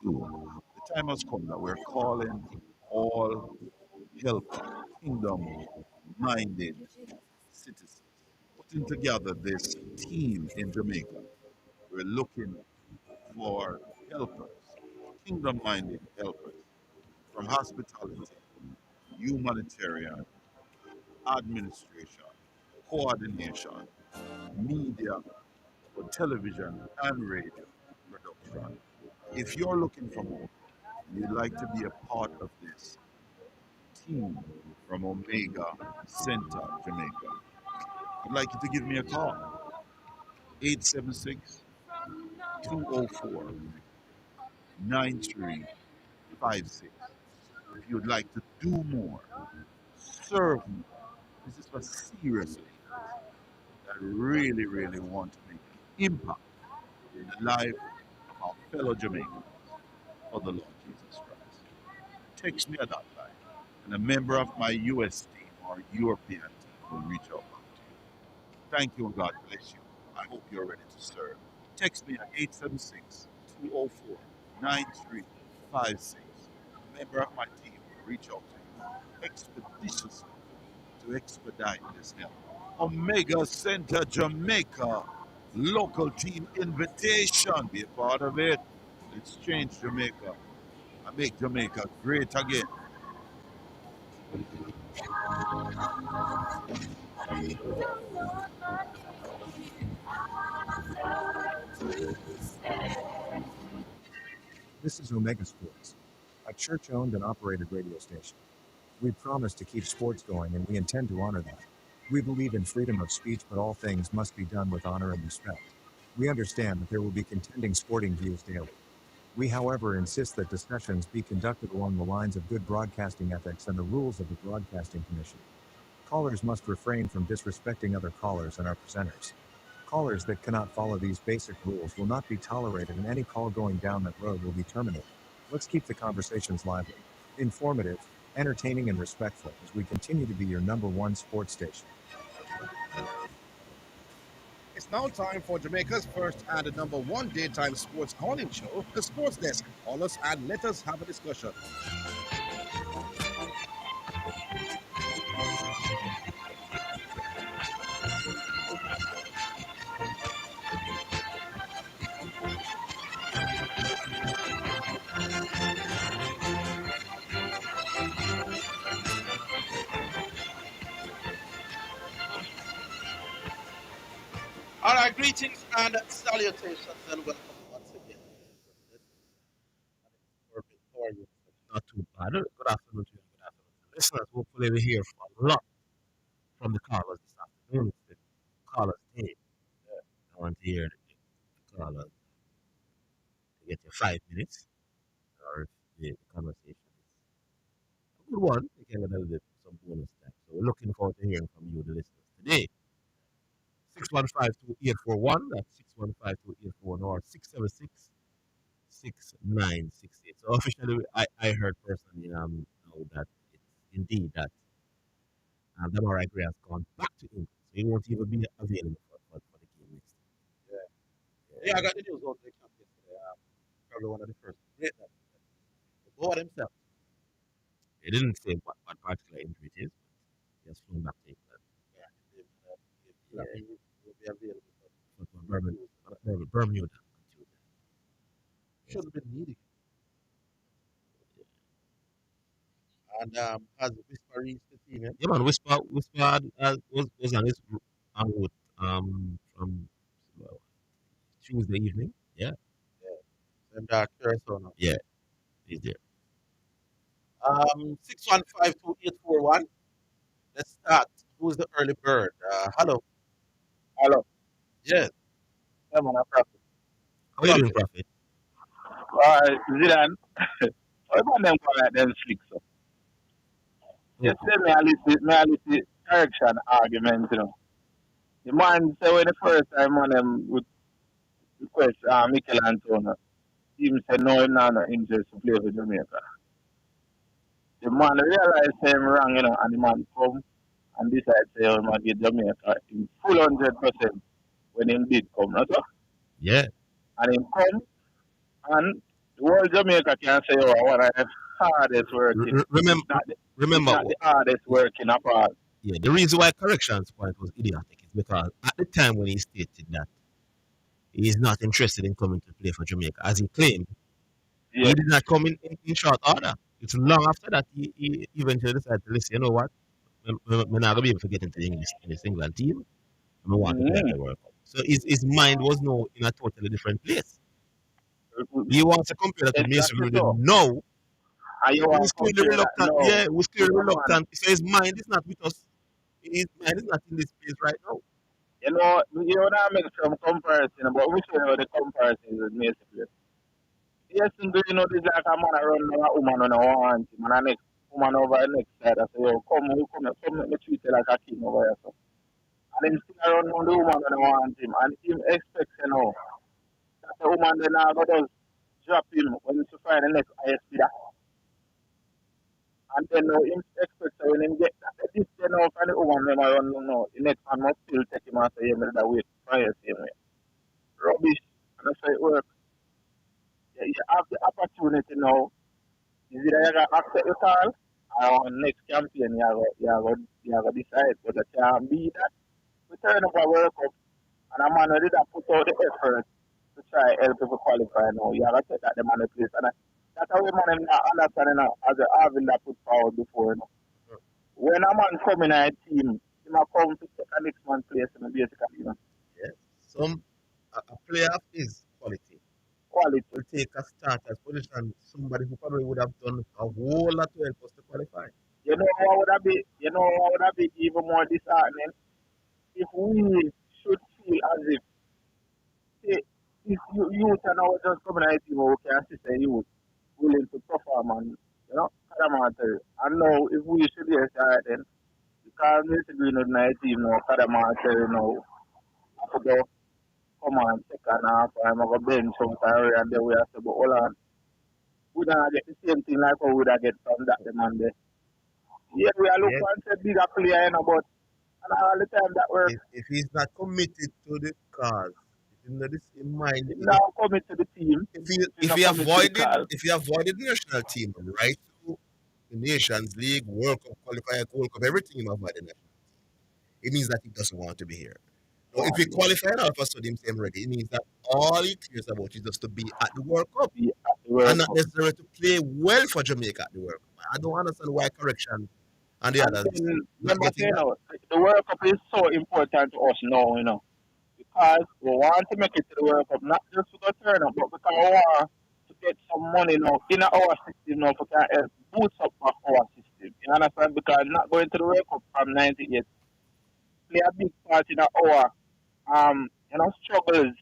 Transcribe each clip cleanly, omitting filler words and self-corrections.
soon. The time has come that we're calling all help kingdom-minded citizens, putting together this team in Jamaica. We're looking for helpers, kingdom-minded helpers from hospitality, humanitarian, administration, coordination, media, for television and radio production. If you're looking for more, you'd like to be a part of this team from Omega Center, Jamaica, I'd like you to give me a call. 876 204 9356. If you'd like to do more, serve more, this is for serious leaders that really, really want to make an impact in the life of our fellow Jamaicans for the Lord Jesus Christ. Text me at that line, and a member of my US team or European team will reach out to you. Thank you and God bless you. I hope you're ready to serve. Text me at 876 204 9356. A member of my team will reach out to you expeditiously to expedite this help. Omega Center Jamaica local team invitation. Be a part of it. Let's change Jamaica and make Jamaica great again. This is Omega Sports, a church-owned and operated radio station. We promise to keep sports going, and we intend to honor that. We believe in freedom of speech, but all things must be done with honor and respect. We understand that there will be contending sporting views daily. We, however, insist that discussions be conducted along the lines of good broadcasting ethics and the rules of the Broadcasting Commission. Callers must refrain from disrespecting other callers and our presenters. Callers that cannot follow these basic rules will not be tolerated, and any call going down that road will be terminated. Let's keep the conversations lively, informative, entertaining, and respectful as we continue to be your number one sports station. It's now time for Jamaica's first and the number one daytime sports calling show, The Sports Desk. Call us and let us have a discussion. All right, greetings and salutations, and welcome once again. Orville, how are you? Not too bad. Good afternoon to you. Good afternoon to the listeners. Hopefully, we hear from a lot from the callers this afternoon. It's the callers day. I want to hear the caller to get your 5 minutes, or if the conversation is a good one, you can get a little bit some bonus time. So we're looking forward to hearing from you, the listeners, today. 615-2841, that's 615-2841, or 676-6968. So officially, I heard personally now that it's indeed that Demarai Gray has gone back to England. So he won't even be available for the game next year. Yeah, I got the news out the camp yesterday. Probably one of the first. Yeah, the board himself. They didn't say what particular injury it is, but he has flown back to England. Yeah, he will be available for Bermuda on Tuesday. Should have been needed. And has Whisper reached the team yet? Yeah, man. Whisper was on his en route from uh, Tuesday evening. Yeah. Yeah. And Curacao now. Yeah, he's there. 615-2841. Let's start. Who's the early bird? Hello. Hello. Yes. Yeah, man, I profit. How are you doing, Prophet? Zidane, why man them call like them slick so? Oh, You say me a little correction argument, you know. The man say when the first time man them would request Mikel Antonio, he said no, him not no interest to play for Jamaica. The man realized him wrong, you know, and the man come and decide say he might get Jamaica in full 100% when him did come, not so? yeah. And him come and The whole Jamaica can say, oh, one of the hardest working, if Remember, not if remember, not the hardest working apart. yeah, the reason why corrections point was idiotic is because at the time when he stated that he is not interested in coming to play for Jamaica, as he claimed, he Yes. did not come in short order. It's long after that he eventually decided to listen, you know what? I'm not going to be able to get into in this England team. I want to play at Mm-hmm. the World Cup. So his mind was now in a totally different place. He wants to compare that with Mason Exactly Greenwood. so. No, And you he want was to clearly compare that? reluctant. No. Yeah, he was clearly Yeah, man. reluctant. So his mind is not with us. His mind is not in this place right now. You know that makes some comparison, but we should know the comparison is basically. Yes, you know, this like a man around a woman on a want him, and the next woman over the next side, I say, yo, come, let me treat you like a king over here. So. And him still around on the woman on a want him, and him expects, you know, that the woman then go just drop him when she find the next ISP that. And then him expects when him get that, this, you know, from the woman then around, you know, the next man must still take him and say, yeah, me that wait for ISP. Rubbish. And I say, work. Yeah, you have the opportunity now. Is it you gonna accept the call or next campaign you go decide, but it can be that we turn up a World Cup and a man who did not put out the effort to try help people qualify now. You have to take that the man place. And that's how we man them not understand as a Orville that put forward before. When a man come in a team, he might come to take a next man place in the basically. Yes. A player of his quality Quality. will take a starter's position, somebody who probably would have done a whole lot to help us to qualify. What would that be even more disheartening if we should feel as if if youth and our just coming at team who can assist the youth willing to perform and Kadamater. And now if we should be aside then because we should be in the team now, Kadamater now I could go come on second half I'm gonna bench sometime and then we have to go hold on. We don't get the same thing like what we would get from that demand there. Yeah, we are looking Yes. for a bigger player, but and all the time that we're If he's not committed to the cause, if you know this in mind, now coming to the team, if if not he coming to the avoided call. the national team right through the Nations League, World Cup qualifier, World Cup, everything he avoided national, it means that he doesn't want to be here. Now, if he qualified all of a sudden him ready, it means that all he cares about is just to be at the World Cup Be at the and World not Cup. necessarily to play well for Jamaica at the World Cup. I don't understand why correction and the And others then not remember getting saying that. the World Cup is so important to us now, because we want to make it to the World Cup, not just to go turn up, but because we want to get some money now in our system now for can help boost up our system. You understand? Because not going to the World Cup from 98 play a big part in our struggles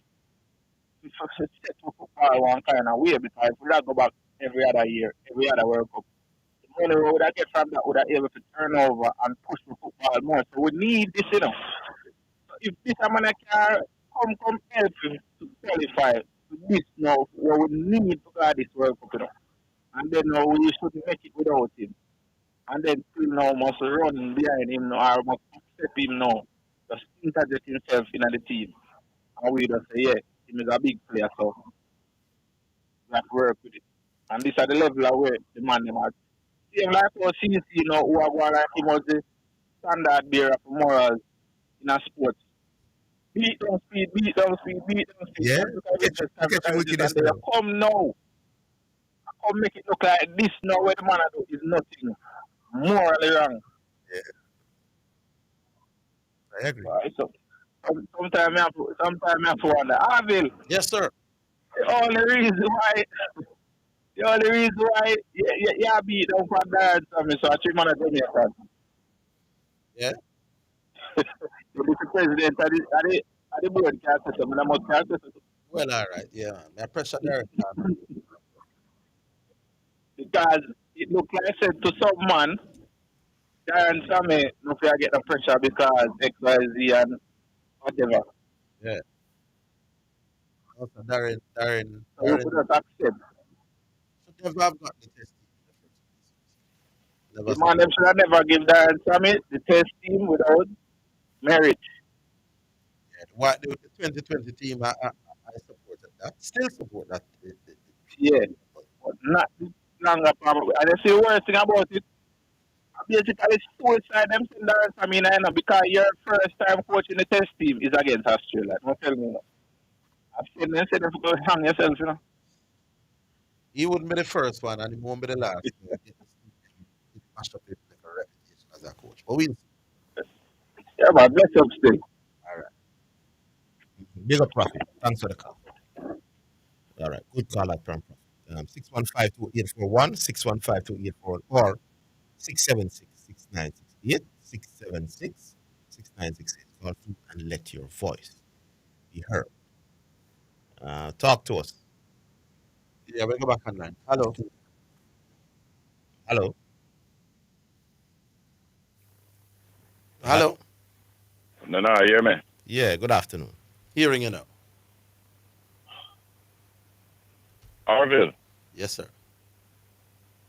to set to football one kind of way because if we don't go back every other year, every other World Cup, the money we would have get from that would have able to turn over and push the football more. So we need this. So if this man can come help him to qualify to this now, what we need to get this World Cup. And then now we should make it without him. And then still now must run behind him now or must accept him now. Just interject himself in the team. And we just say, yeah, him is a big player, so we have to work with it. And this are the level of where the man them at. Same like how CC, who are going like him was the standard bearer for morals in a sports. Beat down speed, beat down speed. Yeah, Time for catch him this, wickedness and they now. come now. Come make it look like this now where the man do is nothing morally wrong. Yeah, I agree. Right, so sometimes I have to wonder, Orville, Yes, sir. the only reason why yeah beat down for that so I treat man at Jamaica. Yeah. The president of the board can't say something, I must can't say something. Well, all right. Yeah. My pressure there. Because it look like I said to some man, Darren Sammy, no fear get the pressure because XYZ and whatever. Yeah. Also, So we could just accept. should never have got the test in the first place. Never The said man them should have never give Darren Sammy the test team without merit. that. Why the 2020 team, I supported that. Still support that. Yeah. but not the longer problem. And you see the worst thing about it, basically suicide them send the I mean, I know, because your first time coaching the test team is against Australia. Don't tell me, you know. I've seen them say them to go hang yourself, you know. He wouldn't be the first one, and he won't be the last. It mashed up his reputation as a coach. But we'll see. Yeah, but bless up still. All right. Big up, Profit. Thanks for the call. All right. Good call out from Profit. 615-2841, 615-2841, or 676-6968, 676-6968. Call through and let your voice be heard. Talk to us. Yeah, we'll go back online. Hello. Hello. Hello. No, no, hear me. Yeah, good afternoon. Hearing you now. Orville, Yes, sir.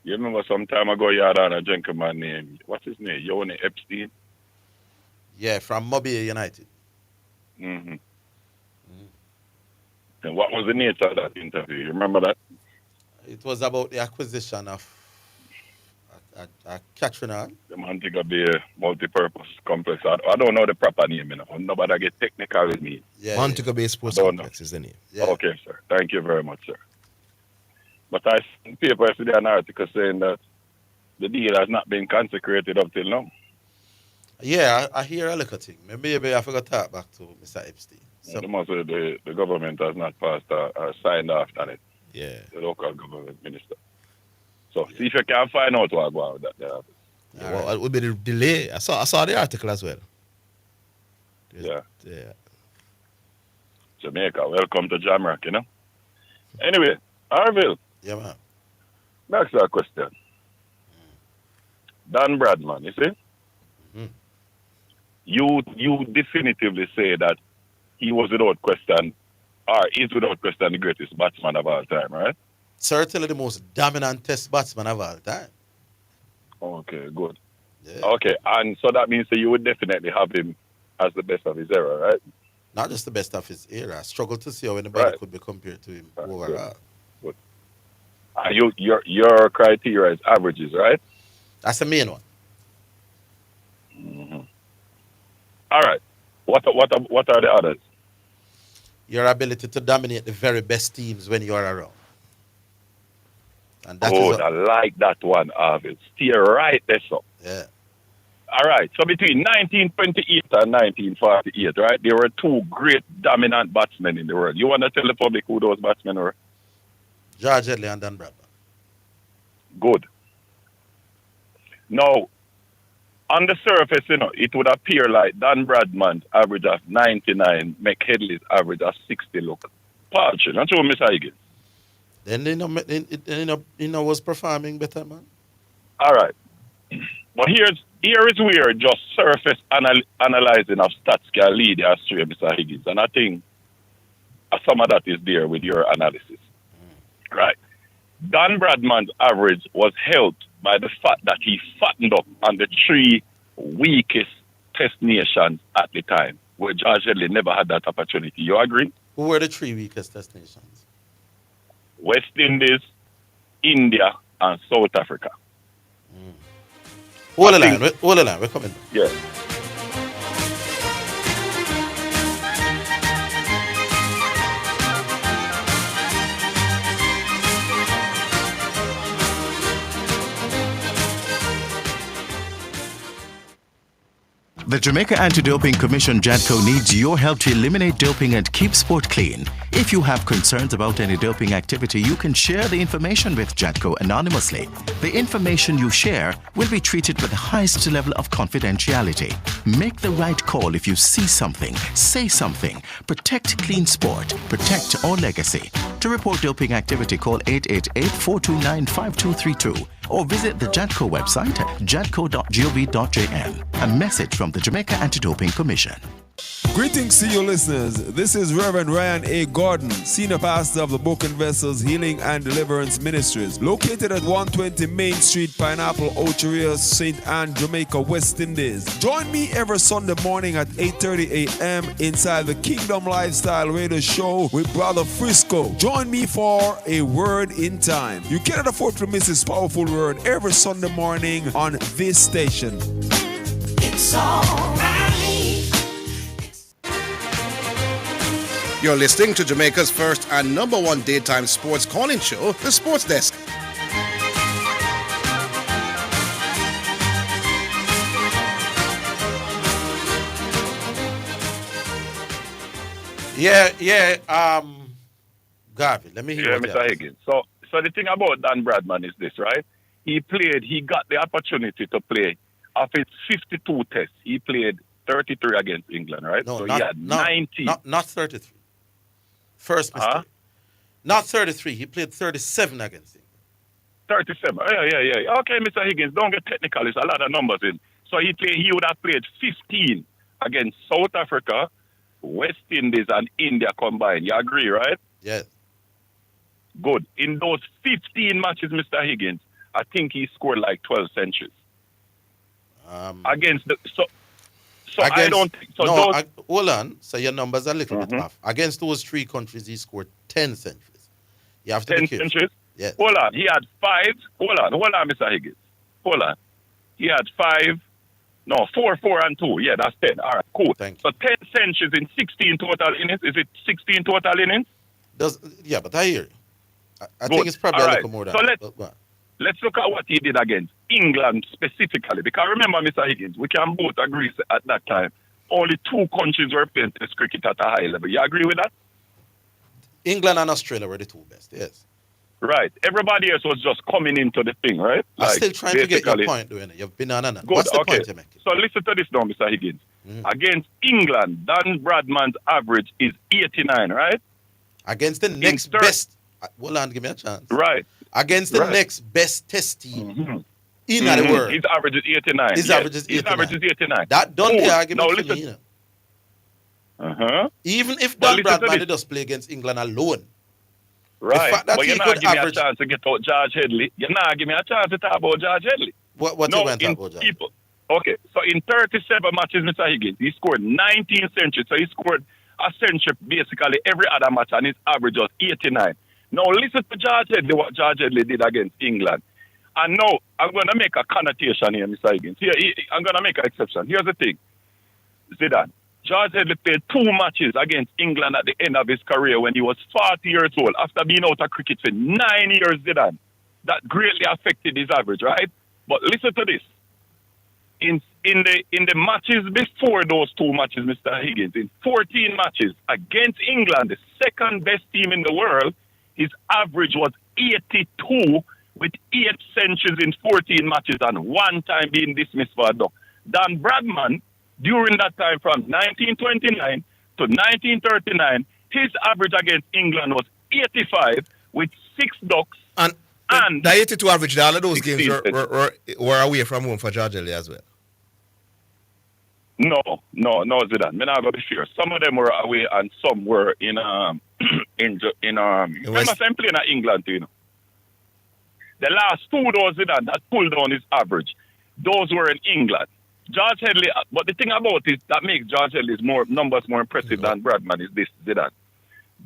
you remember some time ago you had on a gentleman named, what's his name? Yoni Epstein? Yeah, from Mobile United. Mm-hmm. And what was the nature of that interview? You remember that? It was about the acquisition of a Catrinal. The man think of the multi-purpose complex. I don't know the proper name, you know. Nobody get technical with me. Yeah, Montego Bay Sports I don't Complex is the name. yeah. Okay, sir. Thank you very much, sir. But I see in paper yesterday an article saying that the deal has not been consecrated up till now. Yeah, I hear a little thing. Maybe I forgot to talk back to Mr. Epstein. So, The government has not passed or signed off on it, Yeah. the local government minister. So see if you can find out what about that. Yeah, well, it would be the delay. I saw the article as well. Yeah. Yeah. Jamaica, welcome to Jamrock, you know. Anyway, Orville, yeah, man. next a question. Dan Bradman, you see? Mhm. You definitively say that he was without question, or is without question the greatest batsman of all time, right? Certainly the most dominant test batsman of all time. Okay, good. Yeah. Okay, and so that means that you would definitely have him as the best of his era, right? Not just the best of his era. I struggle to see how anybody Right. could be compared to him Right, overall. Your criteria is averages, right? That's the main one. Mm-hmm. All right. What are the others? Your ability to dominate the very best teams when you are around. And that Good. I like that one, Arvin. Stay right there, so. yeah. All right. So between 1928 and 1948, right, there were two great dominant batsmen in the world. You want to tell the public who those batsmen were? George Headley and Dan Bradman. Good. Now, on the surface, you know, it would appear like Dan Bradman's average of 99 make Headley's average of 60 look. Partial. Not sure, Mr. Higgins. Then was performing better, man. All right. But here is where just surface analyzing of stats can lead you astray, Mr. Higgins. And I think some of that is there with your analysis. Right. Dan Bradman's average was helped by the fact that he fattened up on the three weakest test nations at the time, where George Headley never had that opportunity. You agree? Who were the three weakest test nations? West Indies, India, and South Africa. Hold the line. We're coming. Yeah. The Jamaica Anti-Doping Commission JADCO needs your help to eliminate doping and keep sport clean. If you have concerns about any doping activity, you can share the information with JADCO anonymously. The information you share will be treated with the highest level of confidentiality. Make the right call if you see something, say something. Protect clean sport. Protect our legacy. To report doping activity, call 888-429-5232 or visit the JADCO website at jadco.gov.jn. A message from the Jamaica Anti-Doping Commission. Greetings to you listeners. This is Reverend Ryan A. Gordon, Senior Pastor of the Broken Vessels Healing and Deliverance Ministries, located at 120 Main Street, Pineapple, Ocheria, St. Anne, Jamaica, West Indies. Join me every Sunday morning at 8:30 a.m. inside the Kingdom Lifestyle Radio Show with Brother Frisco. Join me for a word in time. You cannot afford to miss this powerful word every Sunday morning on this station. It's all right. You're listening to Jamaica's first and number one daytime sports calling show, The Sports Desk. Garvey, let me hear what Mr. Higgins. So the thing about Dan Bradman is this, right? He got the opportunity to play. Of his 52 tests, he played 33 against England, right? No, so not, he had 19. Not 33. First mistake. Not 33. He played 37 against him. 37. Yeah. Okay, Mr. Higgins, don't get technical. It's a lot of numbers in. So he would have played 15 against South Africa, West Indies, and India combined. You agree, right? Yes. Good. In those 15 matches, Mr. Higgins, I think he scored like 12 centuries. Against the against, I don't think so. No, hold on. So your numbers are a little bit off. Against those three countries, he scored 10 centuries. You have to 10 be careful. centuries? Yes. Hold on. He had 5. Hold on, Mr. Higgins. Hold on. He had 5. No, 4, 4, and 2. Yeah, that's 10. All right, cool. Thank you. So 10 centuries in 16 total innings. Is it 16 total innings? Yeah, but I hear you. I think it's probably a little more than that. Let's look at what he did against England specifically. Because remember, Mr. Higgins, we can both agree at that time, only 2 countries were playing Test cricket at a high level. You agree with that? England and Australia were the 2 best, yes. Right. Everybody else was just coming into the thing, right? I'm still trying to get your point, doing it. You've been on and on. Good, What's the point you're making? So listen to this now, Mr. Higgins. Against England, Dan Bradman's average is 89, right? Against the next best... Hold on, give me a chance. Right. Against the next best test team in the world. His average is 89. His average is 89. That don't the argument for me, you know. Even if Dan Bradman does play against England alone. Right. The fact that but he you're not could giving me a average... chance to get out George Headley. You're not giving me a chance to talk about George Headley. What you want to talk about, George? People. Okay, so in 37 matches, Mr. Higgins, he scored 19 centuries. So he scored a century basically every other match, and his average was 89. Now listen to George Headley, what George Headley did against England. And now I'm going to make a connotation here, Mr. Higgins. I'm going to make an exception. Here's the thing. Zidane. George Headley played 2 matches against England at the end of his career when he was 40 years old, after being out of cricket for 9 years, Zidane. That greatly affected his average, right? But listen to this. In the matches before those 2 matches, Mr. Higgins, in 14 matches against England, the second best team in the world, his average was 82 with 8 centuries in 14 matches and 1 time being dismissed for a duck. Dan Bradman, during that time from 1929 to 1939, his average against England was 85 with 6 ducks. And the 82 average, all of those games were away from home for George Headley as well. No, Zidane. I'm not going to be fair. Some of them were away and some were in remember I'm playing at England, you know. The last 2 those Zidane that pulled down his average, those were in England. George Headley, but the thing about it that makes George Headley's numbers more impressive than Bradman is this, Zidane.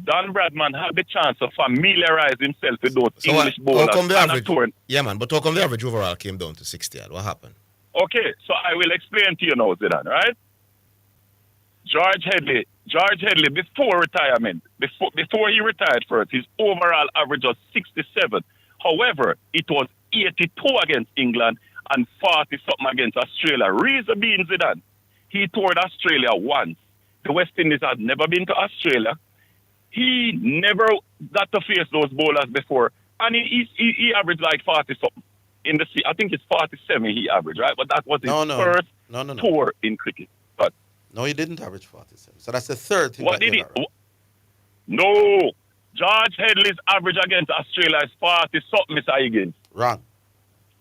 Dan Bradman had the chance to familiarize himself with those English bowlers. How come the average, yeah, man, but how come the average overall came down to 60? What happened? Okay, so I will explain to you now, Zidane, right? George Headley, before retirement, before he retired first, his overall average was 67. However, it was 82 against England and 40-something against Australia. Reason being, Zidane, he toured Australia once. The West Indies had never been to Australia. He never got to face those bowlers before. And he averaged like 40-something. In the I think it's 47 he averaged, right? But that was his first tour in cricket. But no, he didn't average 47. So that's the third thing. What did he? No. George Headley's average against Australia is 40-something, Mr. Higgins. Wrong.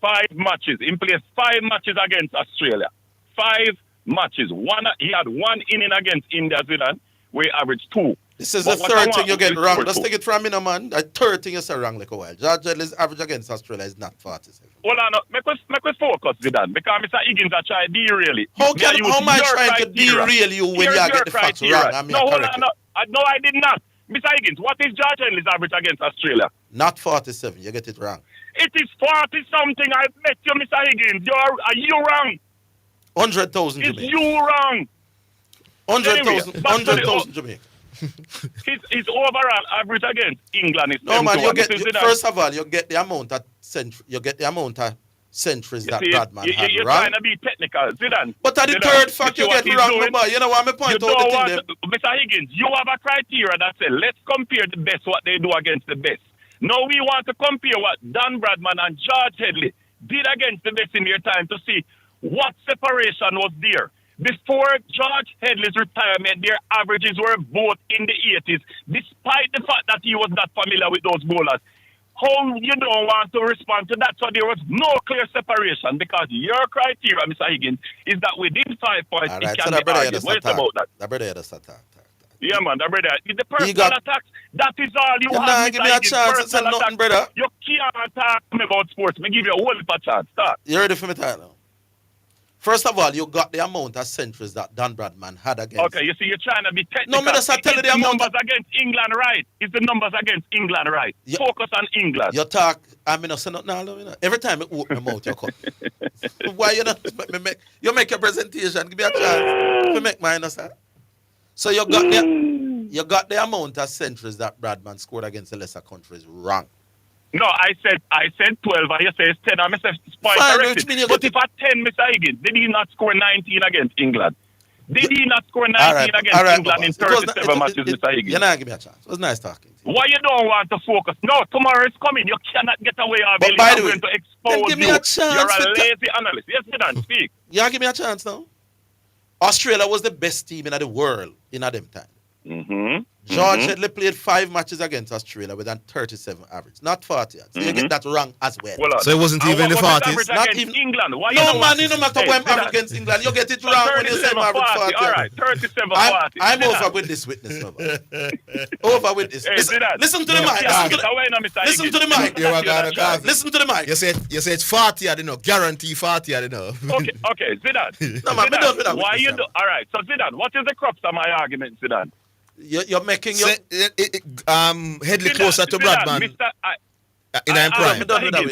5 matches. He played 5 matches against Australia. 5 matches. He had one inning against India, Zidane, where he averaged 2. This is But the what I third thing want you get is wrong. for Let's 2. take it from me, no, man. The third thing you say wrong like a while. George Headley's average against Australia is not 47. Hold on, make us focus, Zidane, because Mr. Higgins are trying to derail it. How am I trying to derail you when you get the facts wrong? No, hold on, no, I did not. Mr. Higgins, what is George Headley's average against Australia? Not 47. You get it wrong. It is 40-something. I bet you, Mr. Higgins. Are you wrong? 100,000 It's Jamaica. you wrong. 100,000 Jamaica. His overall average against England is no, man. First of all, you get the amount of centuries that Bradman had, you're right? trying to be technical, Zidane. But at the third fact, you get wrong, number. You know what my point out the thing Mr. Higgins, you have a criteria that says, let's compare the best, what they do against the best. Now we want to compare what Dan Bradman and George Headley did against the best in their time to see what separation was there. Before George Headley's retirement, their averages were both in the 80s, despite the fact that he was not familiar with those bowlers. How you don't want to respond to that? So there was no clear separation because your criteria, Mr. Higgins, is that within 5 points, it can be argued. What is about that? The brother had a attack. Yeah, man, the brother. The personal attacks, that is all you have. Give me a chance to say nothing, brother. You can't talk to me about sports. Me give you a whole heap of chance. Start. You ready for me to now? First of all, you got the amount of centuries that Dan Bradman had against. Okay, you see, you're trying to be technical. No, me just tell you the amount. Numbers against England, right? Is the numbers against England, right? Focus on England. You talk, I mean, I say nothing now, you know. Every time you open my mouth, you cut. Why you not? You make your presentation. Give me a chance to make mine, sir. So you got the amount of centuries that Bradman scored against the lesser countries wrong. No, I said 12, and you say it's 10. I'm corrected. But if at 10, Mr. Higgins, did he not score 19 against England? Did he not score 19 against England in 37 matches, Mr. Higgins? You're not giving me a chance. It was nice talking to you. Why you don't want to focus? No, tomorrow is coming. You cannot get away. But by the way, to expose give me a chance. You're a lazy analyst. Yes, Zidane, speak. Yeah, give me a chance now. Australia was the best team in the world in them time. George Headley played 5 matches against Australia with a 37 average, not 40. So you get that wrong as well. So it wasn't even the 40s? Not even England. Why no, man, it no matter when average against England. You get it wrong when you say average 40. All right, 37 40. I'm over with this witness. Over with this. Listen to the mic. Listen to the mic. Listen to the mic. You say it's 40, I don't know. Guarantee 40, I don't know. Okay, Zidane. No, man, Zidane, why you do? All right, so Zidane, what is the crux of my argument, Zidane? You're making your Headley closer to Bradman in prime.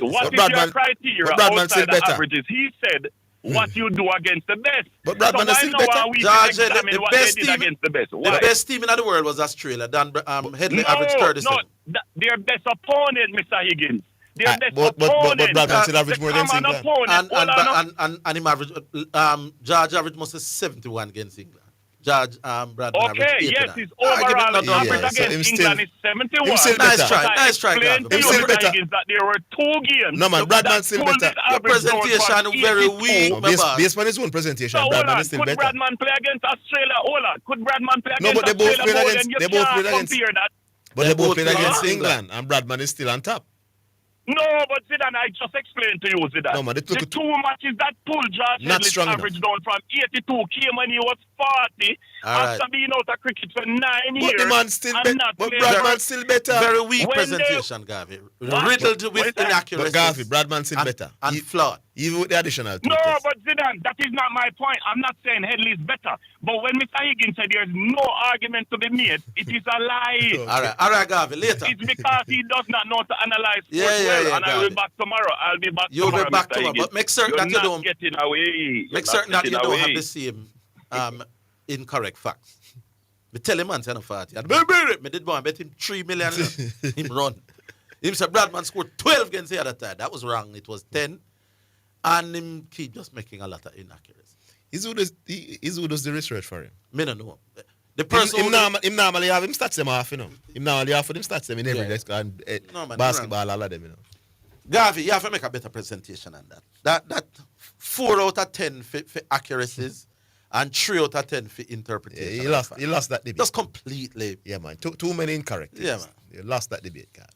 What is your criteria outside the averages? He said what you do against the best. But Bradman is still better. The best team against the best. The best team in the world was Australia. Dan Headley averaged 37. No, their best opponent, Mr. Higgins. Their best but opponent. Bradman still averaged more than England. And him averaged. George averaged mostly 71 against England. George Bradman. Okay, yes, his overall average against England is 71. Nice try, Gavin. Him still better. That there were 2 games. No, man, Bradman still better. Your presentation very weak. Based on his own presentation, Bradman is still better. Could Bradman play against Australia? Hold on. Could Bradman play against Australia? No, but they both played against. But they both played against England, and Bradman is still on top. No, but Zidane, I just explained to you, Zidane. No, man, the 2 matches that pulled George Headley's average down from 82 came when he was 40 after being out of cricket for 9 years. But the man still better. But Bradman still better. Very weak presentation, Garvey. Riddled with inaccuracies. But Garvey, Bradman still better. And flawed. Even with the additional 2 No, but Zidane, that is not my point. I'm not saying Headley is better. But when Mr. Higgins said there's no argument to be made, it is a lie. All right, Garvey, later. It's because he does not know to analyze well, and I'll be back tomorrow. I'll be back tomorrow. You'll be back tomorrow, but make certain that you don't getting away. Make certain that you don't have the same incorrect facts. Me tell him man, 40. Me did one, bet him 3 million. Him run. Him said Bradman scored 12 against the other time. That was wrong. It was 10. And him keep just making a lot of inaccuracies. Is who does the research for him? Me no know. The person him normally have him stats them off, you know. Him normally have for him stats them in every desk and basketball, all of them, you know. Garvey, you have to make a better presentation than that. That 4 out of 10 for accuracies and 3 out of 10 for interpretation. Yeah, he lost that debate. Just completely. Yeah, man. Too many incorrect. Yeah, man. You lost that debate, Garvey.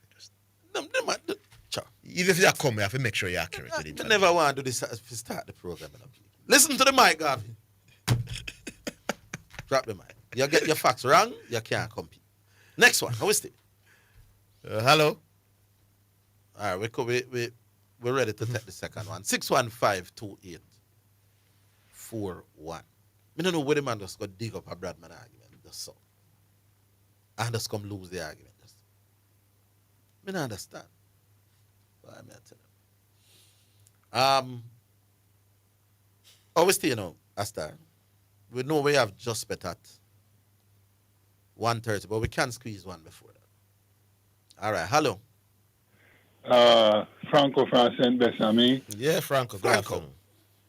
Even if you come, you have to make sure you're accurate with it. I never want to do this to start the program. Listen to the mic, Garvey. Drop the mic. You get your facts wrong, you can't compete. Next one. How is it? Hello. All right, we're ready to take the second one. 615-2841. I don't know where the man just got dig up a Bradman argument. Just so. And just come lose the argument. I don't understand. But I'm tell you. Obviously, Astar, we know we have just bet at 1:30, but we can squeeze one before that. All right, hello. Franco from St. Bessamy. Yeah, Franco.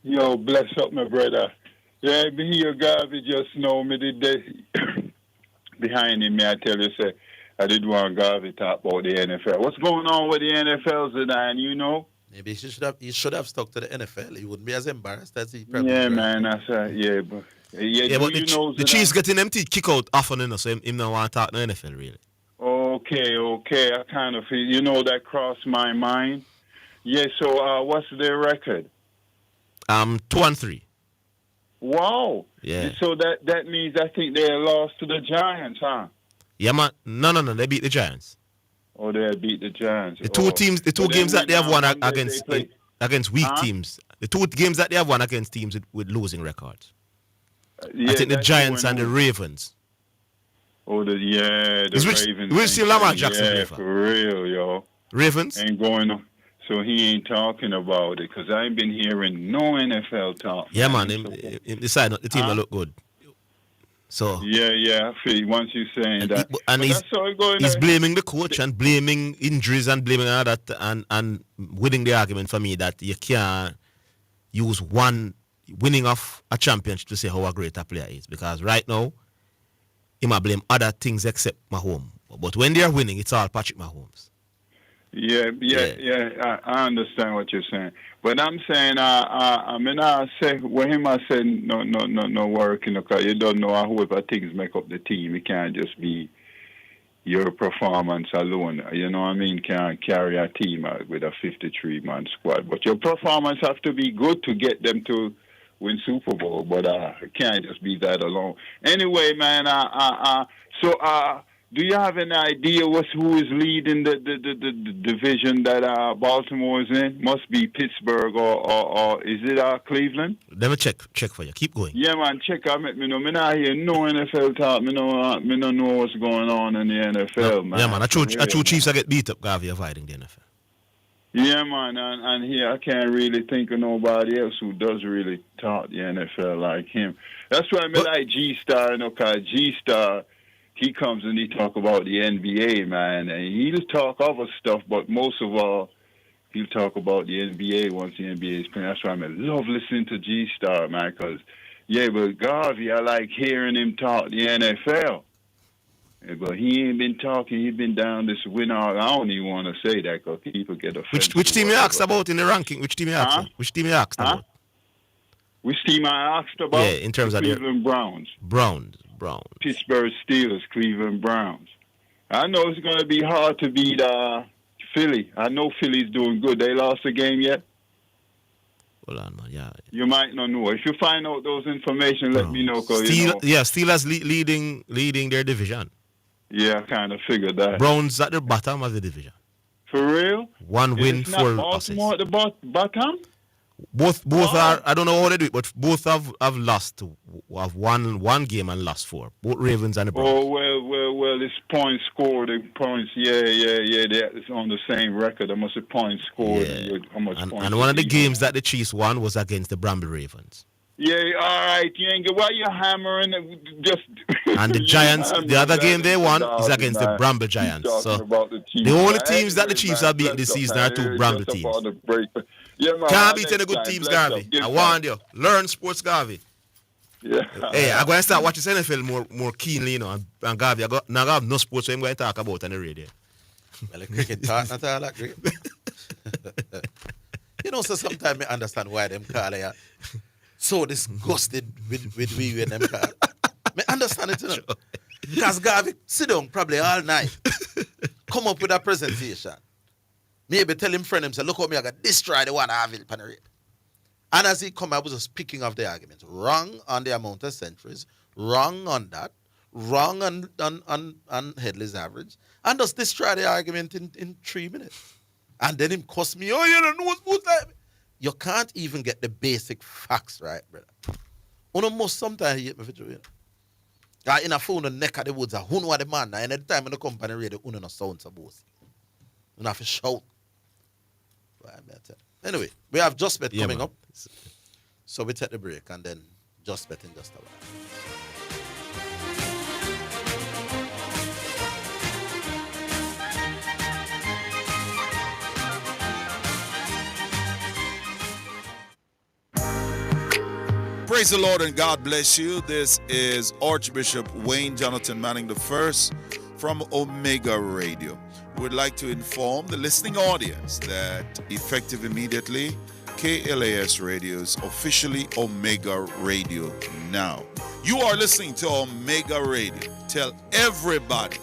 Yo, bless up, my brother. Yeah, I be here, Garvey just know me the day behind him. I tell you, say, I did want Garvey talk about the NFL. What's going on with the NFL, Zidane, you know? Maybe he should have stuck to the NFL. He wouldn't be as embarrassed as he probably Yeah, man, I said, yeah, but... Yeah, but the Chiefs getting them teeth kick out often, so him not want to talk to the NFL, really. Okay. I kind of feel, that crossed my mind. Yeah, so what's their record? 2-3. Wow. Yeah. So that means I think they lost to the Giants, huh? Yeah, man. No. They beat the Giants. Oh, they beat the Giants. The two games that they have won against weak teams. The two games that they have won against teams with losing records. I think the Giants and the Ravens. Oh, the Ravens. We'll see Lamar Jackson. Yeah, for real, yo. Ravens? Ain't going on. So he ain't talking about it because I ain't been hearing no NFL talk. Yeah, man. Him decide the team will look good. So yeah, I feel once you saying that, and he's blaming the coach and blaming injuries and blaming all that and winning the argument for me that you can't use one winning of a championship to say how a great a player is, because right now he might blame other things except Mahomes. But when they are winning, it's all Patrick Mahomes. Yeah. I understand what you're saying, but I'm saying, I say when him I said no work, because you don't know whoever things make up the team. It can't just be your performance alone. You know what I mean? Can't carry a team out with a 53-man squad, but your performance have to be good to get them to win Super Bowl. But it can't just be that alone. Anyway, man. Do you have an idea who is leading the division that Baltimore is in? Must be Pittsburgh or is it Cleveland? Let me check for you. Keep going. Yeah, man, check. Me not hear no NFL talk. Me no know what's going on in the NFL, man. Yeah, man. I true Chiefs I get beat up, Garvey, avoiding the NFL. Yeah, man, and here I can't really think of nobody else who does really talk the NFL like him. That's why I like G-Star, because G-Star, he comes and he talk about the NBA, man, and he'll talk other stuff, but most of all, he'll talk about the NBA once the NBA is playing. That's why I love listening to G-Star, man, because, but Garvey, I like hearing him talk the NFL. But he ain't been talking. He's been down this winner. I don't even want to say that because people get offended. Which team you asked about in the ranking? Which team you asked about? Which team you asked about? Which team I asked about? Yeah, in terms of the Cleveland Browns. Browns. Pittsburgh Steelers, Cleveland Browns. I know it's going to be hard to beat Philly. I know Philly's doing good. They lost a game yet? Hold on, man. Yeah. You might not know. If you find out those information, let me know. Steelers leading their division. Yeah, I kind of figured that. Browns at the bottom of the division. For real? One win, 4 losses. Baltimore at the bottom? Both are, I don't know how they do it, but both have lost. Have won one game and lost 4. Both Ravens and the Browns. Oh, well, it's points scored. Points, yeah. It's on the same record. How much points scored? Yeah. How much points and one of the games that the Chiefs won was against the Bramble Ravens. Yeah, all right. You ain't why you hammering just. And the Giants, the other game they won is against the Bramble Giants. So the only teams that the Chiefs have beaten this season are 2 Bramble teams. Can't beat any good teams, Garvey. I warned you. Learn sports, Garvey. Yeah. Hey, I'm going to start watching NFL more keenly, and Garvey, I have no sports, so I'm going to talk about on the radio. Well, the cricket talk, not all that great. So sometimes I understand why them call it so disgusted with we and them call. I understand it, Because Garvey sit down probably all night, come up with a presentation. Maybe tell him friend him, say, look how me I got destroy the one Orville Panera. And as he come, I was just picking up the arguments. Wrong on the amount of centuries, wrong on that, wrong on Headley's average, and just destroy the argument in 3 minutes. And then him cuss me, oh, you don't know what's like. You can't even get the basic facts right, brother. Uno must sometimes hate me for true, you know. In a phone, the neck of the woods, who know the man, and at the time in the company radio, uno no sound supposed. You have to shout. Anyway, we have Just Bet coming up. So we take the break and then Just Bet in just a while. Praise the Lord and God bless you. This is Archbishop Wayne Jonathan Manning I from Omega Radio. We'd like to inform the listening audience that effective immediately, KLAS Radio is officially Omega Radio now. You are listening to Omega Radio. Tell everybody,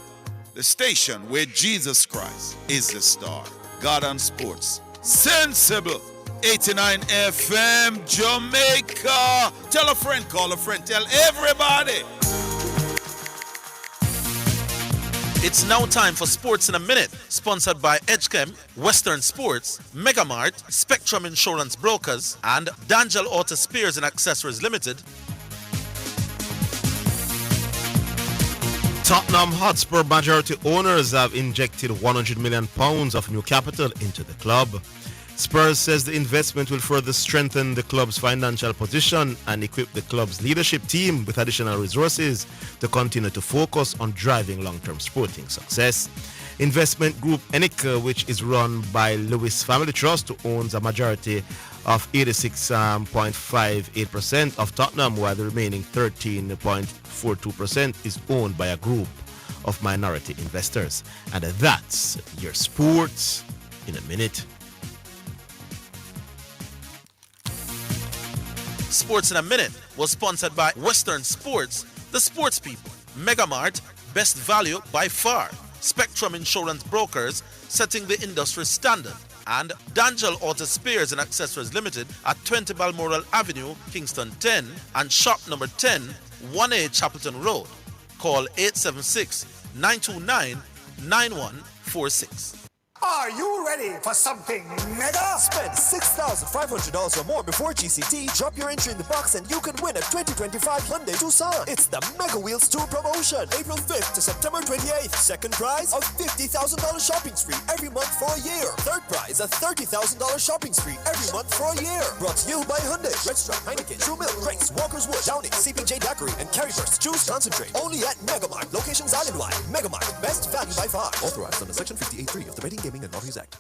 the station where Jesus Christ is the star. God and Sports. Sensible. 89 FM Jamaica. Tell a friend, call a friend, tell everybody. It's now time for Sports in a Minute, sponsored by Edgechem, Western Sports, Megamart, Spectrum Insurance Brokers, and D'Angelo Auto Spares and Accessories Limited. Tottenham Hotspur majority owners have injected £100 million of new capital into the club. Spurs says the investment will further strengthen the club's financial position and equip the club's leadership team with additional resources to continue to focus on driving long-term sporting success. Investment group Enica, which is run by Lewis Family Trust, who owns a majority of 86.58% of Tottenham, while the remaining 13.42% is owned by a group of minority investors. And that's your sports in a minute. Sports in a Minute was sponsored by Western Sports, the sports people, Megamart, best value by far, Spectrum Insurance Brokers, setting the industry standard, and D'Angelo Auto Spares and Accessories Limited at 20 Balmoral Avenue, Kingston 10, and shop number 10, 1A Chapelton Road. Call 876-929-9146. Are you ready for something mega? Spend $6,500 or more before GCT, drop your entry in the box and you can win a 2025 Hyundai Tucson. It's the Mega Wheels 2 promotion, April 5th to September 28th. Second prize, a $50,000 shopping spree every month for a year. Third prize, a $30,000 shopping spree every month for a year. Brought to you by Hyundai, Red Stripe, Heineken, True Milk, Grace, Walker's Wood, Downing, CPJ Daiquiri, and Carryburst. Choose Concentrate. Only at Megamart. Locations island-wide. Megamart, best value by far. Authorized under Section 58.3 of the Betting Gaming and Lotteries Act.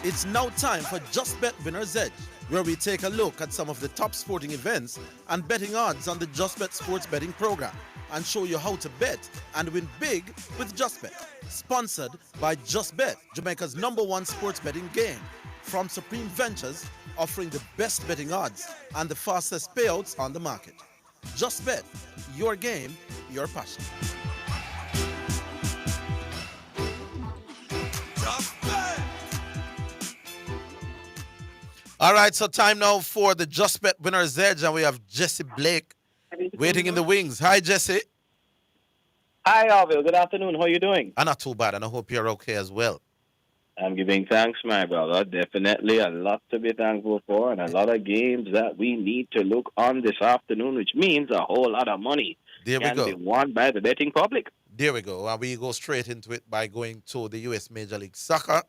It's now time for Just Bet Winner's Edge, where we take a look at some of the top sporting events and betting odds on the Just Bet sports betting program and show you how to bet and win big with Just Bet. Sponsored by Just Bet, Jamaica's #1 sports betting game. From Supreme Ventures, offering the best betting odds and the fastest payouts on the market. Just Bet, your game, your passion. All right, so time now for the Just Bet Winner's Edge, and we have Jesse Blake waiting in the wings. Hi, Jesse. Hi, Orville. Good afternoon. How are you doing? I'm not too bad, and I hope you're okay as well. I'm giving thanks, my brother. Definitely a lot to be thankful for, and a lot of games that we need to look on this afternoon, which means a whole lot of money can be won by the betting public. There we go. And we go straight into it by going to the U.S. Major League Soccer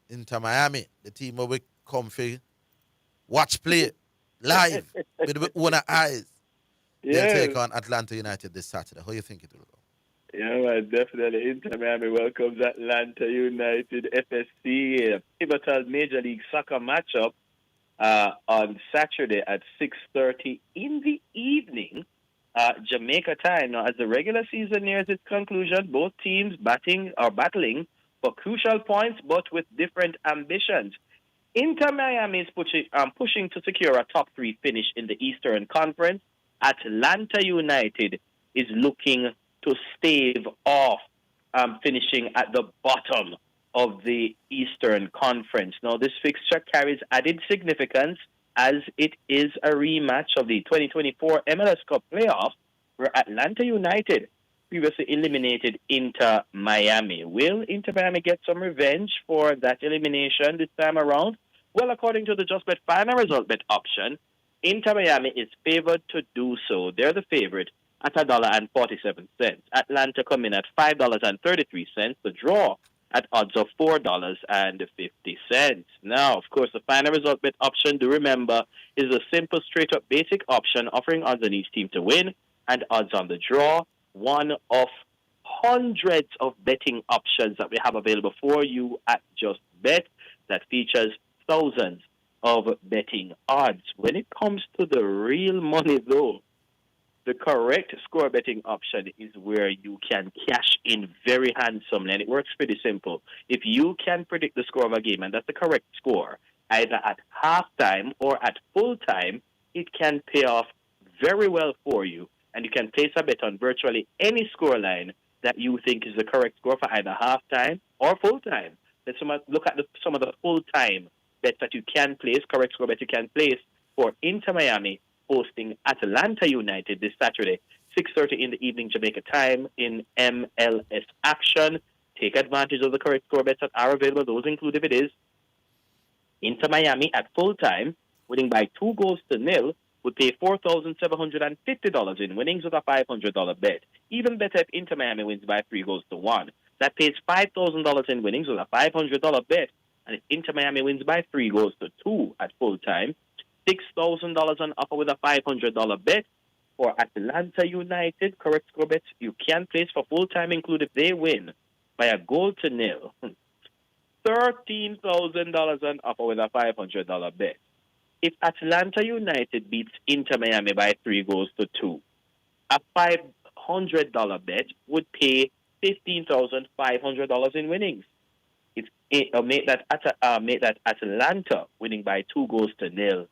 into Miami. The team will be comfy. Watch play live with the owner eyes. They'll take on Atlanta United this Saturday. How do you think it will go? Yeah, right, definitely. Inter Miami welcomes Atlanta United FSC, a pivotal Major League Soccer matchup on Saturday at 6:30 in the evening, Jamaica time. Now, as the regular season nears its conclusion, both teams battling for crucial points, but with different ambitions. Inter Miami is pushing to secure a top 3 finish in the Eastern Conference. Atlanta United is looking to stave off finishing at the bottom of the Eastern Conference. Now, this fixture carries added significance as it is a rematch of the 2024 MLS Cup playoffs, where Atlanta United previously eliminated Inter Miami. Will Inter Miami get some revenge for that elimination this time around? Well, according to the JustBet final result bet option, Inter Miami is favored to do so. They're the favorite at $1.47. Atlanta come in at $5.33. The draw at odds of $4.50. Now, of course, the final result bet option, do remember, is a simple, straight-up basic option offering odds on each team to win and odds on the draw. One of hundreds of betting options that we have available for you at Just Bet that features thousands of betting odds. When it comes to the real money, though, the correct score betting option is where you can cash in very handsomely, and it works pretty simple. If you can predict the score of a game, and that's the correct score, either at halftime or at full time, it can pay off very well for you, and you can place a bet on virtually any scoreline that you think is the correct score for either halftime or full time. Let's look at some of the full time bets that you can place, correct score bet you can place for Inter Miami hosting Atlanta United this Saturday, 6:30 in the evening Jamaica time in MLS action. Take advantage of the correct score bets that are available. Those include, if it is Inter Miami at full time, winning by 2-0 would pay $4,750 in winnings with a $500 bet. Even better if Inter Miami wins by 3-1. That pays $5,000 in winnings with a $500 bet. And if Inter Miami wins by 3-2 at full time, $6,000 on offer with a $500 bet. For Atlanta United, correct score bets you can place for full time include if they win by 1-0. $13,000 on offer with a $500 bet. If Atlanta United beats Inter Miami by 3-2, a $500 bet would pay $15,500 in winnings. Make that Atlanta winning by 2-0.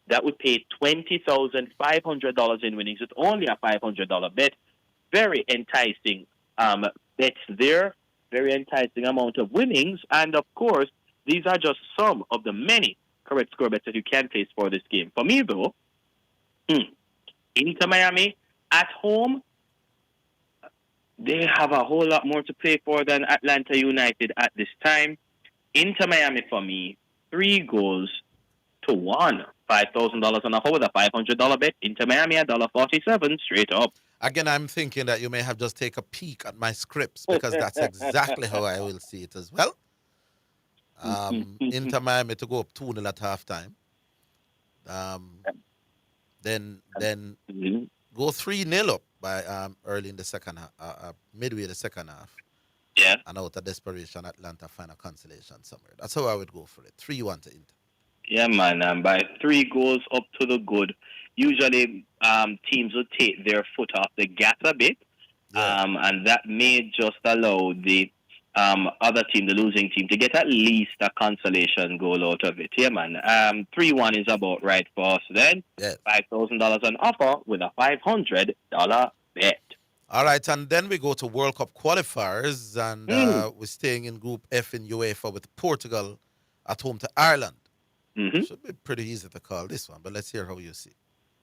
That would pay $20,500 in winnings with only a $500 bet. Very enticing bets there. Very enticing amount of winnings. And of course, these are just some of the many correct score bets that you can place for this game. For me, though, Inter Miami at home, they have a whole lot more to play for than Atlanta United at this time. Inter Miami, for me, 3-1. $5,000 on offer with a $500 bet. Inter Miami $1.47 straight up. Again, I'm thinking that you may have just take a peek at my scripts because that's exactly how I will see it as well. Inter Miami to go up 2-0 at halftime. Then go 3-0 up by early in the second half, midway the second half. Yeah. And out of desperation, Atlanta find a consolation somewhere. That's how I would go for it. 3-1 to Inter. Yeah, man. By 3 goals up to the good. Usually, teams will take their foot off the gas a bit, and that may just allow the other team, the losing team, to get at least a consolation goal out of it. Yeah, man. 3-1 is about right for us then. Yes. $5,000 on offer with a $500 bet. All right, and then we go to World Cup qualifiers, and we're staying in Group F in UEFA with Portugal at home to Ireland. Should be pretty easy to call this one, but let's hear how you see.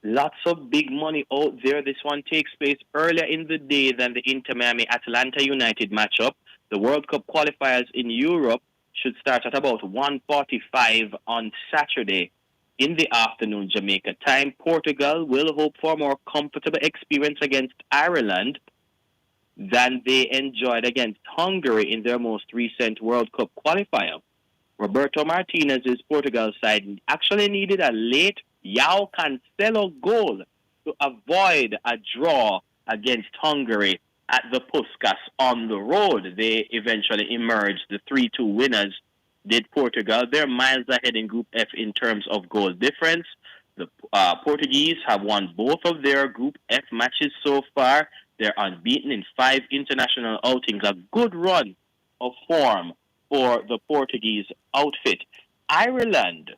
Lots of big money out there. This one takes place earlier in the day than the Inter Miami Atlanta United matchup. The World Cup qualifiers in Europe should start at about 1:45 on Saturday in the afternoon Jamaica time. Portugal will hope for a more comfortable experience against Ireland than they enjoyed against Hungary in their most recent World Cup qualifier. Roberto Martinez's Portugal side actually needed a late João Cancelo goal to avoid a draw against Hungary at the Puskas on the road. They eventually emerged. The 3-2 winners did Portugal. They're miles ahead in Group F in terms of goal difference. The Portuguese have won both of their Group F matches so far. They're unbeaten in 5 international outings. A good run of form for the Portuguese outfit. Ireland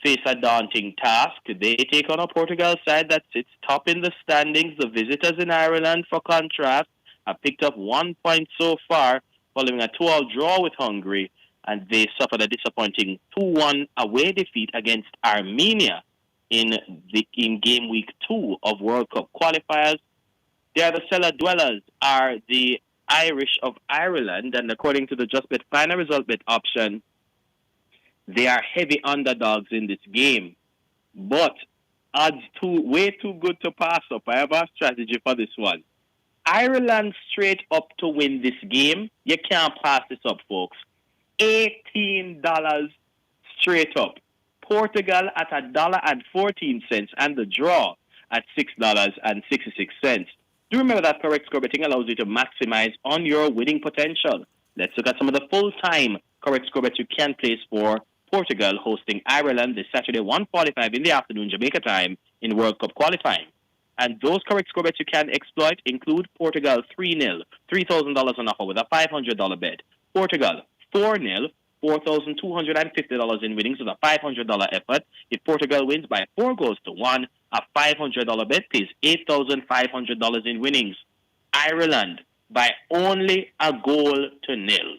face a daunting task. They take on a Portugal side that sits top in the standings. The visitors in Ireland, for contrast, have picked up 1 point so far following a 2-2 draw with Hungary, and they suffered a disappointing 2-1 away defeat against Armenia in game week 2 of World Cup qualifiers. They are the cellar dwellers, are the Irish of Ireland, and according to the Just Bet final result bet option, they are heavy underdogs in this game. But odds way too good to pass up. I have a strategy for this one. Ireland straight up to win this game. You can't pass this up, folks. $18 straight up. Portugal at $1.14 and the draw at $6.66. Do remember that correct score betting allows you to maximize on your winning potential. Let's look at some of the full-time correct score bets you can place for Portugal hosting Ireland this Saturday, 1:45 in the afternoon, Jamaica time, in World Cup qualifying. And those correct score bets you can exploit include Portugal 3-0, $3,000 on offer with a $500 bet. Portugal 4-0, $4,250 in winnings with a $500 effort. If Portugal wins by 4-1, a $500 bet pays $8,500 in winnings. Ireland by only a goal to nil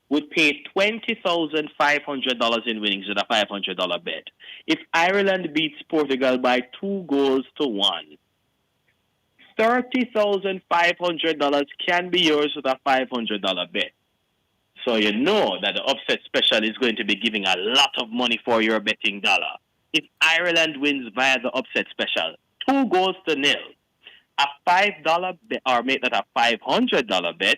would pay $20,500 in winnings with a $500 bet. If Ireland beats Portugal by 2-1, $30,500 can be yours with a $500 bet. So you know that the upset special is going to be giving a lot of money for your betting dollar. If Ireland wins via the upset special, 2-0, a $5 bet, or make that a $500 bet,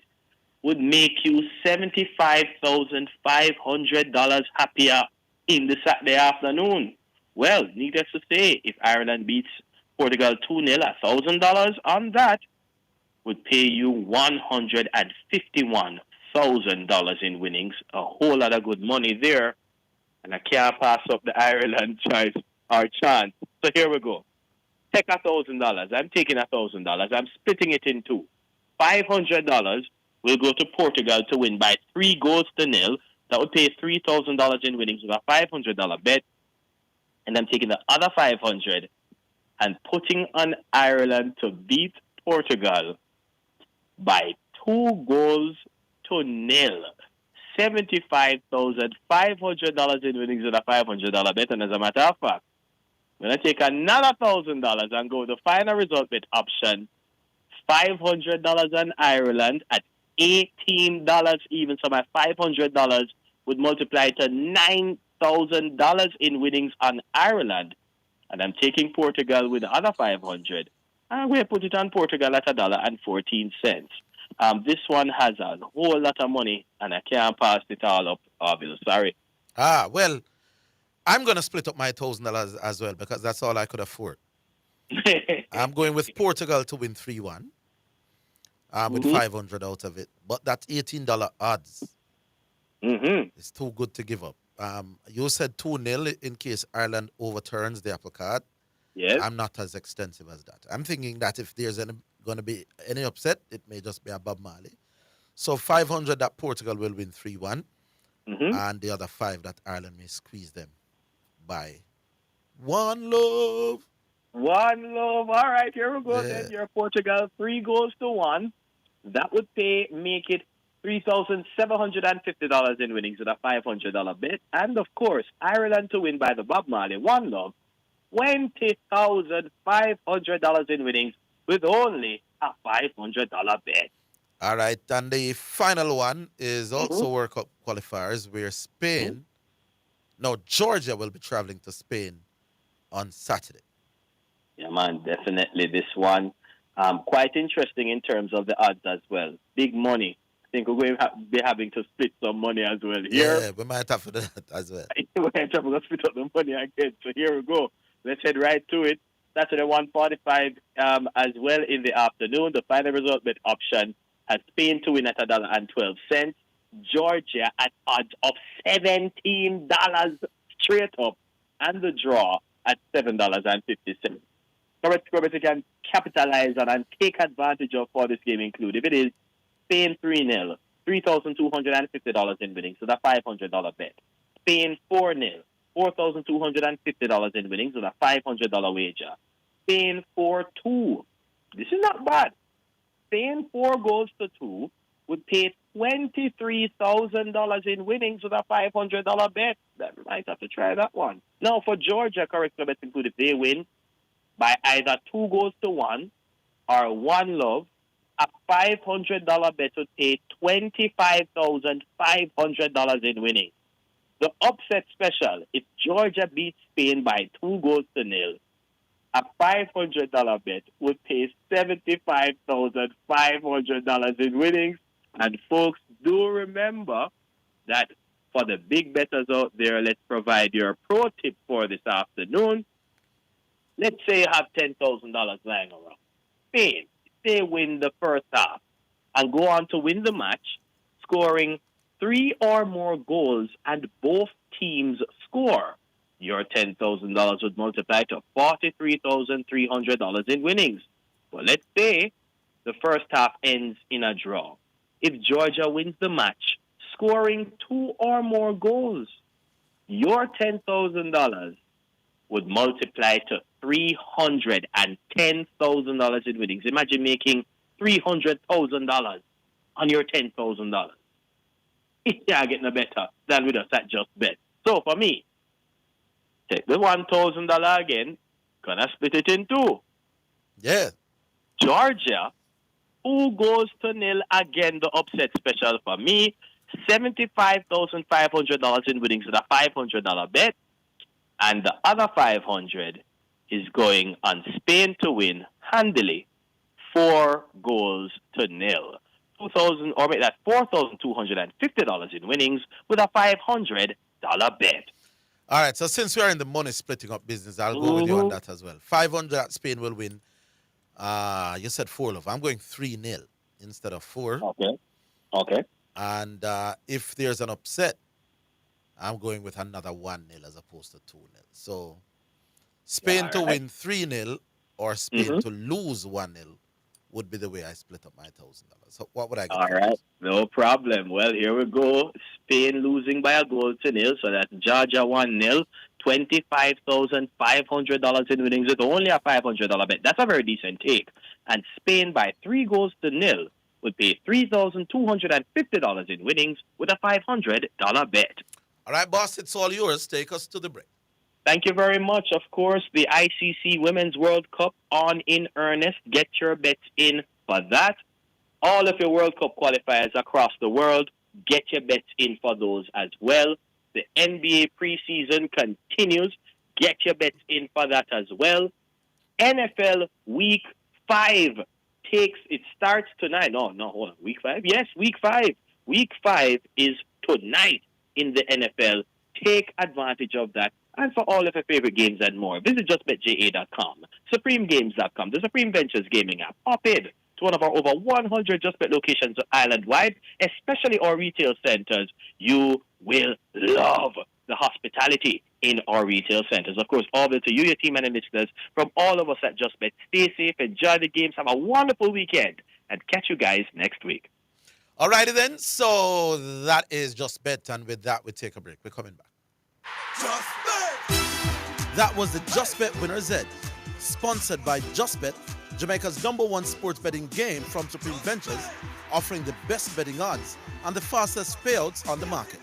would make you $75,500 happier in the Saturday afternoon. Well, needless to say, if Ireland beats Portugal 2-0, $1,000 on that would pay you $151,000 in winnings. A whole lot of good money there. And I can't pass up the Ireland choice or chance. So here we go. Take $1,000. I'm taking $1,000. I'm splitting it in two. $500 will go to Portugal to win by 3-0. That would pay $3,000 in winnings with a $500 bet. And I'm taking the other $500 and putting on Ireland to beat Portugal by 2-0. $75,500 in winnings with a $500 bet. And as a matter of fact, I'm going to take another $1,000 and go with the final result bet option. $500 on Ireland at $18 even. So my $500 would multiply to $9,000 in winnings on Ireland. And I'm taking Portugal with the other $500. I'm going to put it on Portugal at $1.14. This one has a whole lot of money, and I can't pass it all up, Orville. Sorry. Well, I'm going to split up my $1,000 as well because that's all I could afford. I'm going with Portugal to win 3-1 with 500 out of it. But that's $18 odds. It's too good to give up. You said 2-0 in case Ireland overturns the apple cart. Yes. I'm not as extensive as that. I'm thinking that if there's going to be any upset, it may just be a Bob Marley. So 500 that Portugal will win 3-1, and the other 5 that Ireland may squeeze them by one love. One love. All right, here we go then. Your Portugal 3-1. That would make it $3,750 in winnings with a $500 bet. And of course, Ireland to win by the Bob Marley one love, $20,500 in winnings with only a $500 bet. All right, and the final one is also World Cup qualifiers where Spain, Georgia will be traveling to Spain on Saturday. Yeah, man, definitely this one. Quite interesting in terms of the odds as well. Big money. I think we're going to be having to split some money as well here. Yeah, we might have to do that as well. We might have to split up the money again. So here we go. Let's head right to it. Saturday 1:45 as well in the afternoon. The final result bet option has Spain to win at $1.12. Georgia at odds of $17 straight up. And the draw at $7.50. Correct score you can capitalize on and take advantage of for this game include. If it is Spain 3-0, $3,250 in winnings with a $500 bet. Spain 4-0, $4,250 in winnings with a $500 wager. Spain 4-2. This is not bad. Spain 4-2, would pay $23,000 in winnings with a $500 bet. That might have to try that one. Now, for Georgia, correct bet include if they win by either 2-1 or 1 love, a $500 bet would pay $25,500 in winnings. The upset special, if Georgia beats Spain by 2-0, a $500 bet would pay $75,500 in winnings. And folks, do remember that for the big bettors out there, let's provide your pro tip for this afternoon. Let's say you have $10,000 lying around. Spain, they win the first half and go on to win the match, scoring 3 or more goals and both teams score. Your $10,000 would multiply to $43,300 in winnings. Well, let's say the first half ends in a draw. If Georgia wins the match, scoring 2 or more goals, your $10,000 would multiply to $310,000 in winnings. Imagine making $300,000 on your $10,000. Yeah, getting better than with us at Just Bet. So for me, take the $1,000 again, gonna split it in two. Yeah. Georgia, 2-0 again, the upset special for me, $75,500 in winnings with a $500 bet, and the other $500 is going on Spain to win handily, 4-0. $2,000 or make that $4,250 in winnings with a $500 bet. All right, so since we are in the money splitting up business, I'll go with you on that as well. 500 that Spain will win. You said 4 love. I'm going 3-0 instead of 4. Okay. And if there's an upset, I'm going with another 1-0 as opposed to 2-0. So Spain to win 3-0 or Spain to lose 1-0 would be the way I split up my $1,000. So what would I get? All right, no problem. Well, here we go. Spain losing by 1-0, so that's Georgia 1-0. $25,500 in winnings with only a $500 bet. That's a very decent take. And Spain by 3-0 would pay $3,250 in winnings with a $500 bet. All right, boss, it's all yours. Take us to the break. Thank you very much. Of course, the ICC Women's World Cup on in earnest. Get your bets in for that. All of your World Cup qualifiers across the world, get your bets in for those as well. The NBA preseason continues. Get your bets in for that as well. NFL Week 5 it starts tonight. No, hold on. Week 5? Yes, Week 5. Week 5 is tonight in the NFL. Take advantage of that. And for all of your favorite games and more, visit justbetja.com, supremegames.com, the Supreme Ventures gaming app. Hop in to one of our over 100 Just Bet locations island-wide, especially our retail centers. You will love the hospitality in our retail centers. Of course, Orville, to you, your team, and the listeners, from all of us at Just Bet, stay safe, enjoy the games, have a wonderful weekend, and catch you guys next week. All righty then, so that is Just Bet, and with that, we take a break. We're coming back. Just Bet! That was the Just Bet Winner's Edge, sponsored by Just Bet, Jamaica's #1 sports betting game from Supreme Ventures, offering the best betting odds and the fastest payouts on the market.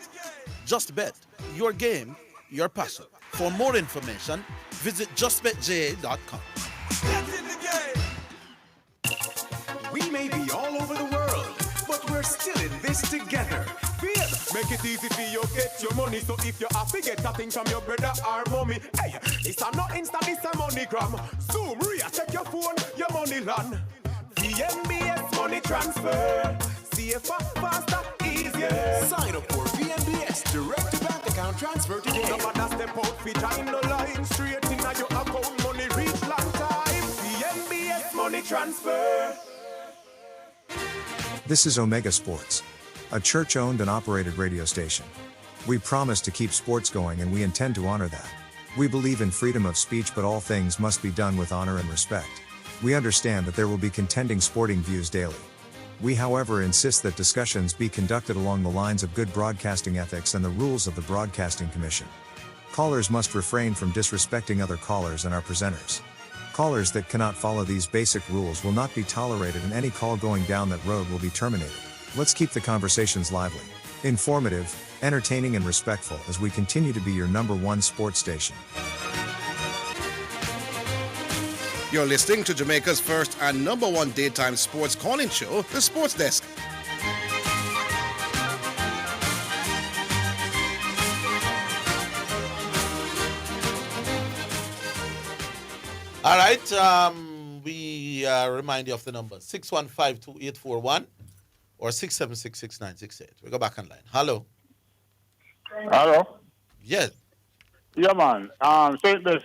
Just Bet, your game, your passion. For more information, visit justbetja.com. We may be all over the world, but we're still in this together. Make it easy for you get your money. So if you have to get a thing from your brother or mommy, hey, it's a not Insta, it's a MoneyGram. Zoom, Ria, check your phone, your money land. VNBS money transfer. Safer, faster, easier. Sign up for VNBS direct to bank account transfer today. No matter step out, fit in the line. Straight in your account, money reach long time. VNBS money transfer. This is Omega Sports, a church-owned and operated radio station. We promise to keep sports going, and we intend to honor that. We believe in freedom of speech, but all things must be done with honor and respect. We understand that there will be contending sporting views daily. We, however, insist that discussions be conducted along the lines of good broadcasting ethics and the rules of the Broadcasting Commission. Callers must refrain from disrespecting other callers and our presenters. Callers that cannot follow these basic rules will not be tolerated, and any call going down that road will be terminated. Let's keep the conversations lively, informative, entertaining, and respectful as we continue to be your #1 sports station. You're listening to Jamaica's first and #1 daytime sports calling show, The Sports Desk. All right. We remind you of the number 615-2841 or 676-6968. We go back online. Hello. Hello? Yes. Yeah, man. Say this,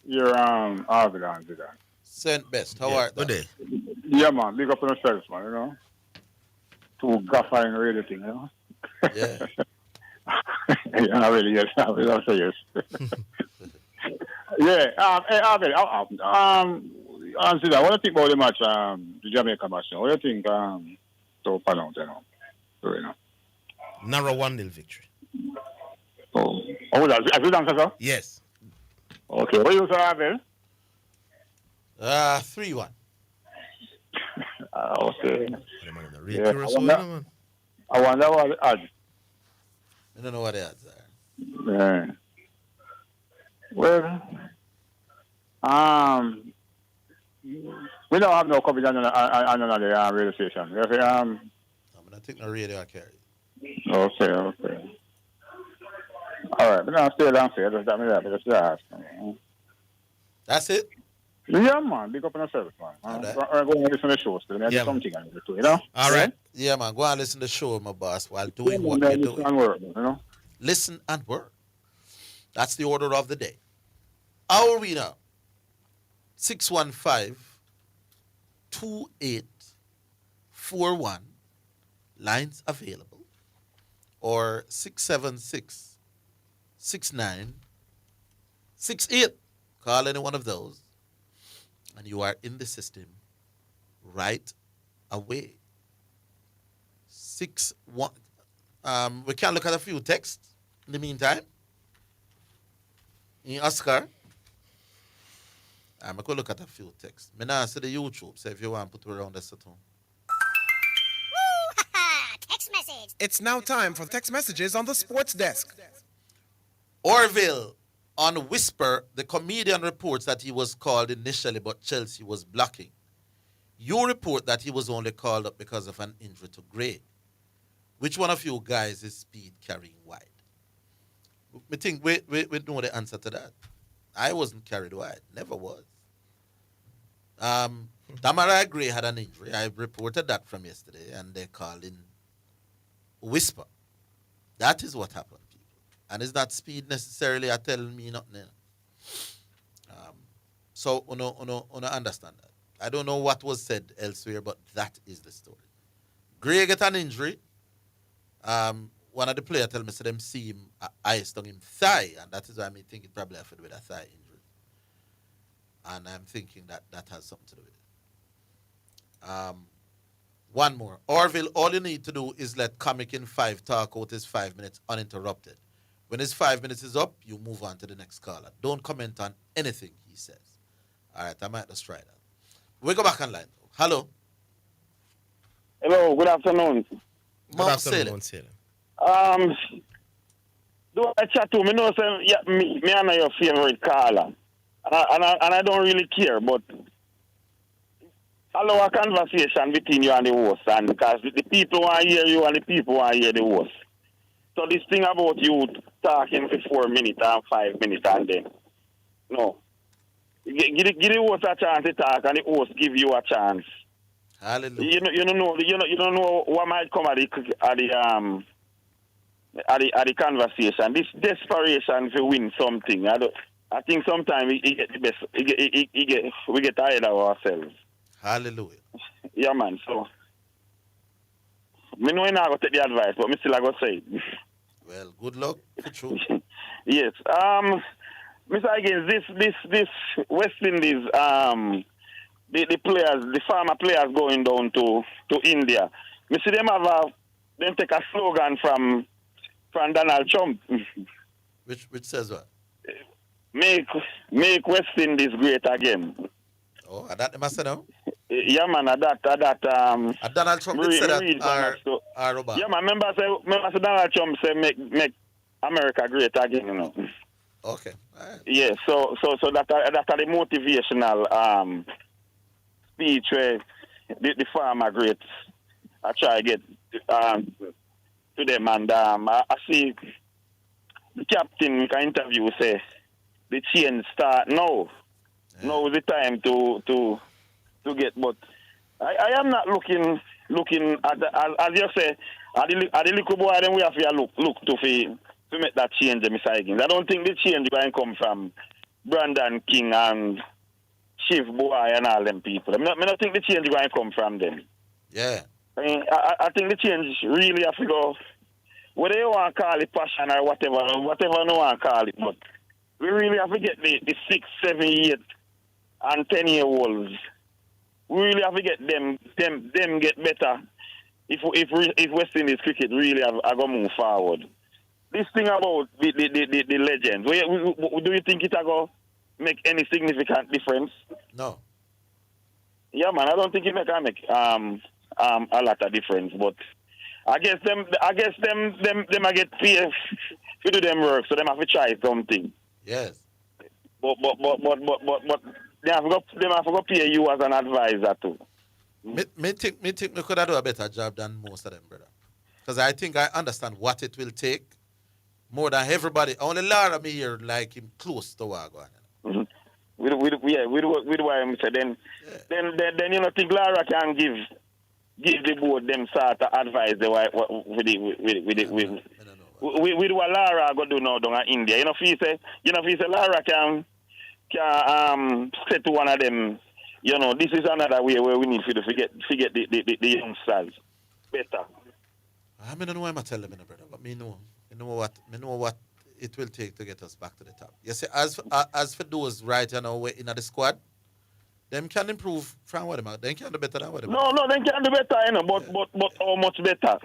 your Orville and Zidane. Saint Best. How are you? Good day. Yeah, man. Big up on yourself, man, you know? Two gaffering radio thing, you know? Yeah. Yeah, really, yes. I will say yes. Yeah. Hey, Orville, Zidane, what do you think about the match, the Jamaica match? What do you think, so far out, you know? So, you know? Narrow 1-0 victory. Oh, that's Zidane, sir? Yes. Okay. What do you say, Orville? 3-1. Okay. Yeah, I wonder what the odds. I don't know what the odds are. Yeah. Well, we don't have no coverage on the radio station. If, I'm not taking no radio I carry. Okay. All right, but now stay downstairs. That's it? Yeah, man. Big up on yourself, man. I'm going to listen to the show still. There's something I need to do, you know? All right. Yeah, man. Go and listen to the show, my boss, while doing what you're doing. Listen and work, you know? Listen and work. That's the order of the day. How are we now? 615-2841. Lines available. Or 676-6968. Call any one of those. And you are in the system right away. 6-1. We can look at a few texts in the meantime. In Oscar, I'm going to look at a few texts. I now see the YouTube, so if you want to put it around the set home. Text message. It's now time for text messages on the sports desk. Orville, on Whisper, the comedian reports that he was called initially, but Chelsea was blocking. You report that he was only called up because of an injury to Gray. Which one of you guys is speed carrying wide? We think we know the answer to that. I wasn't carried wide. Never was. Damara Gray had an injury. I reported that from yesterday, and they called in Whisper. That is what happened, people. And it's not speed necessarily telling me nothing. So, you understand that. I don't know what was said elsewhere, but that is the story. Gray get an injury. One of the players tell me, so them see him ice on him thigh, and that is why I think it probably happened with a thigh injury. And I'm thinking that has something to do with it. One more. Orville, all you need to do is let Comic in 5 talk out his 5 minutes uninterrupted. When his 5 minutes is up, you move on to the next caller. Don't comment on anything he says. All right, I might just try that. We go back online. Hello. Hello, good afternoon. Good afternoon, Sailor. Do I chat to me? No, say, yeah, me and your favorite caller. And I don't really care, but allow a conversation between you and the host, and because the people want to hear you and the people want to hear the host. So this thing about you talking for 4 minutes and 5 minutes and then, no. Give the host a chance to talk and the host give you a chance. Hallelujah. You don't know what might come at the conversation. This desperation to win something. I think sometimes we get tired of ourselves. Hallelujah. Yeah, man. So, I know I'm not going to take the advice, but I still going to say it. Well, good luck. For sure. Yes. Mr. Higgins, this West Indies, the players, the farmer players going down to India. Me see them them take a slogan from Donald Trump. Which says what? Make West Indies great again. Oh, that they must say now? Yeah, man, Donald Trump did say that, yeah, man, remember say Donald Trump say make America great again, you know. Okay. Yeah, so that's the motivational speech where the farmer great. I try to get to them, and I see the captain can interview say the change start now. Yeah. Now is the time to get, but I am not looking at as you say at the little boy then we have to look to make that change, Mr. Higgins. I don't think the change going to come from Brandon King and Chief Boy and all them people. I don't think the change going to come from them. Yeah. I think the change really have to go, whether you want to call it passion or whatever you want to call it, but we really have to get the 6, 7, 8 and 10-year-olds. We really have to get them get better if West Indies cricket really have to move forward. This thing about the legends, do you think it will make any significant difference? No. Yeah, man, I don't think it make a lot of difference, but I guess them I get paid to do them work, so them have to try something. Yes. But they have to go pay you as an advisor too. Me think we could have do a better job than most of them, brother. Because I think I understand what it will take more than everybody. Only Lara me here like him close to what going on. With what I'm saying, then you know think Lara can give the board them sort of advice with what Lara go do now down in India. You know if he say Lara can say to one of them, you know, this is another way where we need to forget the youngsters better. I don't know why I'm telling them, brother, but me know what it will take to get us back to the top. You see, as for those right now in the squad, them can improve from what them are. They can do better than what them are. No, they can do better, you know, but how much better?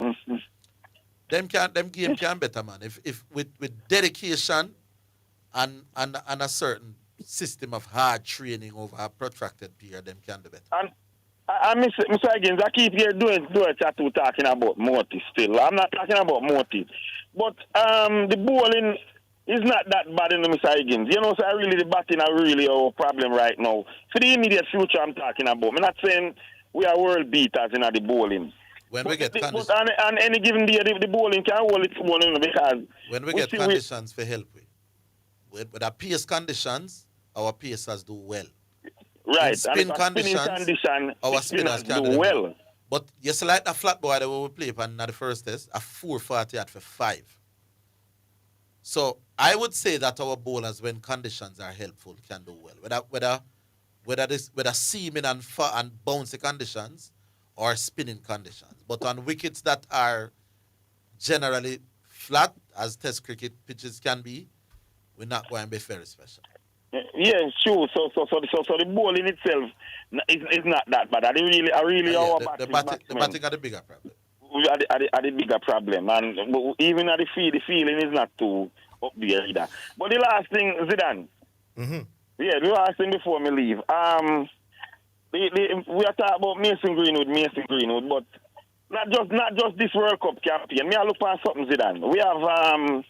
Them game can better, man. If with dedication and a certain system of hard training over a protracted period, them can do better. And Mr. Higgins, I keep here doing tattoo talking about Morty still. I'm not talking about Morty. But the bowling is not that bad in the Mr. Higgins. You know, so the batting are really our problem right now. For the immediate future I'm talking about. I'm not saying we are world beaters in the bowling. When we get conditions. And any given day, the bowling can hold its own because when we get conditions for help with the pace conditions, our pacers do well. Right. In spin condition, our spinners can do well. But you see like the flat boy that we play on the first test, a 440 at for 5. So I would say that our bowlers, when conditions are helpful, can do well. Whether seaming and bouncy conditions or spinning conditions. But on wickets that are generally flat, as test cricket pitches can be, we're not going to be very special. Yeah, sure. So the bowling itself is not that bad. The batting are the bigger problem. Are the bigger problem, and even at the feeling is not too up there either. But the last thing, Zidane. Mm-hmm. Yeah, the last thing before me leave. We are talking about Mason Greenwood, but not just this World Cup campaign. Me I look for something, Zidane. We have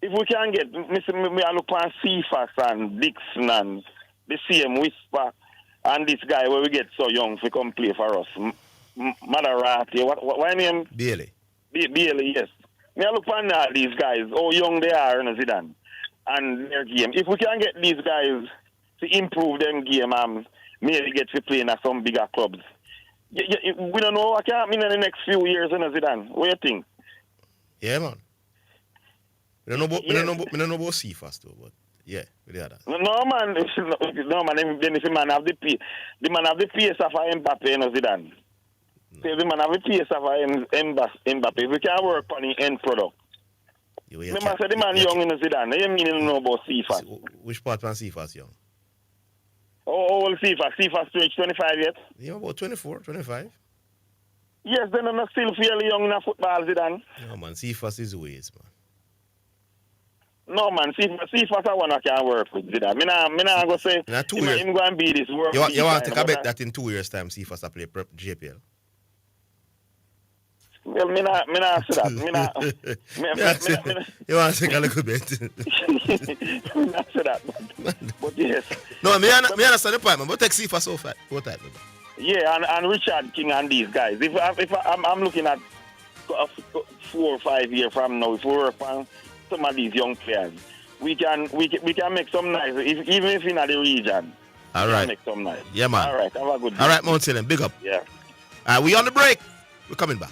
if we can get, me I look for Cephas and Dixon and the same Whisper and this guy where we get so young to come play for us. Madarati, what name? Bailey, yes. Me I look for these guys, how young they are in Zidane and their game. If we can get these guys to improve them game, maybe get to play in some bigger clubs. We don't know what can happen in the next few years in Zidane. What do you think? Yeah, man. We don't know about Cephas though, but yeah, we did that. No man. Then if the man have the pace of Mbappe, you know, Zidane. So the man have the pace of Mbappe. We can work on the end product. Remember, say the man young in Zidane. You mean you know about Cephas? Which part of Cephas young? Oh, Cephas. Cephas reach 25 yet? Yeah, about 24, 25. Yes, then I'm still fairly young in football, Zidane. No, man, Cephas is ways, man. No, man. See, for someone I can work with Zidane. Me nah go say In 2 years. him go and be this work. You want to take a bet that in 2 years' time, Cephas will play JPL? Well, me nah say that. You want to take a little bit? Me nah say that, man. But yes. No, me understand the point, man. But take Cephas so far. What type? Yeah, and Richard King and these guys. If I'm looking at 4 or 5 years from now, if we work on some of these young players, we can make some nice, even if in the region. All we right. can make some nice. Yeah, man. All right, have a good day. All right, Mount Salem, big up. Yeah. We on the break. We're coming back.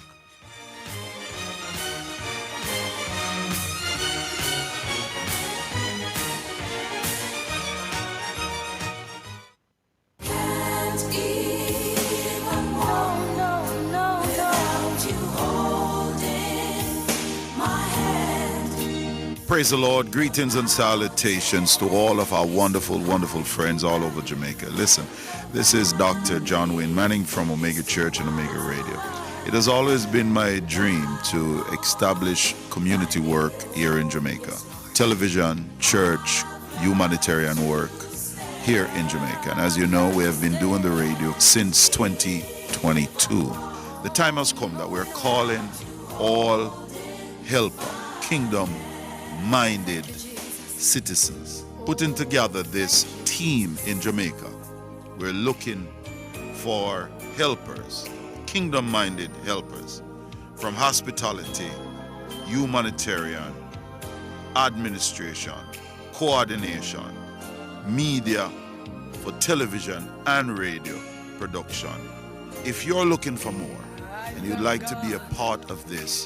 Praise the Lord. Greetings and salutations to all of our wonderful, wonderful friends all over Jamaica. Listen, this is Dr. John Wayne Manning from Omega Church and Omega Radio. It has always been my dream to establish community work here in Jamaica. Television, church, humanitarian work here in Jamaica. And as you know, we have been doing the radio since 2022. The time has come that we're calling all helper, kingdom-minded citizens, putting together this team in Jamaica. We're looking for helpers, kingdom-minded helpers, from hospitality, humanitarian, administration, coordination, media for television and radio production. If you're looking for more and you'd like to be a part of this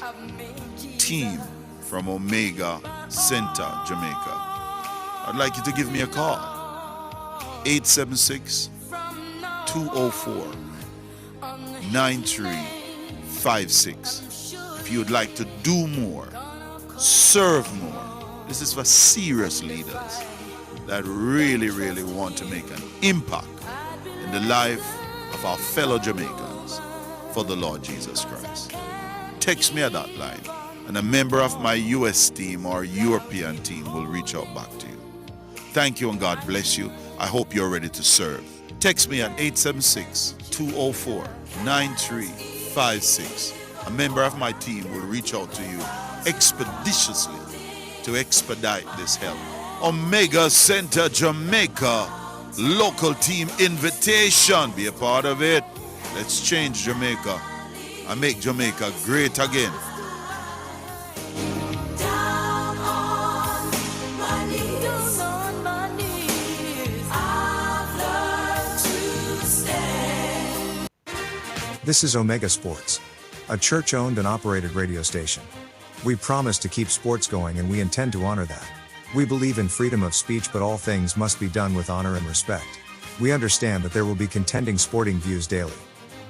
team from Omega Center, Jamaica, I'd like you to give me a call. 876-204-9356. If you'd like to do more, serve more. This is for serious leaders that really, really want to make an impact in the life of our fellow Jamaicans for the Lord Jesus Christ. Text me at that line, and a member of my US team or European team will reach out back to you. Thank you and God bless you. I hope you're ready to serve. Text me at 876-204-9356. A member of my team will reach out to you expeditiously to expedite this help. Omega Center Jamaica, local team invitation. Be a part of it. Let's change Jamaica and make Jamaica great again. This is Omega Sports, a church-owned and operated radio station. We promise to keep sports going and we intend to honor that. We believe in freedom of speech, but all things must be done with honor and respect. We understand that there will be contending sporting views daily.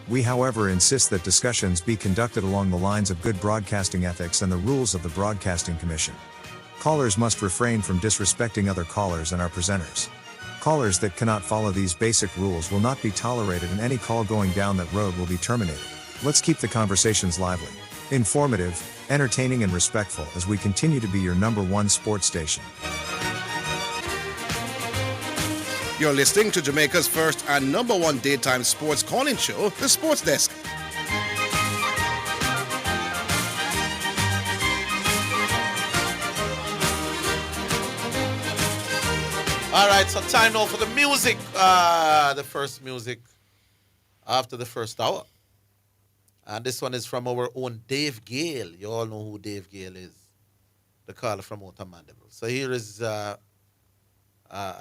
We, however, insist that discussions be conducted along the lines of good broadcasting ethics and the rules of the Broadcasting Commission. Callers must refrain from disrespecting other callers and our presenters. Callers that cannot follow these basic rules will not be tolerated, and any call going down that road will be terminated. Let's keep the conversations lively, informative, entertaining, and respectful as we continue to be your #1 sports station. You're listening to Jamaica's first and #1 daytime sports calling show, The Sports Desk. All right, so time now for the music. The first music after the first hour. And this one is from our own Dave Gale. You all know who Dave Gale is, the caller from Outer Mandeville. So here is a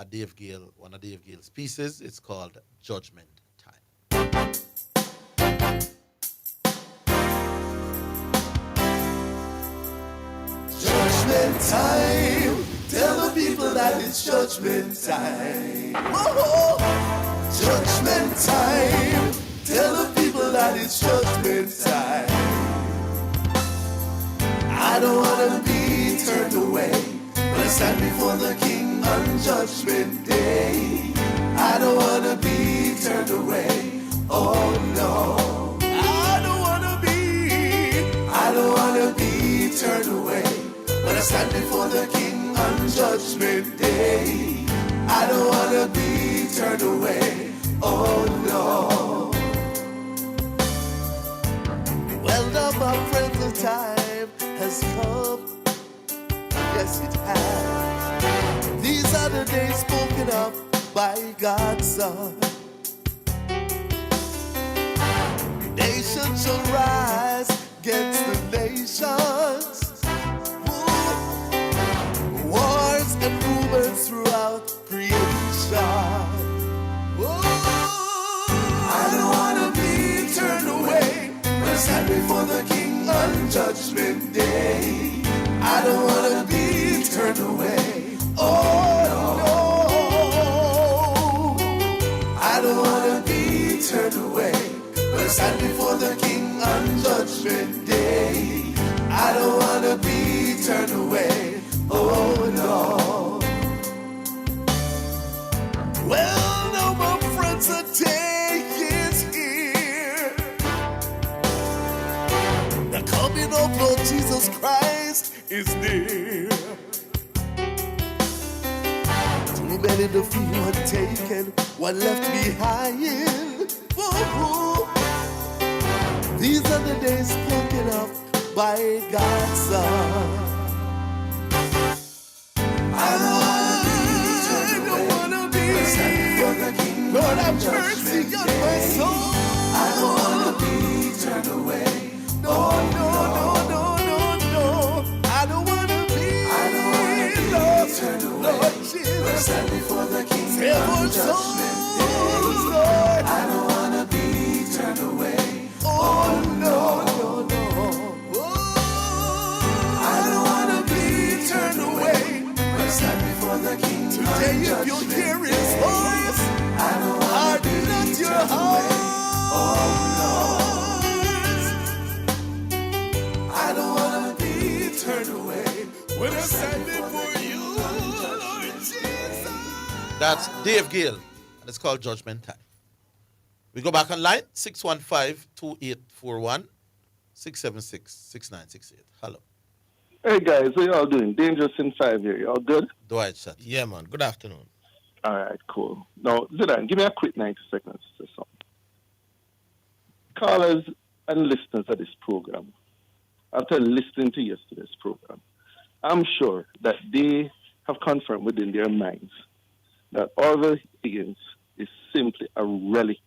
Dave Gale, one of Dave Gale's pieces. It's called Judgment Time. Judgment time. Tell the people that it's judgment time. Whoa. Judgment time. Tell the people that it's judgment time. I don't want to be turned away when I stand before the King on Judgment Day. I don't want to be turned away. Oh no. I don't want to be turned away when I stand before the King on Judgment Day. I don't wanna be turned away. Oh no. Well, now my friends, the time has come. Yes, it has. These are the days spoken of by God's Son. Nation shall rise against the nations. Ooh. Wars and rumors throughout creation. Ooh. I don't wanna be turned away when I stand before the King on Judgment Day. I don't wanna be turned away. Oh no. I don't wanna be turned away when I stand before the King on Judgment Day. I don't wanna be turned away. Oh no. Well, now my friends, the day is here. The coming of Lord Jesus Christ is near. Too many to feel one taken, one left behind. Woo-hoo. These are the days spoken of by God's Son. I don't wanna be Lord, have mercy on my soul. I don't wanna be turned away. No, no, no, no, no, no. I don't wanna be Lord, turned away. Lord Jesus, stand before the King on Judgment Day. Lord, I don't wanna be turned away. Oh no, no, no. Oh, I don't wanna be turned away. When I stand before the King today, if you'll hear His voice, harden not your heart. Oh no, I don't wanna be turned away when I stand before you, Lord Jesus. That's Dave Gale, and it's called Judgment Time. We go back online, 615-2841, 676-6968. Hello. Hey guys, how y'all doing? Dangerous in 5 here. Y'all good? Dwight Shat. Yeah, man. Good afternoon. All right, cool. Now, Zidane, give me a quick 90 seconds to say something. Callers and listeners of this program, after listening to yesterday's program, I'm sure that they have confirmed within their minds that Orville Higgins is simply a relic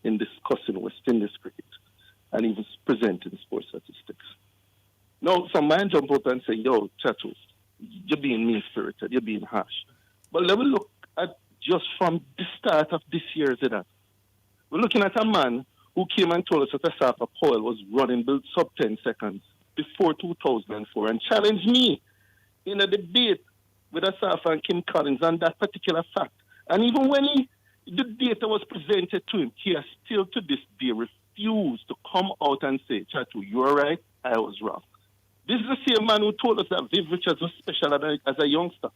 in discussing West Indies cricket and even presenting sports statistics. Now, some man jump out and say, yo, Chatu, you're being mean-spirited, you're being harsh. But let me look at just from the start of this year, Zidane. We're looking at a man who came and told us that Asafa Powell was running build sub 10 seconds before 2004 and challenged me in a debate with Asafa and Kim Collins on that particular fact. And even when the data was presented to him, he has still to this day refused to come out and say, Chatu, you're right, I was wrong. This is the same man who told us that Viv Richards was special as a youngster.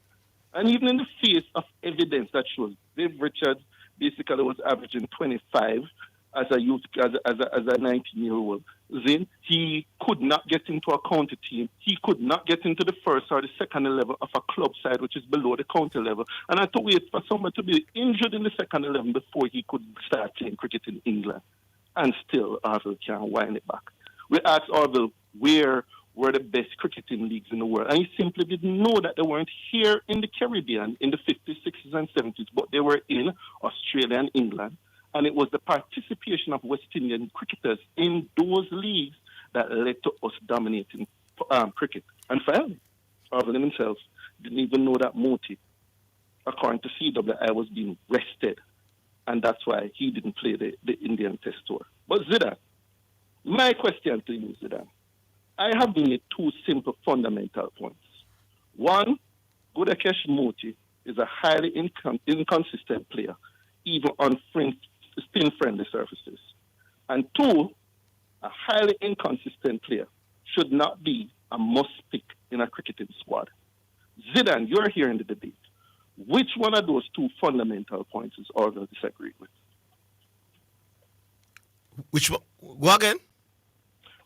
And even in the face of evidence that shows Viv Richards basically was averaging 25 as a youth, as a 19-year-old. Then he could not get into a county team. He could not get into the first or the second level of a club side, which is below the county level. And I had to wait for someone to be injured in the second 11 before he could start playing cricket in England. And still, Orville can't wind it back. We asked Orville where were the best cricketing leagues in the world. And he simply didn't know that they weren't here in the Caribbean in the 50s, 60s, and 70s, but they were in Australia and England. And it was the participation of West Indian cricketers in those leagues that led to us dominating cricket. And finally, Orville himself didn't even know that Moti, according to CWI, was being rested. And that's why he didn't play the Indian Test Tour. But Zidane, my question to you, Zidane, I have made two simple fundamental points. One, Gudakesh Moti is a highly inconsistent player, even on spin-friendly surfaces. And two, a highly inconsistent player should not be a must-pick in a cricketing squad. Zidane, you're here in the debate. Which one of those two fundamental points is Orville disagreed with? Which one? Go again?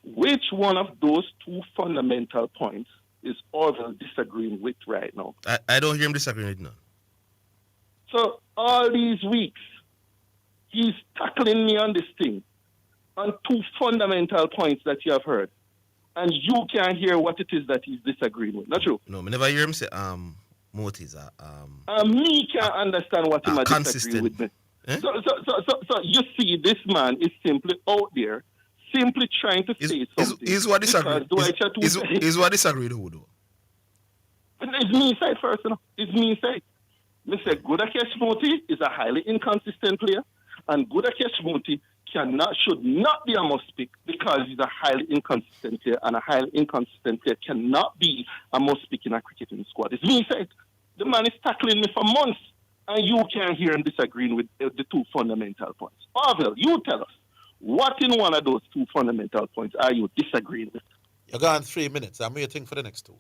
Which one of those two fundamental points is Orville disagreeing with right now? I don't hear him disagreeing with none. So all these weeks, he's tackling me on this thing, on two fundamental points that you have heard. And you can't hear what it is that he's disagreeing with. Not true? No, I never hear him say Motis me can't understand what he might disagree with me. Eh? So you see, this man is simply out there, simply trying to say something. Is what disagree? Is what disagree though? It's me side first, you know. It's me side. Mr. Gudakesh Moti is a highly inconsistent player, and Gudakesh Moti should not be a must pick because he's a highly inconsistent player, and a highly inconsistent player cannot be a must pick in a cricketing squad. It's me said. The man is tackling me for months, and you can't hear him disagreeing with the two fundamental points. Orville, you tell us, what in one of those two fundamental points are you disagreeing with? You're gone 3 minutes. I'm waiting for the next two.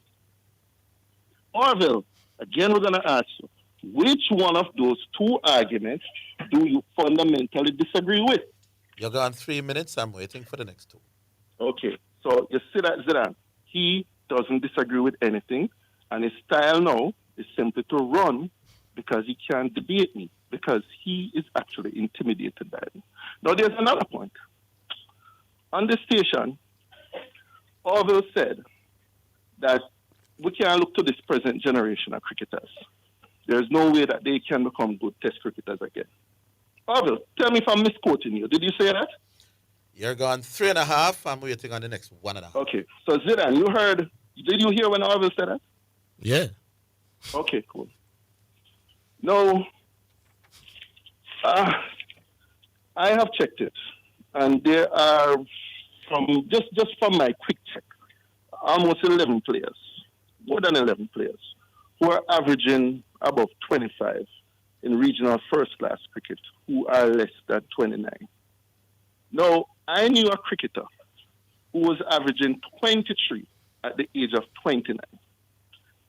Orville, again, we're going to ask you, which one of those two arguments do you fundamentally disagree with? You're gone 3 minutes. I'm waiting for the next two. Okay, so you see that Zidane, he doesn't disagree with anything, and his style now is simply to run because he can't debate me, because he is actually intimidated by me. Now, there's another point. On the station, Orville said that we can't look to this present generation of cricketers. There's no way that they can become good test cricketers again. Orville, tell me if I'm misquoting you. Did you say that? You're gone 3.5. I'm waiting on the next 1.5. Okay. So, Zidane, did you hear when Orville said that? Yeah. Okay, cool. No, I have checked it, and there are, just from my quick check, almost 11 players, more than 11 players, who are averaging above 25 in regional first-class cricket, who are less than 29. Now, I knew a cricketer who was averaging 23 at the age of 29.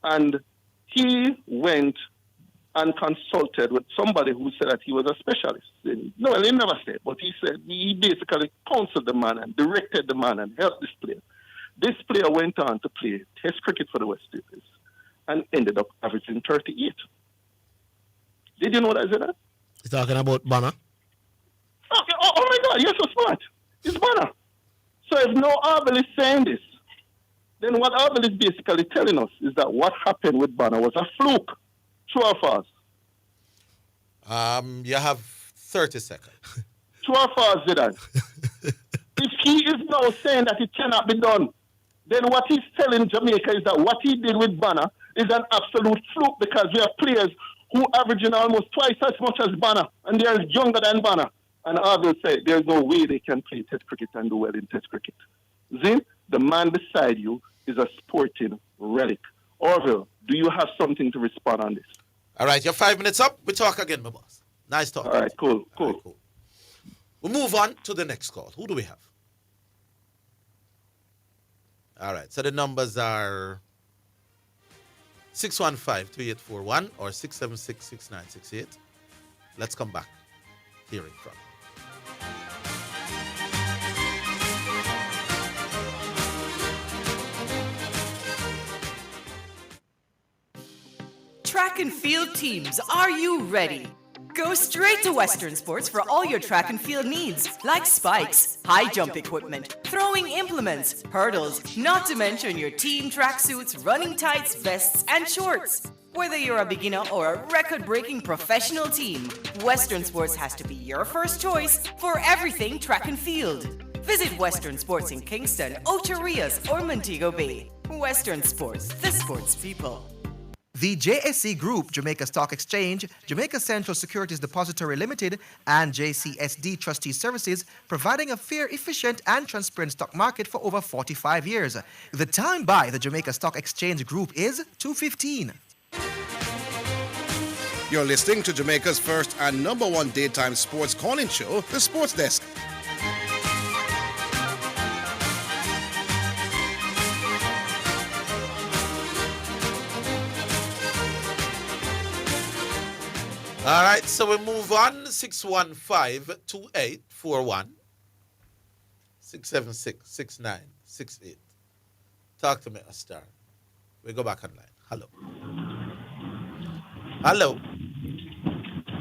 And he went and consulted with somebody who said that he was a specialist. No, he never said, but he said he basically counseled the man and directed the man and helped this player. This player went on to play test cricket for the West Indies and ended up averaging 38. Did you know that, Zidane? You're talking about Banner? Okay. Oh my God, you're so smart. It's Banner. So if no Orville is saying this, then what Orville is basically telling us is that what happened with Banner was a fluke. True or false? You have 30 seconds. True or false, Zidane? If he is now saying that it cannot be done, then what he's telling Jamaica is that what he did with Banner is an absolute fluke, because we have players who averaging almost twice as much as Banner, and they are younger than Banner. And Orville said there's no way they can play test cricket and do well in test cricket. Zin, the man beside you is a sporting relic. Orville, do you have something to respond on this? All right, you're 5 minutes up. We talk again, my boss. Nice talk. All right, cool. Right, cool. We'll move on to the next call. Who do we have? All right, so the numbers are 615-2841 or 676-6968. Let's come back hearing from you. Track and field teams, are you ready? Go straight to Western Sports for all your track and field needs, like spikes, high jump equipment, throwing implements, hurdles, not to mention your team tracksuits, running tights, vests, and shorts. Whether you're a beginner or a record-breaking professional team, Western Sports has to be your first choice for everything track and field. Visit Western Sports in Kingston, Ocho Rios, or Montego Bay. Western Sports, the sports people. The JSC Group, Jamaica Stock Exchange, Jamaica Central Securities Depository Limited, and JCSD Trustee Services, providing a fair, efficient, and transparent stock market for over 45 years. The time by the Jamaica Stock Exchange Group is 2:15. You're listening to Jamaica's first and number one daytime sports calling show, The Sports Desk. All right, so we move on. 615-2841. 676-6968. Talk to me, Astar. We go back online. Hello. Hello.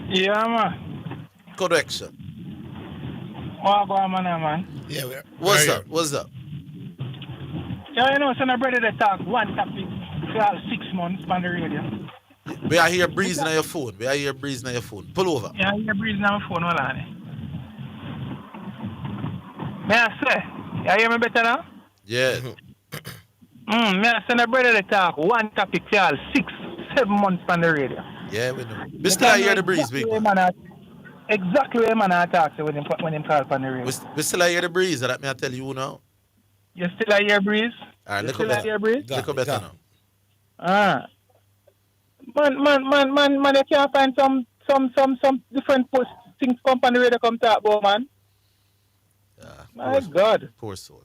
Yeah, man. Correction. What about man? Yeah, What's up? What's up? Yeah, you know, so my brother they talk one topic for 6 months on the radio. We are here breezing on your phone. We are here breezing on your phone. Pull over. Yeah, you're breathing on my phone, hold on. May I say, you hear me better now? Yeah. May I say my brother they talk one topic for 6, 7 months on the radio. Yeah, we know. We still hear the breeze, big man. Exactly where man I talk to when him call on the radio. We still hear the breeze, that me I tell you now. You still hear breeze? All right, you look still better. hear breeze? Look better now. Man, you can't find some different things come on the radio come talk about, man. My God. Poor soul.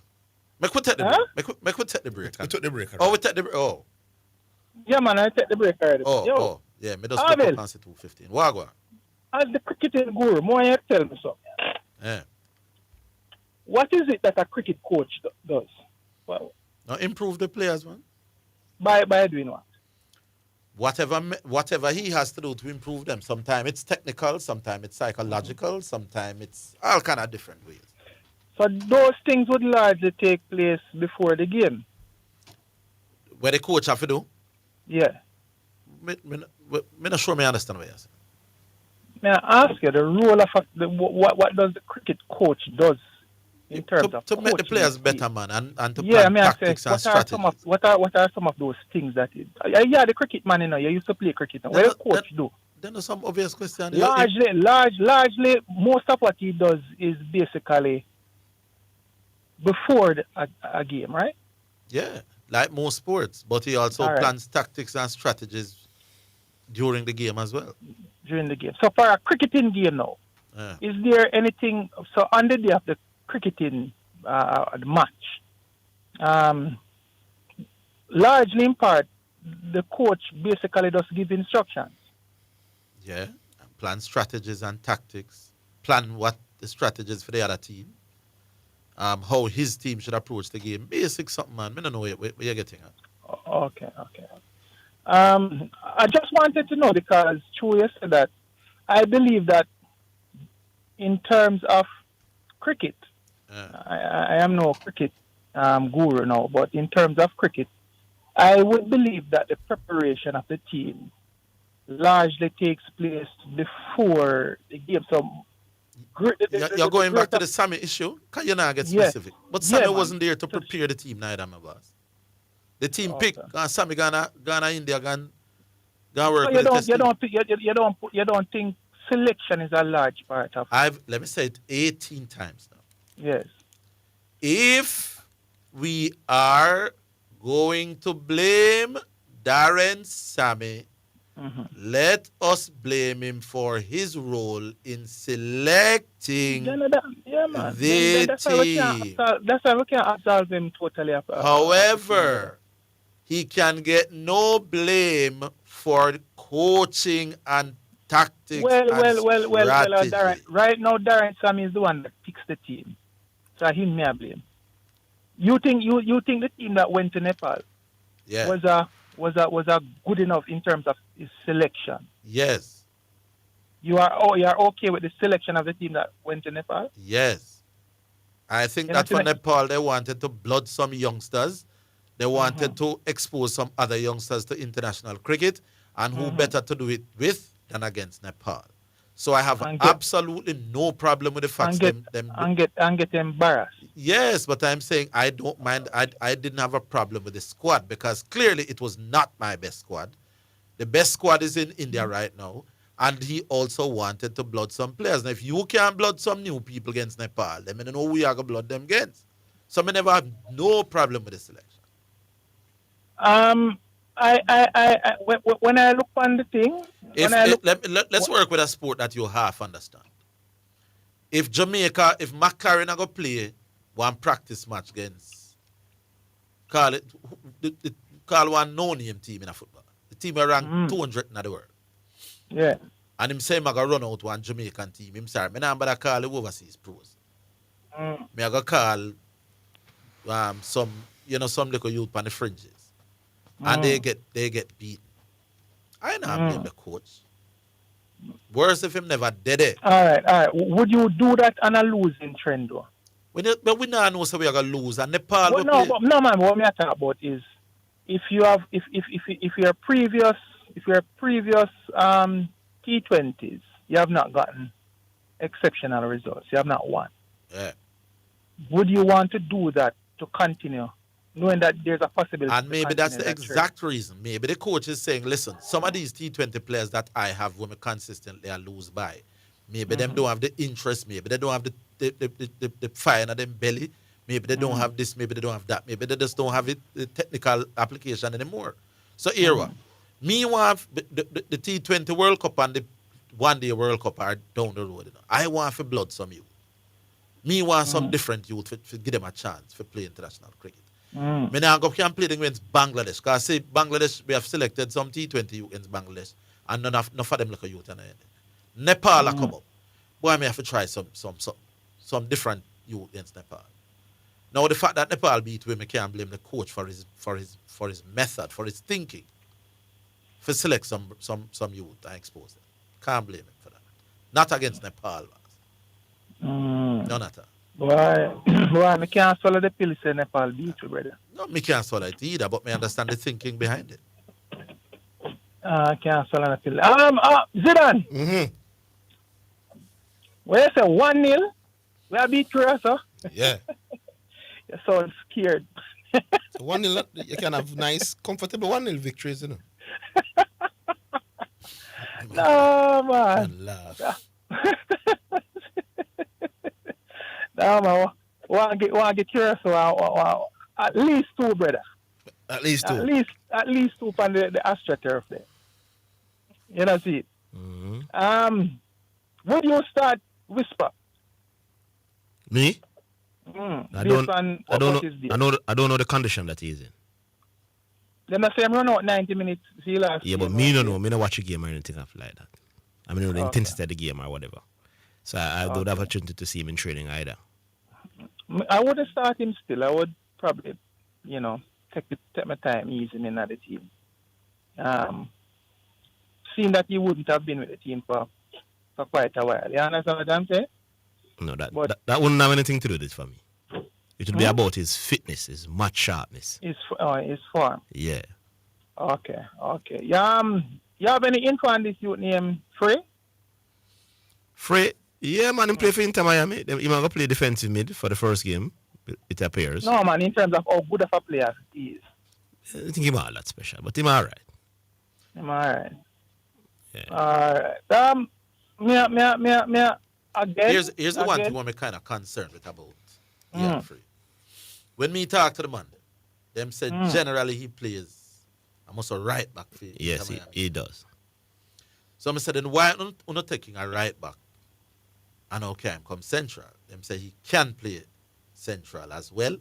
Make we take the break. Make we take the break. We took the break. Oh, we take the break. Oh. Yeah, man, I take the break already. Oh. Yeah, me just look up and see 2:15. Wagwa. As the cricketing guru, more you tell me so. Yeah. What is it that a cricket coach does? Well, now improve the players, man. By doing what? Whatever he has to do to improve them. Sometimes it's technical, sometimes it's psychological, sometimes it's all kind of different ways. So those things would largely take place before the game. Where the coach have to do? Yeah. Me not sure me understand what you're saying. May I ask you the role of what does the cricket coach does in terms of to make the players better, man, and to plan tactics and strategies. What are some of those things that the cricket man, you know, you used to play cricket. What does the coach do? Then there's some obvious questions. Largely, most of what he does is basically before a game, right? Yeah, like most sports, but he also plans tactics and strategies during the game as well. During the game. So for a cricketing game now, is there anything, so on the day of the cricketing the match, largely in part, the coach basically just give instructions. Yeah, plan strategies and tactics, plan what the strategies for the other team, how his team should approach the game. Basic something, man. I don't know where you're getting at. Okay. I just wanted to know because Chu said that I believe that in terms of cricket, I am no cricket guru now, but in terms of cricket, I would believe that the preparation of the team largely takes place before the game. So you're going back to the Sammy issue? Can you not get specific? But Sammy wasn't there to prepare the team neither, my boss. The team picked Sammy Ghana India gone work with the you don't think selection is a large part of let me say it 18 times now. Yes. If we are going to blame Darren Sammy, let us blame him for his role in selecting the team. That's why we can't absolve him totally. However, he can get no blame for coaching and tactics. Well, Darren, right now Darren Sammy is the one that picks the team. So him may blame. You think the team that went to Nepal was a good enough in terms of his selection? Yes. You are okay with the selection of the team that went to Nepal? Yes. I think that for Nepal they wanted to blood some youngsters. They wanted to expose some other youngsters to international cricket, and who better to do it with than against Nepal. So I have absolutely no problem with the fact and get embarrassed. Yes, but I'm saying I don't mind. I didn't have a problem with the squad because clearly it was not my best squad. The best squad is in India right now, and he also wanted to blood some players. Now, if you can blood some new people against Nepal, then I don't know who you are going to blood them against. So I never have no problem with the selection. When I look on the thing, let's work with a sport that you half understand. If McLaren are going to play one practice match against, call one no-name team in a football. The team are ranked 200 in the world. Yeah. And him say, I'm going to run out one Jamaican team. Him sorry, I'm not going to call the overseas pros. I'm going to call some little youth on the fringes. and they get beat. I not blame the coach. Worse if him never did it. All right. Would you do that on a losing trend, though? But we now know so we are gonna lose, and Nepal But no, man. What me talk about is if you have if your previous T20s you have not gotten exceptional results, you have not won. Yeah. Would you want to do that to continue, knowing that there's a possibility? And maybe that's the exact reason. Maybe the coach is saying, listen, some of these T20 players that I have when we consistently I lose by, maybe them don't have the interest, maybe they don't have the fire in them belly, maybe they don't have this, maybe they don't have that, maybe they just don't have the technical application anymore. So here, me want the T20 World Cup and the one-day World Cup are down the road. You know. I want for blood some youth. Me want some different youth to give them a chance to play international cricket. Me now go can play against Bangladesh. Because say Bangladesh, we have selected some T20 youth against Bangladesh, and none of them like a youth. Nepal come up. Boy, I may have to try some different youth against Nepal. Now the fact that Nepal beat we can't blame the coach for his method, for his thinking. For select some youth and expose them. Can't blame him for that. Not against Nepal. None at all. Why? I can't swallow the pill say Nepal beat you, brother. No, me can't swallow it either, but me understand the thinking behind it. I can't swallow the pill. Zidane. Well, you say 1-0. We are beat through, sir. Yeah. You sound scared. So 1-0, you can have nice, comfortable 1-0 victories, you know. No, man. No, man. Want to get curious? At least 2, brother. At least 2. At least 2 on the AstroTurf there. You know, see it. Would you start Whisper? Me? I don't know the condition that he's in. Then I say I'm run out 90 minutes. See last. Yeah, but me don't know. Me don't watch a game or anything like that. I mean, the intensity of the game or whatever. So I don't have a opportunity to see him in training either. I wouldn't start him still. I would probably, take my time easing in at the team. Seeing that he wouldn't have been with the team for quite a while. You understand what I'm saying? No, that wouldn't have anything to do with it for me. It would be about his fitness, his match sharpness. His form. Yeah. Okay. You have any info on this youth named Frey? Frey? Yeah, man, he play for Inter Miami. He might go play defensive mid for the first game, it appears. No, man, in terms of how good of a player he is. I think he's not that special, but he's all right. Yeah. All right. Me, again. Here's the one thing I'm kind of concerned with about Frey. When me talk to the man, them said generally he plays almost a right back for Yes, he does. So I said, then why not taking a right back? And okay, come central. Them say he can play central as well,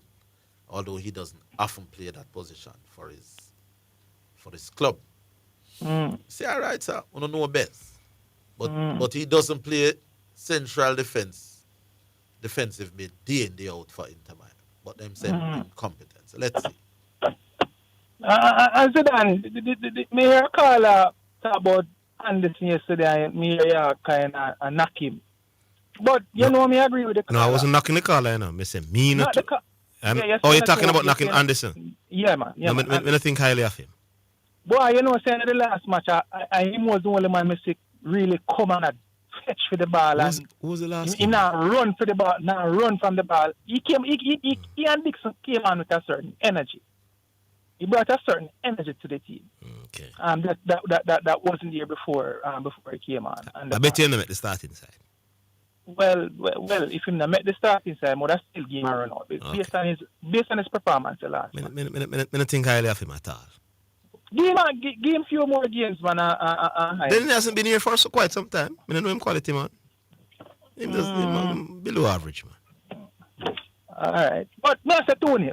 although he doesn't often play that position for his club. Say, all right, sir, we don't know best. But he doesn't play central defensive mid day in, day out for Inter Miami. But them say incompetent. So let's see. Zidane, me hear Carla talk about Anderson yesterday, and me hear kind of knock him. But me agree with the Carla. No, I wasn't knocking the Carla, I said me not. You're talking about knocking Anderson? Yeah, man. I don't think highly of him. Boy, saying the last match, him was the only man who really come and fetch for the ball. Who was the last? He now run for the ball, now run from the ball. He and Dixon came on with a certain energy. He brought a certain energy to the team. Okay. That wasn't there before he came on. I bet you met the starting side. Well, if he not met the starting side, but that's still game run out. Based on his performance the last time. I don't think highly of him at all. Give him few more games, man. Then he hasn't been here for quite some time. I don't know him quality, man. Him just below average, man. All right. But Master Tony.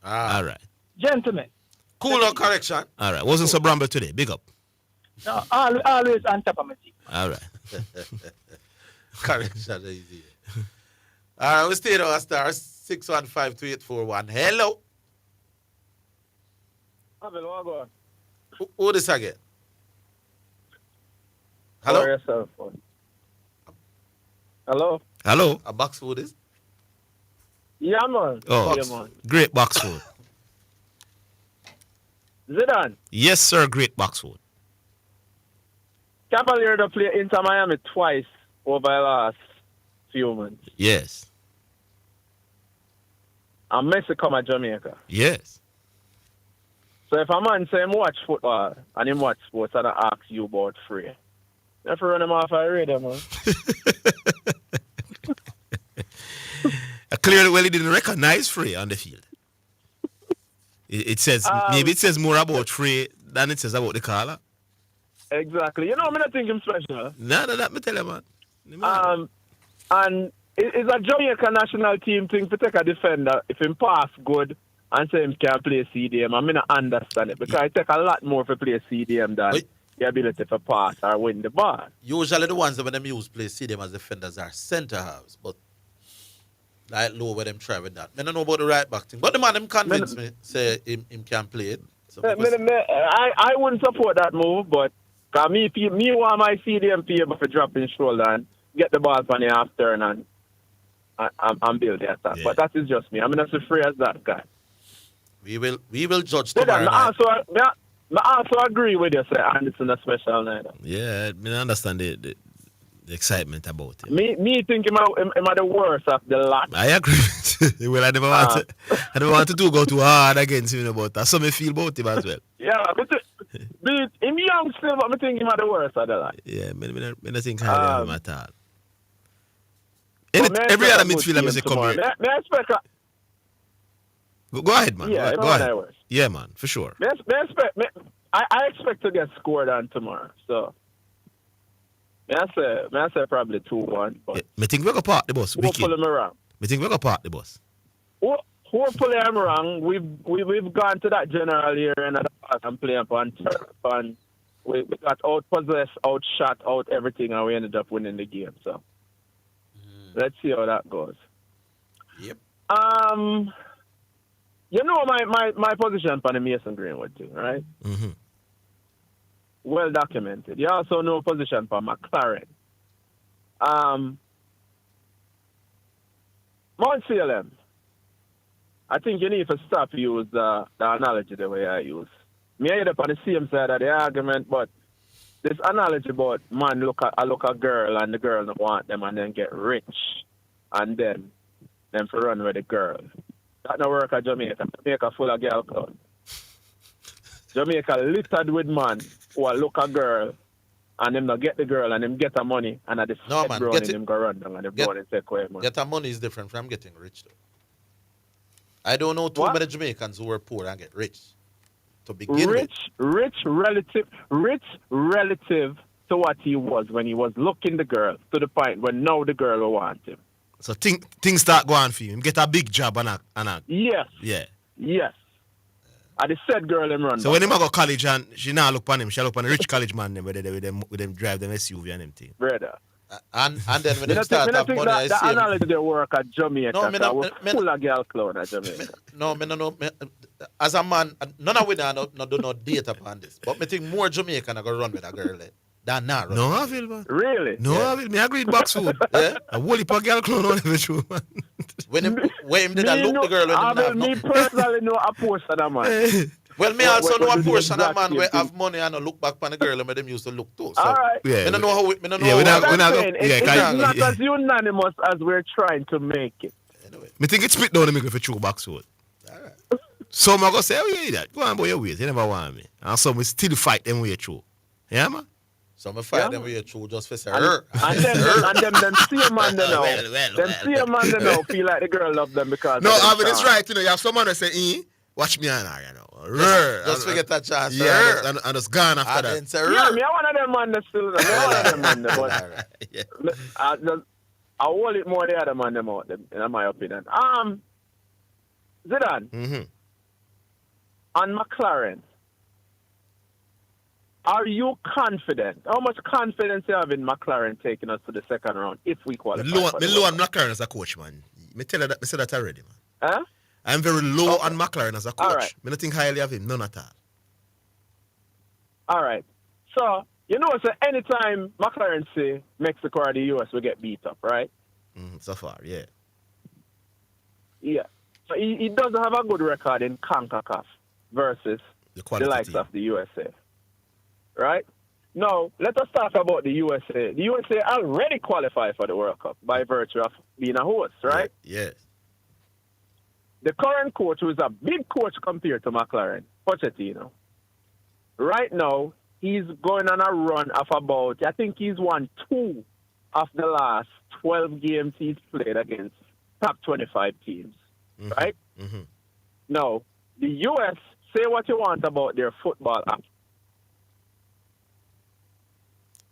All right. Gentlemen. Cool or correction? All right. Wasn't so bramble today. Big up. No, always on top of my team. All right. Correction easy. All right, we stay there, star 6152841. Hello. Who this again? Hello? Yourself, hello? Hello? A box food is? Yeah, man. Oh, Yeah, man. great box food. Zidane, Yes, sir, great box food. Cavalier to play Inter Miami twice over the last few months. Yes. And Messi come at Jamaica. Yes. So if a man say him watch football and him watch sports and I ask you about free, you have to run him off a radio, man. Clearly, well, he didn't recognize Free on the field. It says, maybe it says more about Free than it says about the caller. Exactly. You know, I don't think him special. No, that me tell you, man. And it's a Jamaica national team thing to take a defender if him pass good and say him can play CDM. I mean, I understand it because it take a lot more to play CDM than the ability to pass or win the ball. Usually the ones that when them use play CDM as defenders are centre halves, but like low where them try with that. I don't know about the right back thing, but the man them convinced me say him can play it. So I wouldn't support that move, but cause me want my CDM to be able to drop in shoulder and get the ball from the half turn and build the attack. Yeah. But that is just me. I'm not as free as that guy. We will judge tomorrow night. I also agree with you, sir, and it's in a special night. Yeah, I understand the excitement about it. Me think am I the worst of the lot. I agree. Well, I never want to go too hard against him about that. So me feel about him as well. Yeah, but him young still, but I think him are the worst of the lot. Yeah, I don't think highly of him at all. Every other midfielder I say come here. May I expect Go ahead, man. Yeah, go ahead. Yeah, man, for sure. I expect to get scored on tomorrow. So, may I say probably 2-1. But I think we're going to park the bus. Hopefully I'm wrong. I think we're going to park the bus. Hopefully I'm wrong. We've gone to that general here and I'm playing upon turf and we got out-possessed, outshot, out everything, and we ended up winning the game. So, let's see how that goes. Yep. You know my position for the Mason Greenwood team, right? Mm-hmm. Well documented. You also know position for McLaren. Mount CLM. I think you need to stop use the analogy the way I use. Me I end up on the same side of the argument, but this analogy about man look a girl and the girl don't want them and then get rich and then them for run with the girl. That no work at Jamaica. Jamaica full of girl clown. Jamaica littered with man who a look a girl and them not get the girl and them get the money and at the ground and them go run down and them go and take away money. Get the money is different from getting rich though. I don't know too many Jamaicans who were poor and get rich. To begin rich relative to what he was when he was looking the girl to the point when now the girl will want him. So things start going for you. Get a big job and a Yes. Yeah. Yes. And the said girl him run. So when him go college and she now look on him, she look on the rich college man them with them drive them SUV and them thing. Brother. And then when they start have money, I see the analogy they work at Jamaica. No, was full of girl clown at Jamaica. No. As a man, none of we do not date upon this. But I think more Jamaican are going to run with a girl than not run. No, I feel, man. Really? No, I feel. Me agree with box food. Yeah? A whole heap of girl clown on every show, man. When him did I look the girl when him me personally know a portion of man. Well, me also know a portion of man where have money and look back on the girl and them used to look too. So, all right. Yeah, I don't know how we don't know it's not as unanimous as we're trying to make it. Anyway. Me think it's split down the middle for true box food. All right. So I'm going to say, oh yeah, that. Go on boy your ways. You never want me. And so we still fight them way through. Yeah, man? So I fight them way through just for say and them see a man they know. Them see a man they know feel like the girl love them because no, I mean it's right, you know, you have someone that say, watch me on her, you know. Just forget that chance. Yeah, and it's gone after that. Yeah, me one of them man that still. Me one of them man, but I hold it more the other man them out, in my opinion. Zidane. Mm-hmm. On McLaren, are you confident? How much confidence you have in McLaren taking us to the second round if we qualify? Me low on McLaren as a coach, man. Me said that already, man. Huh? I'm very low on McLaren as a coach. Right. I don't think highly of him, none at all. All right. So, so anytime McLaren say Mexico or the US will get beat up, right? So far, yeah. Yeah. So he doesn't have a good record in CONCACAF versus the likes team. of the USA. Right? Now, let us talk about the USA. The USA already qualified for the World Cup by virtue of being a host, right? Yes. The current coach, who is a big coach compared to McLaren, Pochettino, right now, he's going on a run of about, I think he's won 2 of the last 12 games he's played against top 25 teams, right? Mm-hmm. Now, the U.S., say what you want about their football act.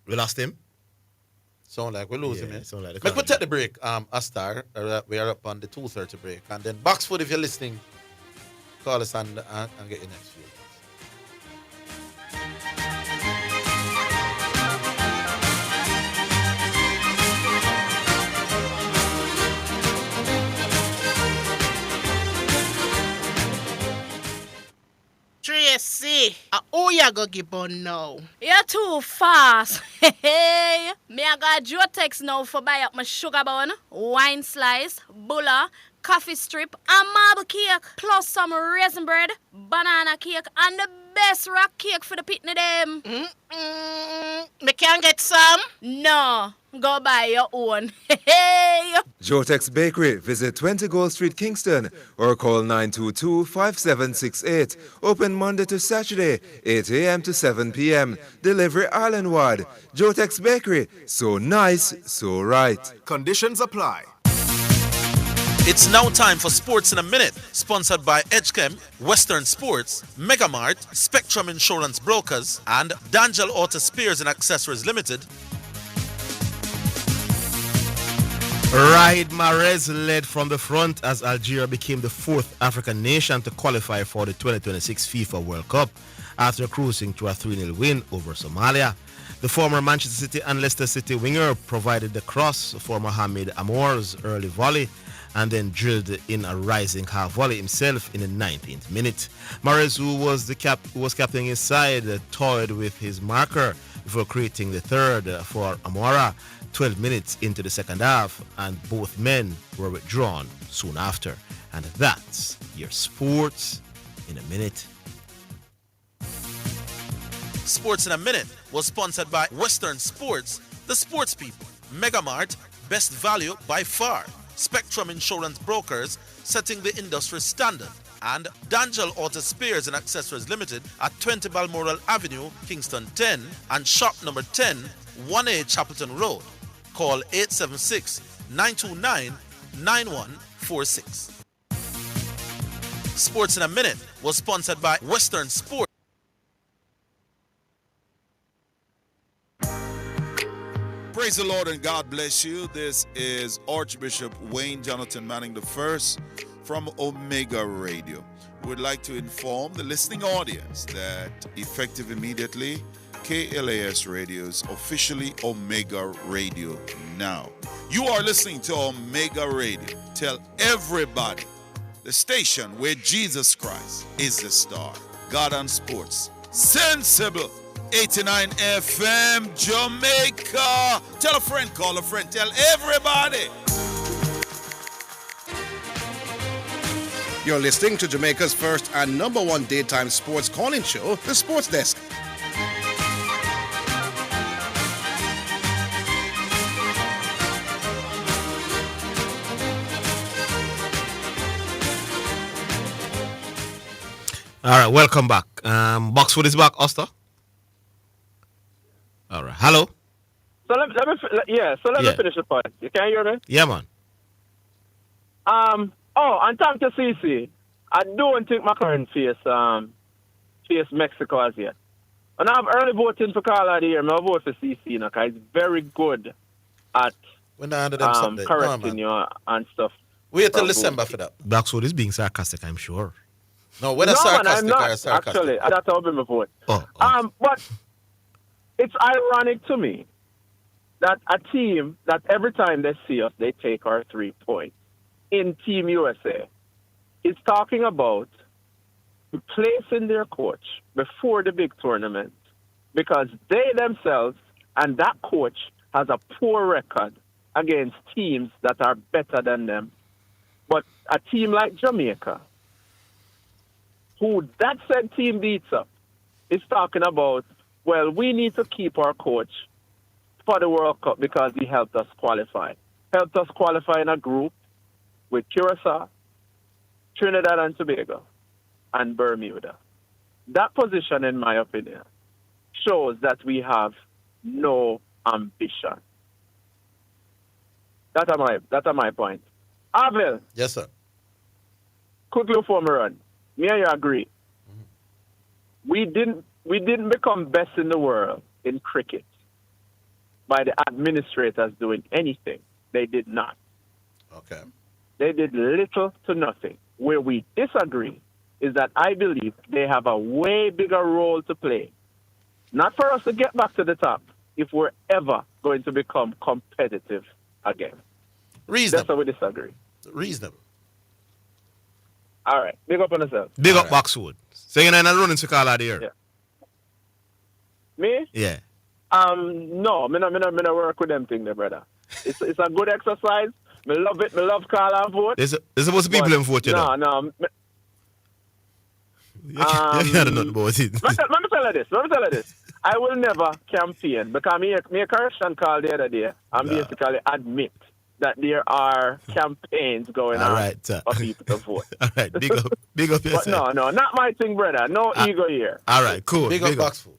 We lost him? Sound like we're losing him. Sound like Let's take the break, Astar. We are up on the 2:30 break. And then Boxfoot, if you're listening, call us and get your next few. Tracy, who you go give on now? You're too fast. Hey, me I got Jotex now for buy up my sugar bun, wine slice, bulla, coffee strip, and marble cake, plus some raisin bread, banana cake, and the best rock cake for the pitney them. Me can't get some? No, go buy your own. Hey. Jotex Bakery. Visit 20 Gold Street, Kingston, or call 922-5768. Open Monday to Saturday, 8 a.m. to 7 p.m. Delivery island-wide. Jotex Bakery. So nice, so right. Conditions apply. It's now time for Sports in a Minute, sponsored by Edgechem, Western Sports, Megamart, Spectrum Insurance Brokers, and D'Angelo Auto Spares and Accessories Limited. Raid Mahrez led from the front as Algeria became the 4th African nation to qualify for the 2026 FIFA World Cup after cruising to a 3-0 win over Somalia. The former Manchester City and Leicester City winger provided the cross for Mohamed Amour's early volley and then drilled in a rising half volley himself in the 19th minute. Mahrez, who was captaining his side, toyed with his marker before creating the third for Amoura 12 minutes into the second half, and both men were withdrawn soon after. And that's your Sports in a Minute. Sports in a Minute was sponsored by Western Sports, the sports people, Megamart, best value by far, Spectrum Insurance Brokers, setting the industry standard, and D'Angelo Auto Spares and Accessories Limited at 20 Balmoral Avenue, Kingston 10, and shop number 10, 1A Chapelton Road. Call 876-929-9146. Sports in a Minute was sponsored by Western Sports. Praise the Lord and God bless you. This is Archbishop Wayne Jonathan Manning I from Omega Radio. We would like to inform the listening audience that effective immediately, KLAS Radio is officially Omega Radio now. You are listening to Omega Radio. Tell everybody, the station where Jesus Christ is the star. God on Sports. Sensible. 89 FM, Jamaica. Tell a friend, call a friend, tell everybody. You're listening to Jamaica's first and number 1 daytime sports calling show, The Sports Desk. All right, welcome back. Boxwood is back, Oster. All right, hello. So let me finish the point. You can hear me? Yeah, man. And thank you, CC. I don't think McLaren face Mexico as yet. And I'm early voting for Carl of the year. I'll vote for CC, because he's very good at correcting you and stuff. Wait till December for that. Boxwood is being sarcastic, I'm sure. No, whether sarcastic or sarcastic. Actually, that's how I'm vote. Oh. But it's ironic to me that a team that every time they see us, they take our 3 points in Team USA is talking about replacing their coach before the big tournament because they themselves and that coach has a poor record against teams that are better than them. But a team like Jamaica, who that said team beats up, is talking about, well, we need to keep our coach for the World Cup because he helped us qualify. Helped us qualify in a group with Curacao, Trinidad and Tobago, and Bermuda. That position, in my opinion, shows that we have no ambition. That's my point. Orville. Yes, sir. Quickly before me run. Me and you agree. We didn't become best in the world in cricket by the administrators doing anything. They did not. Okay. They did little to nothing. Where we disagree is that I believe they have a way bigger role to play. Not for us to get back to the top if we're ever going to become competitive again. Reasonable. That's how we disagree. Reasonable. All right. Big up on yourself. Big up Boxwood. So you're not running to call out here? Yeah. Me? Yeah. No, me not work with them thing there, brother. It's a good exercise. Me love it. Me love call and vote. There's supposed to be people in vote, you know. No. You can't know about it. Let me tell you this. I will never campaign because me a correction call the other day and basically admit that there are campaigns going on for people to vote. All right, big up yourself. But no, not my thing, brother. No ego here. All right, cool. Big up Boxful.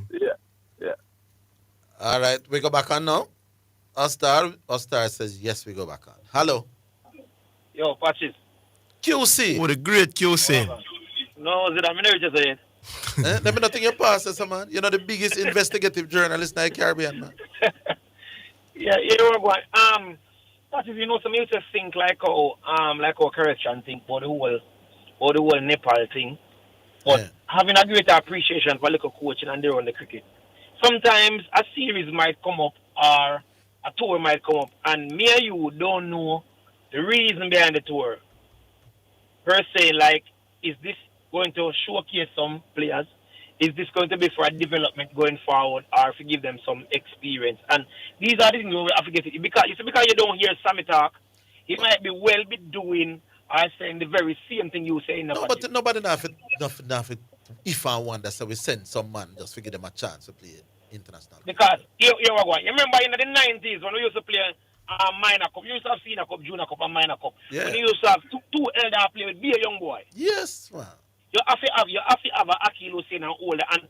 Yeah. All right, we go back on now. Ostar says yes, we go back on. Hello. Yo, Patches. QC. What a great QC. No, Zidane, I never just say it. Let me not think your passes, man. You're not the biggest investigative journalist in the Caribbean, man. Yeah, you know what? Patches, you know, some used to think like our correction thing for the whole Nepal thing. But having a greater appreciation for local coaching and their own the cricket. Sometimes a series might come up or a tour might come up, and me and you don't know the reason behind the tour. Per se, like, is this going to showcase some players? Is this going to be for a development going forward, or to give them some experience? And these are the things we have to get it. Because you don't hear Sammy talk, he might be doing or saying the very same thing you say. No, but nobody nothing. If I want, that's how we send some man just to give them a chance to play international. Because you remember in the 90s when we used to play minor cup, you used to have senior cup, junior cup, and minor cup. Yeah. When you used to have two elder players, be a young boy. Yes, man. You have to have a Akil Hussein and older. And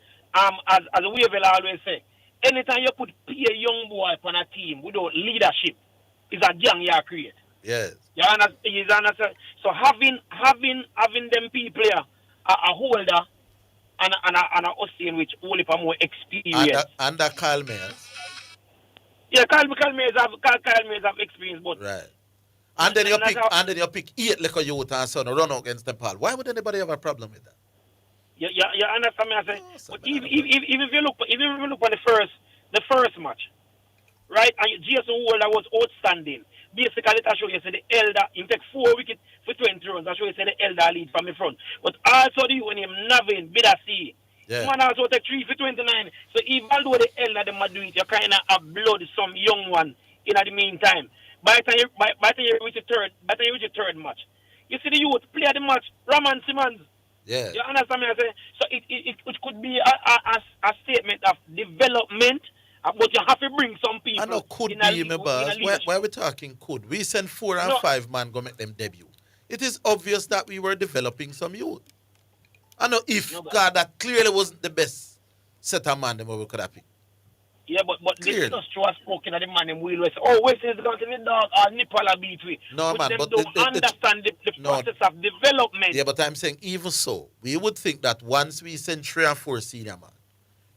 as Orville always say, anytime you put a young boy on a team without leadership, it's a gang you create. Yes. You understand? So having them people here, a holder and a Hussein which only for more experience. And a Kyle Mayers. Yeah, Kyle Mayers have experience, but right. And then you pick 8 like a youth and son run out against Nepal. Why would anybody have a problem with that? You understand me? I say, but even if you look at the first match, right? And Jason Holder was outstanding. Basically, that show you say the elder, he take 4 wickets for 20 runs. That show you say the elder lead from the front. But also the one him Navin, Bidasi. Yeah. Man also take 3 for 29. So even though the elder them are doing it, you kind of upload some young one in the meantime. By the time you reach the third match, you see the youth play the match. Raman Simmons. Yeah. You understand me? I say, so it could be a statement of development. But you have to bring some people. I know could be, my boss. Why are we talking could? We send 4 and 5 man go make them debut. It is obvious that we were developing some youth. I know God, that clearly wasn't the best set of man that we could have picked. Yeah, but this is just true spoken at the man in Wheel West. Oh, West is going to be dog or Nepal or beat we. No, man, but don't understand the process of development. Yeah, but I'm saying even so, we would think that once we send 3 and 4 senior man,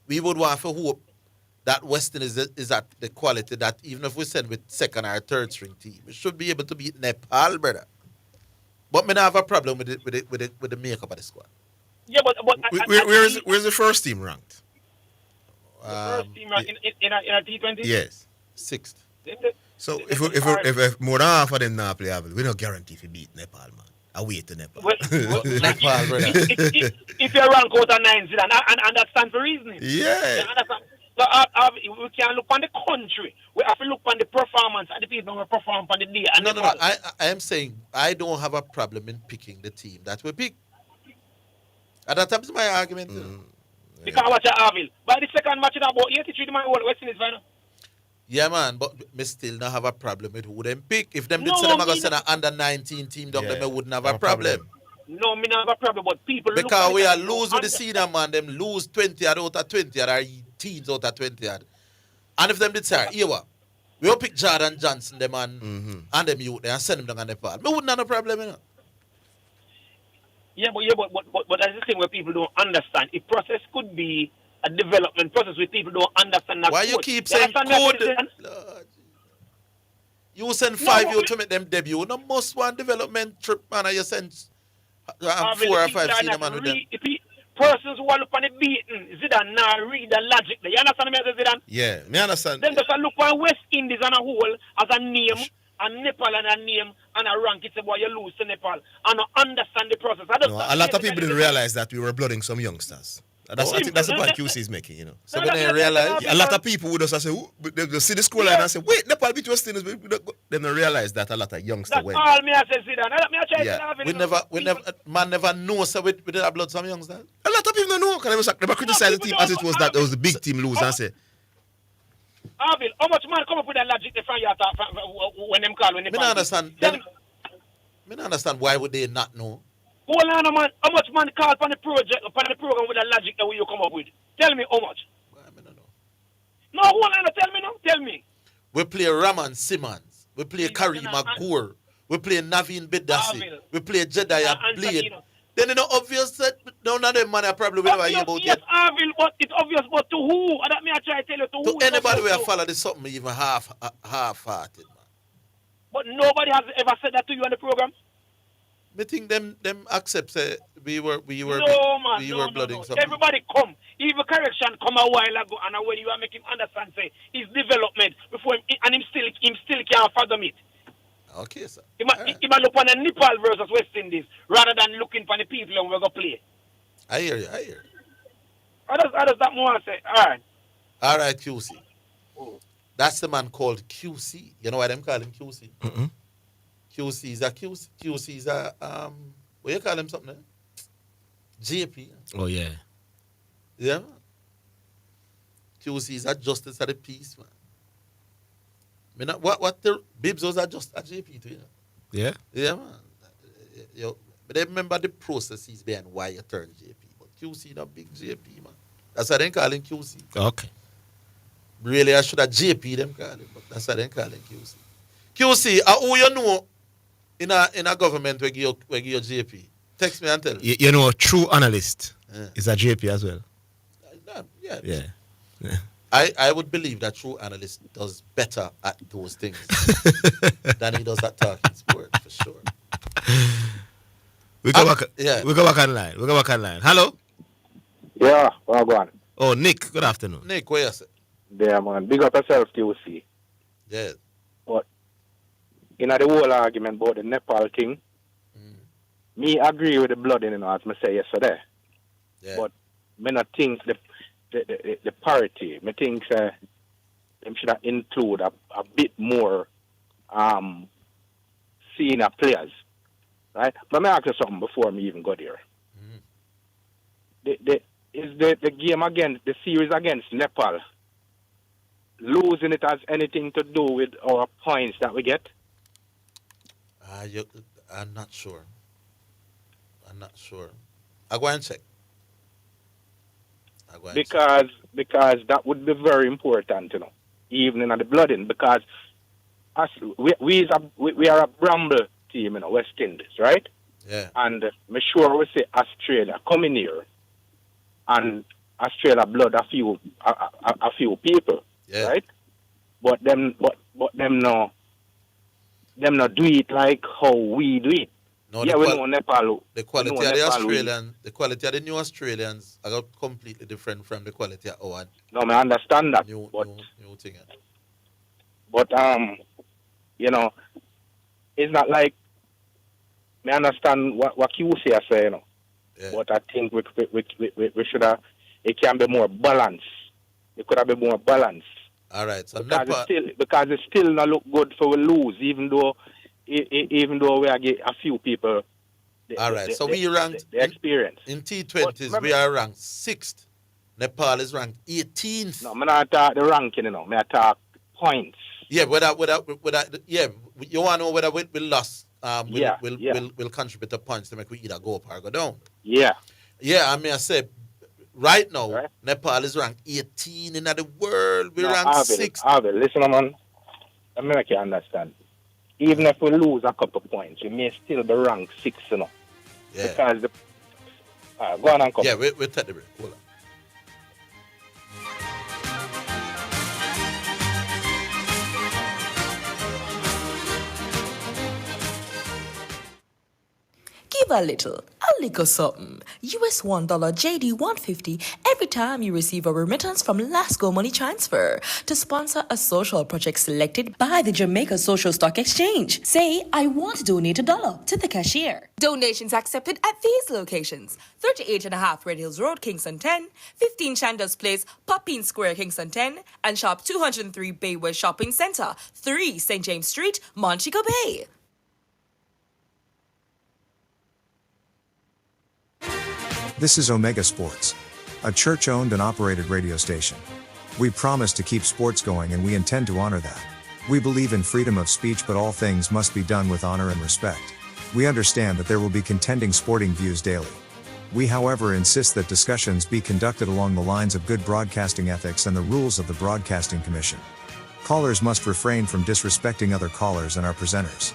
we would want to hope that Western is at the quality that even if we send with second or third string team, we should be able to beat Nepal, brother. But me not have a problem with the makeup of the squad. Yeah, but where's the first team ranked? The first team ranked in a T20? Yes, 6th. So if more than half of them not playable, we don't guarantee if we beat Nepal, man. away to Nepal. Nepal, brother. If you're rank out of 9, Zidane, and that stands for reasoning. Yeah. You understand? So we can't look on the country. We have to look on the performance and the people who perform on the day. And No. I am saying I don't have a problem in picking the team that we pick. And that's my argument. Because watch Orville. By the second match, it's about 83 man whole West Indies final. Yeah, man, but me still not have a problem with who them pick. If them did No, say them are me going to send an under 19 team down, then I wouldn't have a problem. No, me not have a problem, but people Because look we are at it lose with the senior man, them lose 20 out of 20 or teens out of 20. And if them did say, here what? We'll pick Jordan Johnson, them and them youth, and send them down on Nepal. Me wouldn't have a problem, you know. Yeah, but that's the thing where people don't understand. A process could be a development process where people don't understand that. Why you keep saying could? You send 5 youth to make them debut. No must one development trip, man, and you send 4 or 5 senior man with them. Persons who are look on the beating, Zidane now read the logic. You understand me, Zidane? Yeah, me understand. Then just look on West Indies and a whole as a name, and Nepal and a name, and a rank. It's about you lose to Nepal. And understand the process. A lot of people didn't realize that we were blooding some youngsters. I think that's the point QC is making, you know. So when they realize, a lot of people would just say, they see the score line and say, wait, Nepal beat West Indies. Then they realize that a lot of youngsters went. That's all me I say, Zidane. We never know, so we did have blood some youngsters. A lot of people don't know, because they never criticize the team as it was that there was the big team lose and say. Orville, how much man come up with that logic from you when them call when they I don't understand why would they not know. Hold on, man. How much man call upon the project, upon the program with the logic that you come up with? Tell me how much. I don't know. No, hold on. Tell me now. Tell me. We play Raman Simmons. We play Kareem Agour. We play Naveen Bidassi. We play Jedediah Blade. Then it's obvious that none of them man are probably whatever you about yes, Orville, but it's obvious, but to who? And that me I try to tell you to who. To anybody who follow this something even half-hearted, man. But nobody has ever said that to you on the program. Me think them accept we were blooding something. Everybody come. Even correction come a while ago, and when you are making understand say his development before him, and him still can't fathom it. Okay, sir. He might look on the Nepal versus West Indies rather than looking for the people who we're gonna play. I hear you. How does that more say? All right, QC. Oh. That's the man called QC. You know why them call him QC? Mm-hmm. QC is a what you call him something? Eh? JP. Oh yeah. Yeah. QC is a justice of the peace, man. Me not, what the Bibs was a just a JP to you. Yeah. Yeah, man. But they remember the processes behind why you turn JP. But QC not big JP, man. That's why they call him QC. Okay. Really, I should have JP them call him, but that's why they call him QC. QC, who you know in a government where you JP? Text me and tell me. You know, a true analyst is a JP as well. Yeah. I would believe that true analyst does better at those things than he does at talking sport, for sure. We go back online. Hello? Yeah, well, go on. Oh, Nick, good afternoon. Nick, where you say? Yeah, man. Big up yourself, QC. Yeah. But in the whole argument about the Nepal thing, me agree with the blood in it, as I say yesterday. Yeah. But me not think the parity. Me think them should include a bit more senior players. Right? But me ask you something before me even go there. The game against the series against Nepal, losing it has anything to do with our points that we get? I'm not sure. I'll go and check. Because that would be very important, you know, even in the blooding. Because we are a bramble team in the West Indies, right? Yeah. And I'm sure we say Australia coming here, and Australia blood a few people, right? But them no do it like how we do it. No, we know Nepal. The quality of the quality of the new Australians are completely different from the quality of our. No, I understand that. New thing. But you know, it's not like me understand what QC are saying, you know. But I think we should have, it can be more balanced. It could have been more balanced. All right. So because it still not look good for we lose, even though we are get a few people. All right. So we ranked the experience in T20s. We are ranked 6th. Nepal is ranked 18th. No, I'm not talk the ranking, you know. I talk points. Yeah, yeah. You want to know whether we lost? We'll contribute the points to make we either go up or go down. Yeah. Yeah, I mean, I say, right now, Nepal is ranked 18 in the world. We're ranked 6th. Orville, listen, man. I mean, I can understand. Even if we lose a couple points, we may still be ranked 6th, you know. Yeah. Because go on and come. Yeah, we'll take the break. Hold on. Give a little something. US $1 JD 150 every time you receive a remittance from Lasco Money Transfer to sponsor a social project selected by the Jamaica Social Stock Exchange. Say, I want to donate $1 to the cashier. Donations accepted at these locations: 38.5 Red Hills Road, Kingston 10, 15 Chandos Place, Poppin Square, Kingston 10, and Shop 203 Bay West Shopping Center, 3 St. James Street, Montego Bay. This is Omega Sports, a church-owned and operated radio station. We promise to keep sports going and we intend to honor that. We believe in freedom of speech, but all things must be done with honor and respect. We understand that there will be contending sporting views daily. We, however, insist that discussions be conducted along the lines of good broadcasting ethics and the rules of the Broadcasting Commission. Callers must refrain from disrespecting other callers and our presenters.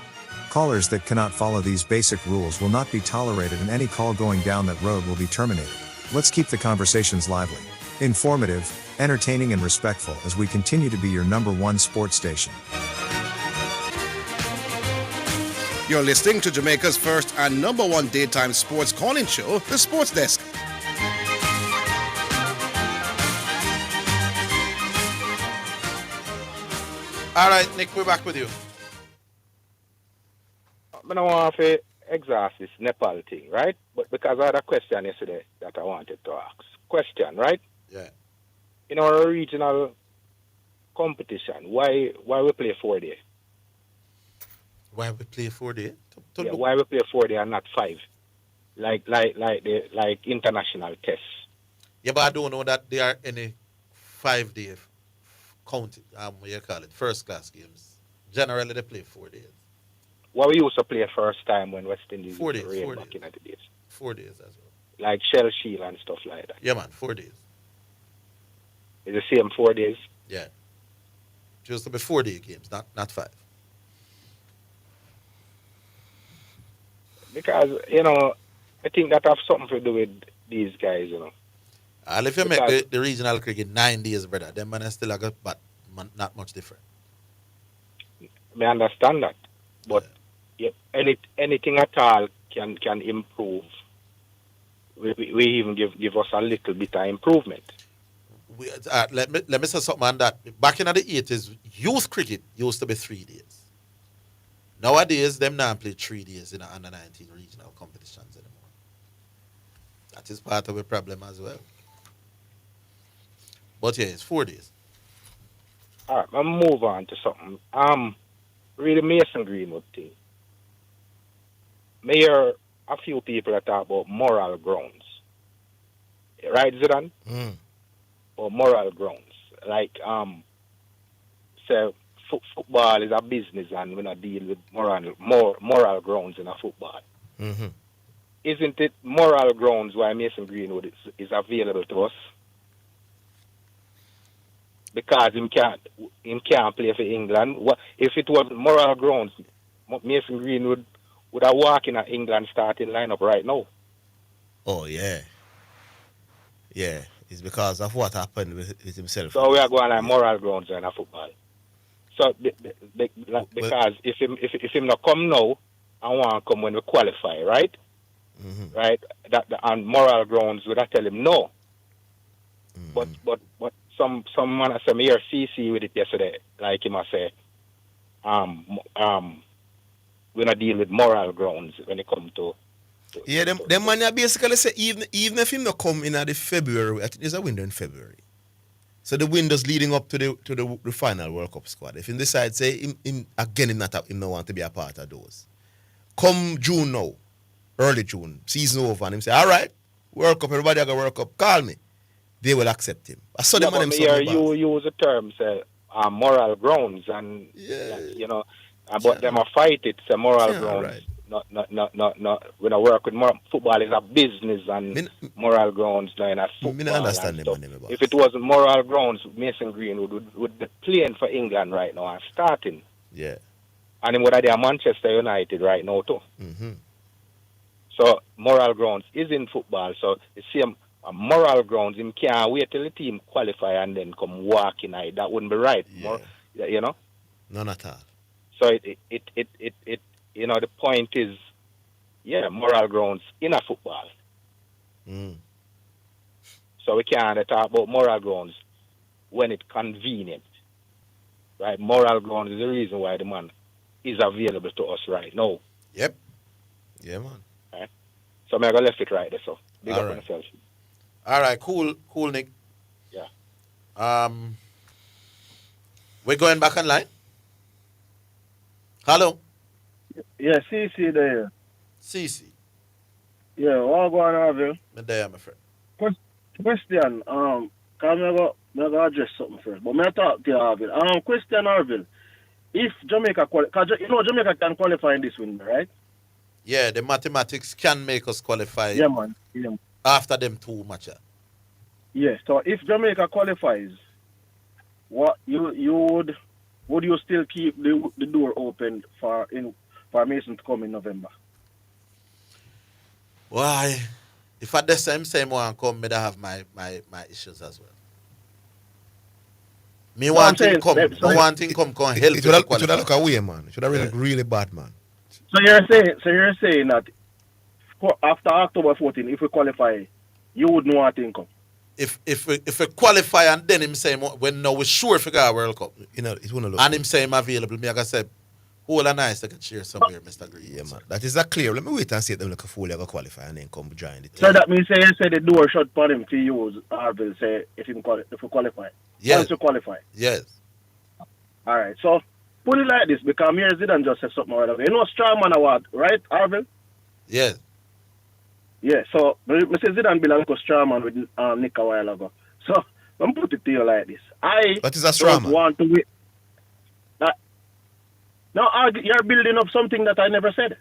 Callers that cannot follow these basic rules will not be tolerated, and any call going down that road will be terminated. Let's keep the conversations lively, informative, entertaining, and respectful as we continue to be your #1 sports station. You're listening to Jamaica's first and #1 daytime sports calling show, The Sports Desk. All right, Nick, we're back with you. I don't want to exhaust this Nepal thing, right? But because I had a question yesterday that I wanted to ask. Question, right? Yeah. In our regional competition, why we play 4-day? Why we play 4-day? Yeah, why we play 4-day and not 5? Like international tests. Yeah, but I don't know that there are any 5-day counted, what you call it, first class games. Generally they play 4 days. What we used to play first time when West Indies 4 days, rain 4 back days. in the days. 4 days as well. Like Shell Shield and stuff like that. Yeah, man, 4 days. It's the same 4 days? Yeah. It used to be 4-day games, not 5. Because, you know, I think that have something to do with these guys, you know. If you make the regional cricket 9 days, brother, then man still got, but not much different. I understand that. But anything at all can improve. We even give us a little bit of improvement. Let me say something on that. Back in the 80s, youth cricket used to be 3 days. Nowadays, them now play 3 days in the under 19 regional competitions anymore. That is part of the problem as well. But yeah, it's 4 days. All right, I'll move on to something. Really Mason Greenwood thing. May hear a few people that talk about moral grounds. Right, Zidane? Or moral grounds. Like, say, football is a business and we not deal with moral grounds in a football. Mm-hmm. Isn't it moral grounds why Mason Greenwood is available to us? Because him can't play for England. If it was moral grounds, Mason Greenwood would have walked in an England starting lineup right now. Oh, yeah. Yeah, it's because of what happened with himself. So we are going on moral grounds in a football. So because if him not come now, I want to come when we qualify, right? Mm-hmm. Right? That on moral grounds would I tell him no. Mm-hmm. But some man I say CC with it yesterday, like him I say, we not deal with moral grounds when it comes to. Yeah, them man basically say even if him not come in at the February, I think there's a window in February. So the windows leading up to the final World Cup squad. If he decides say him again him not want to be a part of those. Come June now, early June, season over, and him say, all right, World Cup, everybody got World Cup, call me. They will accept him. I saw them on them. You use the term say moral grounds, and you know, but them a fight it. Say moral grounds. Right. Not. When I work with football is a business and moral grounds now in a football. Understand them, if it wasn't moral grounds, Mason Greenwood would be playing for England right now and starting. Yeah. And him would have at Manchester United right now too. Mm-hmm. So moral grounds is in football. So the same moral grounds, him can't wait till the team qualify and then come walking. That wouldn't be right. Yeah. You know? None at all. So it you know, the point is, moral grounds in a football. Mm. So we can't talk about moral grounds when it's convenient. Right? Moral grounds is the reason why the man is available to us right now. Yep. Yeah, man. Right? So I'm going to left it right there, so. Big up on yourself. All right, cool, Nick. Yeah. We're going back online. Hello. Yeah, CC there. CC. Yeah, what going on, Orville? I'm there, my friend. Question, can I go address something first? But I talk to you, Orville. Question, Orville. If Jamaica Jamaica can qualify in this window, right? Yeah, the mathematics can make us qualify. Yeah, man. Yeah. After them two matches. Yeah, so if Jamaica qualifies, what would you still keep the door open for Mason to come in November? Why? If at the same one come, I have my issues as well. Me want him come help. It should have look away, man. It should have really bad, man. So you're saying that after October 14, if we qualify, you wouldn't want him come. If we qualify and then him say when now we're sure if we got a World Cup, you know, it won't look. And him say him available, me like I said, whole and nice I can share somewhere, Mr. Green. Yeah, man. That is that clear. Let me wait and see if them look a fool ever qualify and then come join the team. So that means you say the door shut for him to use Orville say if we qualify. Yes. Once you qualify. Yes. All right. So put it like this because me and Zidane just said something right away. You know Strongman Award, right, Orville? Yes. Yeah, so I say Zidane belongs to Strongman with Nick a while ago. So I'm put it to you like this. What is a Strongman? Want to wait. No, you're building up something that I never said.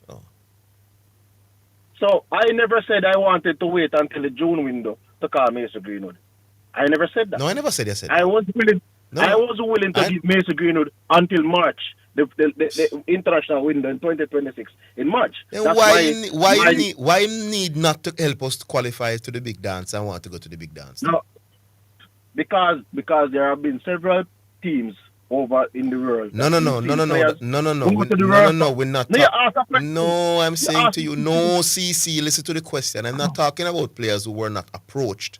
Oh. So I never said I wanted to wait until the June window to call Mason Greenwood. I never said that. No, I never said you said that. I was willing to give Mason Greenwood until March, the international window in 2026 in March. Then why need not to help us to qualify to the big dance and want to go to the big dance? No, because there have been several teams over in the world. No. We're not. No, I'm saying to you, no, CC, listen to the question. I'm not talking about players who were not approached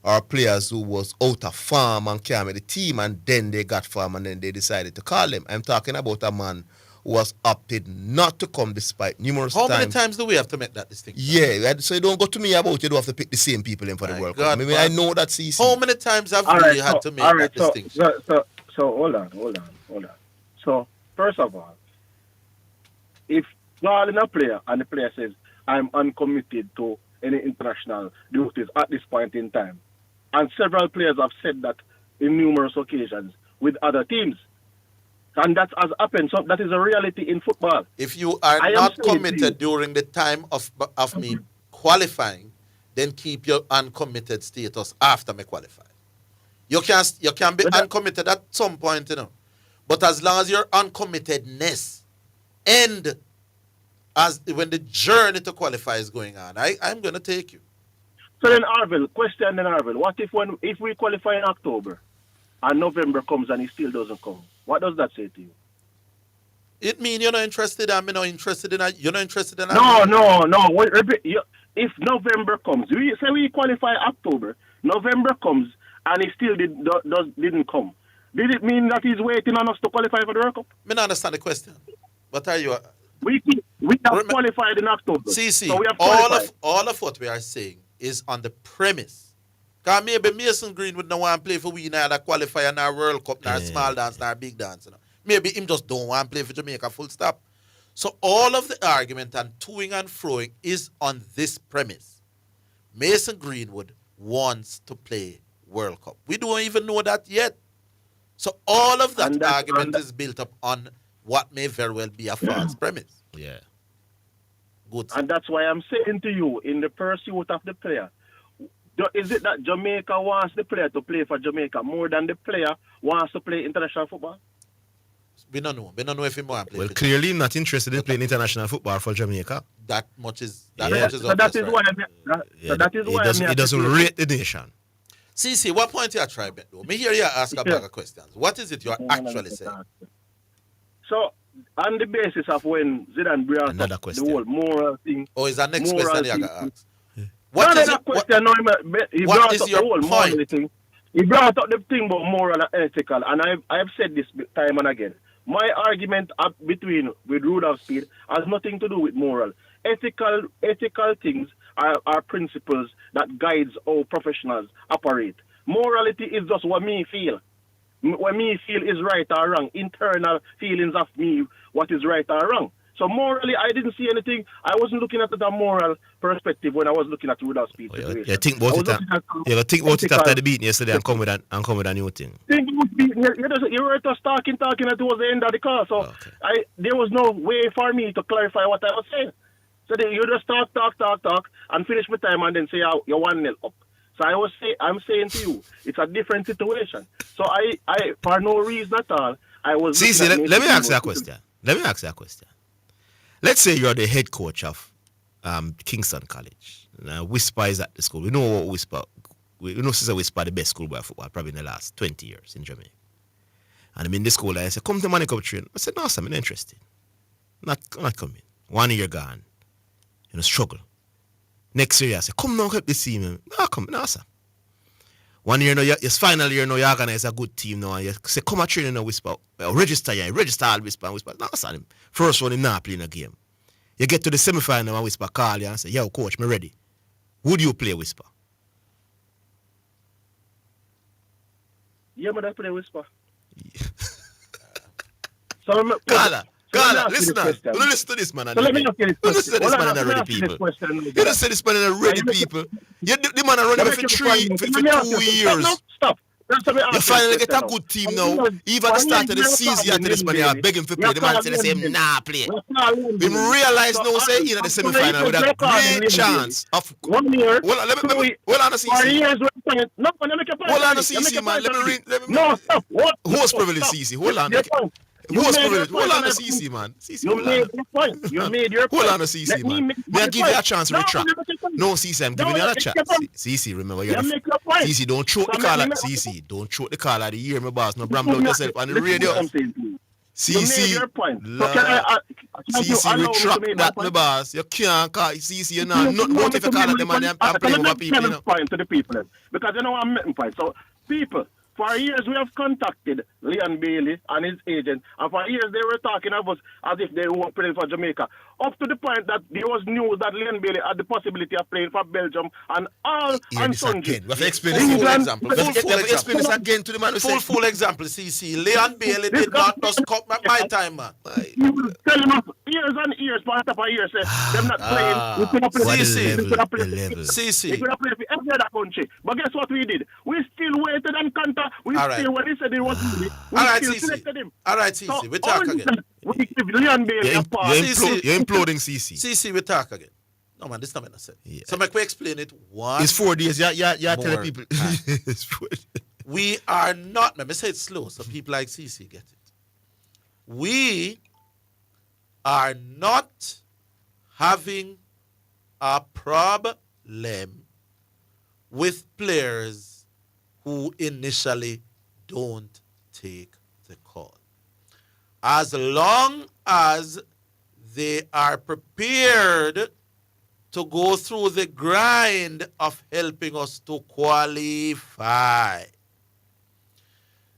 or players who was out of form and came with the team and then they got form and then they decided to call him. I'm talking about a man who was opted not to come despite numerous times. How many times do we have to make that distinction? Yeah, so you don't go to me about you don't have to pick the same people in for the World Cup. I know that CC. How many times have we had to make that distinction? So hold on. So first of all, if calling a player and the player says, I'm uncommitted to any international duties at this point in time, and several players have said that in numerous occasions with other teams, and that has happened. So that is a reality in football. If you are not committed during the time of me qualifying, then keep your uncommitted status after me qualify. You can be uncommitted at some point, you know. But as long as your uncommittedness end as when the journey to qualify is going on, I'm going to take you. So then, Orville, what if we qualify in October and November comes and he still doesn't come? What does that say to you? It means you're not interested. I'm not interested in. You're not interested in. No. If November comes, we qualify October. November comes and he still didn't come. Did it mean that he's waiting on us to qualify for the World Cup? I don't understand the question. What are you? We have qualified in October. CC, so we have qualified. all of what we are saying is on the premise. Because maybe Mason Greenwood don't want to play for we neither qualify in our World Cup, nor small dance, nor big dance. You know. Maybe him just don't want to play for Jamaica, full stop. So all of the argument and toing and froing is on this premise. Mason Greenwood wants to play World Cup. We don't even know that yet. So all of that argument is built up on what may very well be a false premise. Yeah. Good. And that's why I'm saying to you, in the pursuit of the player, is it that Jamaica wants the player to play for Jamaica more than the player wants to play international football? We don't know. We don't know if he wants to play. Well, clearly not interested in playing international football for Jamaica. That much is why he doesn't rate the nation. CC, what point you are trying to do? Me hear you ask a bag of questions. What is it you are actually saying? So, on the basis of when Zidane brought up the whole moral thing. Oh, is that next question you got asked? What is the whole moral thing. He brought up the thing about moral and ethical, and I've said this time and again. My argument with Rudolph Speed has nothing to do with moral. Ethical things are principles that guides how professionals operate. Morality is just what me feel. What me feel is right or wrong. Internal feelings of me, what is right or wrong. So morally, I didn't see anything. I wasn't looking at it a moral perspective when I was looking at Rudolph Speed situation. You think about it. Think about it after the beating yesterday and come with a new thing. You were just talking, and it was the end of the call. So there was no way for me to clarify what I was saying. So you just talk, and finish my time, and then say you're 1-0 up. So I'm saying to you, it's a different situation. So I for no reason at all, I was. See, let me ask you a question. Let's say you're the head coach of Kingston College. Now, Whisper is at the school. We know what Whisper. We know since Whisper the best school boy football probably in the last 20 years in Jamaica. And I'm in the school. I said, "Come to Money Cup train." I said, "No, sir, I'm not interested. Not coming. 1 year gone. Struggle. Next year, I said, "Come now, help the team." No, come, no, sir. 1 year now, your final year now, you organize a good team now. And you say, "Come and train now, Whisper. Register all Whisper and Whisper." No, sir. First one, him not playing a game. You get to the semi-final and Whisper call you and say, "Yo, coach, me ready." Would you play Whisper? Yeah, but I play Whisper. Carla, listen to this man. So let me ask you this question. Listen to this man and already people. You don't say this man and already people. The man running for 2 years. No, stop. You finally get a good team now. Even at the start of the season, you this man, you begging for play. The man say the same, nah, play. We realize now, say, in the semi-final with a great chance of. 1 year. Hold on, CC. Hold on, CC, man. Let me read. No, stop. Host privilege, CC. Hold on. Hold on, CC, man. You made your point. Hold on, CC, man. May I give you a chance to retract? No, CC, I'm giving you a chance. CC, remember, CC, don't choke the call at CC. Don't choke the call at the year, my boss. No bramble yourself on the radio. CC, retract that, my boss. You can't call CC, you know. Not what if you call at them and play over people, you know. Point to the people, because you know I'm making point. So, people. For years, we have contacted Leon Bailey and his agent, and for years, they were talking of us as if they were playing for Jamaica. Up to the point that there was news that Leon Bailey had the possibility of playing for Belgium and all and Sunday. We have to explain this full example. We have to explain this again to the man. Full example, CC. Leon Bailey did not just cut my time, man. You will tell him of years and years, part of a year, say, they're not playing. We could have played CC. We could have played for every other country. But guess what we did? We still waited and contacted. We still, when he said it was easy, we still selected him. All right, CC, we talk again. We give Leon Bailey a pass. You're imploding CC. CC, we talk again. No, man, this not what I said. Yeah. So, make we explain it one. It's 4 days. Yeah, telling people. It's 4 days. We are not, let me say it slow so people like CC get it. We are not having a problem with players who initially don't take the call. As long as they are prepared to go through the grind of helping us to qualify.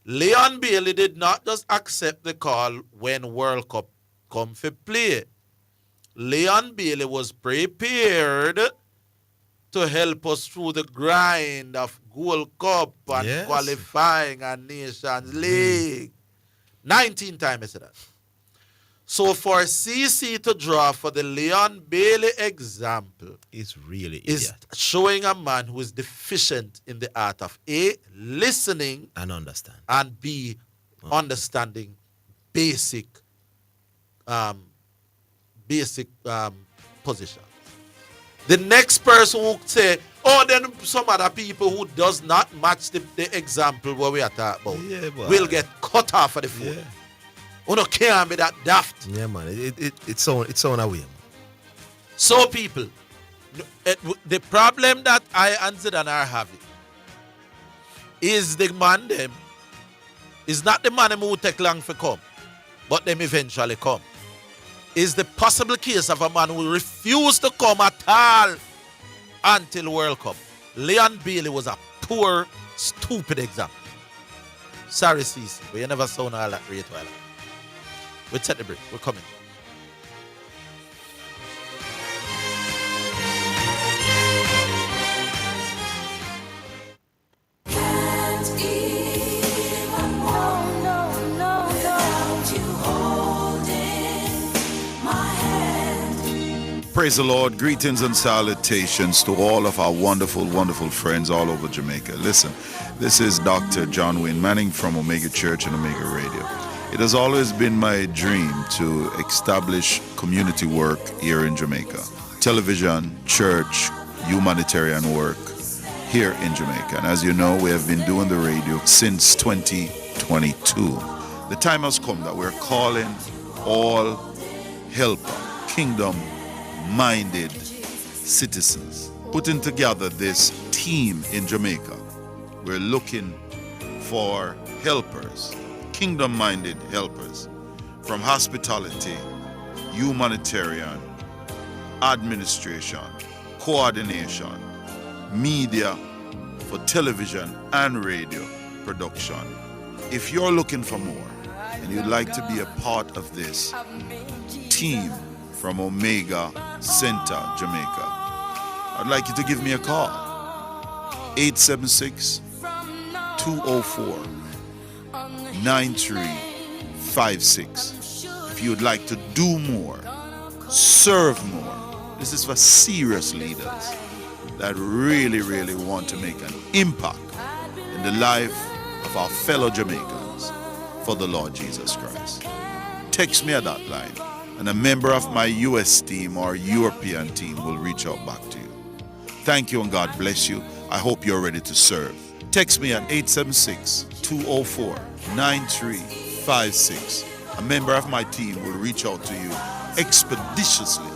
Leon Bailey did not just accept the call when World Cup come for play. Leon Bailey was prepared to help us through the grind of Gold Cup and qualifying and Nations League. 19 times I said that. So for CC to draw for the Leon Bailey example is showing a man who is deficient in the art of A, listening and understand, and B, understanding basic positions. The next person who say, oh, then some other people who does not match the example what we are talking about will get cut off of the phone. Yeah. Who no can't be that daft. Yeah, man. It's on a way, man. So people, the problem that I and Zidane are having is the man them is not the man them who take long for come, but them eventually come. Is the possible case of a man who refused to come at all until World Cup. Leon Bailey was a poor, stupid example. Sorry, CC, but you never sound all that great while. We'll take the break. We're coming. Praise the Lord. Greetings and salutations to all of our wonderful, wonderful friends all over Jamaica. Listen, this is Dr. John Wayne Manning from Omega Church and Omega Radio. It has always been my dream to establish community work here in Jamaica. Television, church, humanitarian work here in Jamaica. And as you know, we have been doing the radio since 2022. The time has come that we're calling all helper, kingdom-minded citizens, putting together this team in Jamaica. We're looking for helpers, kingdom-minded helpers, from hospitality, humanitarian, administration, coordination, media for television and radio production. If you're looking for more and you'd like to be a part of this team from Omega Center, Jamaica, I'd like you to give me a call. 876-204-9356. If you'd like to do more, serve more. This is for serious leaders that really, really want to make an impact in the life of our fellow Jamaicans for the Lord Jesus Christ. Text me at that line, and a member of my US team or European team will reach out back to you. Thank you and God bless you. I hope you're ready to serve. Text me at 876-204-9356. A member of my team will reach out to you expeditiously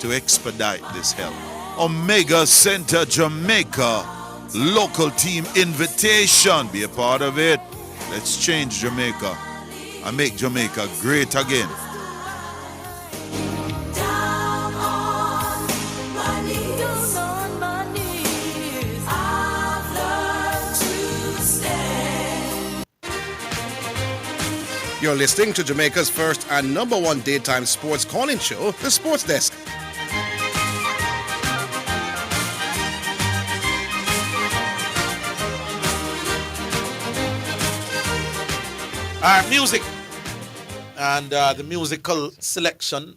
to expedite this help. Omega Center Jamaica, local team invitation. Be a part of it. Let's change Jamaica and make Jamaica great again. You're listening to Jamaica's first and number one daytime sports calling show, The Sports Desk. Our music and the musical selection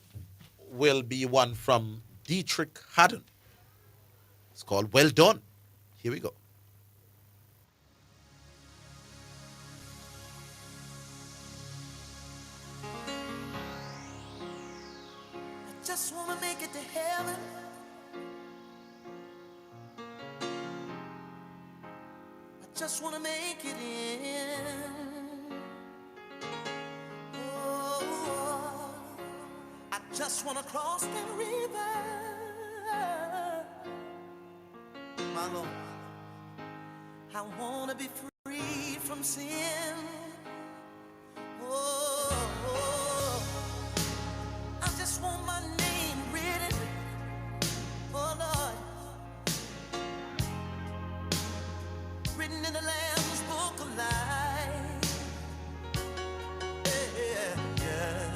will be one from Dietrich Haddon. It's called Well Done. Here we go. Just wanna make it to heaven. I just wanna make it in. Oh, I just wanna cross that river. My Lord, I wanna be free from sin. Oh, I just want my name written, oh Lord, written in the Lamb's Book of Life. Yeah, yeah.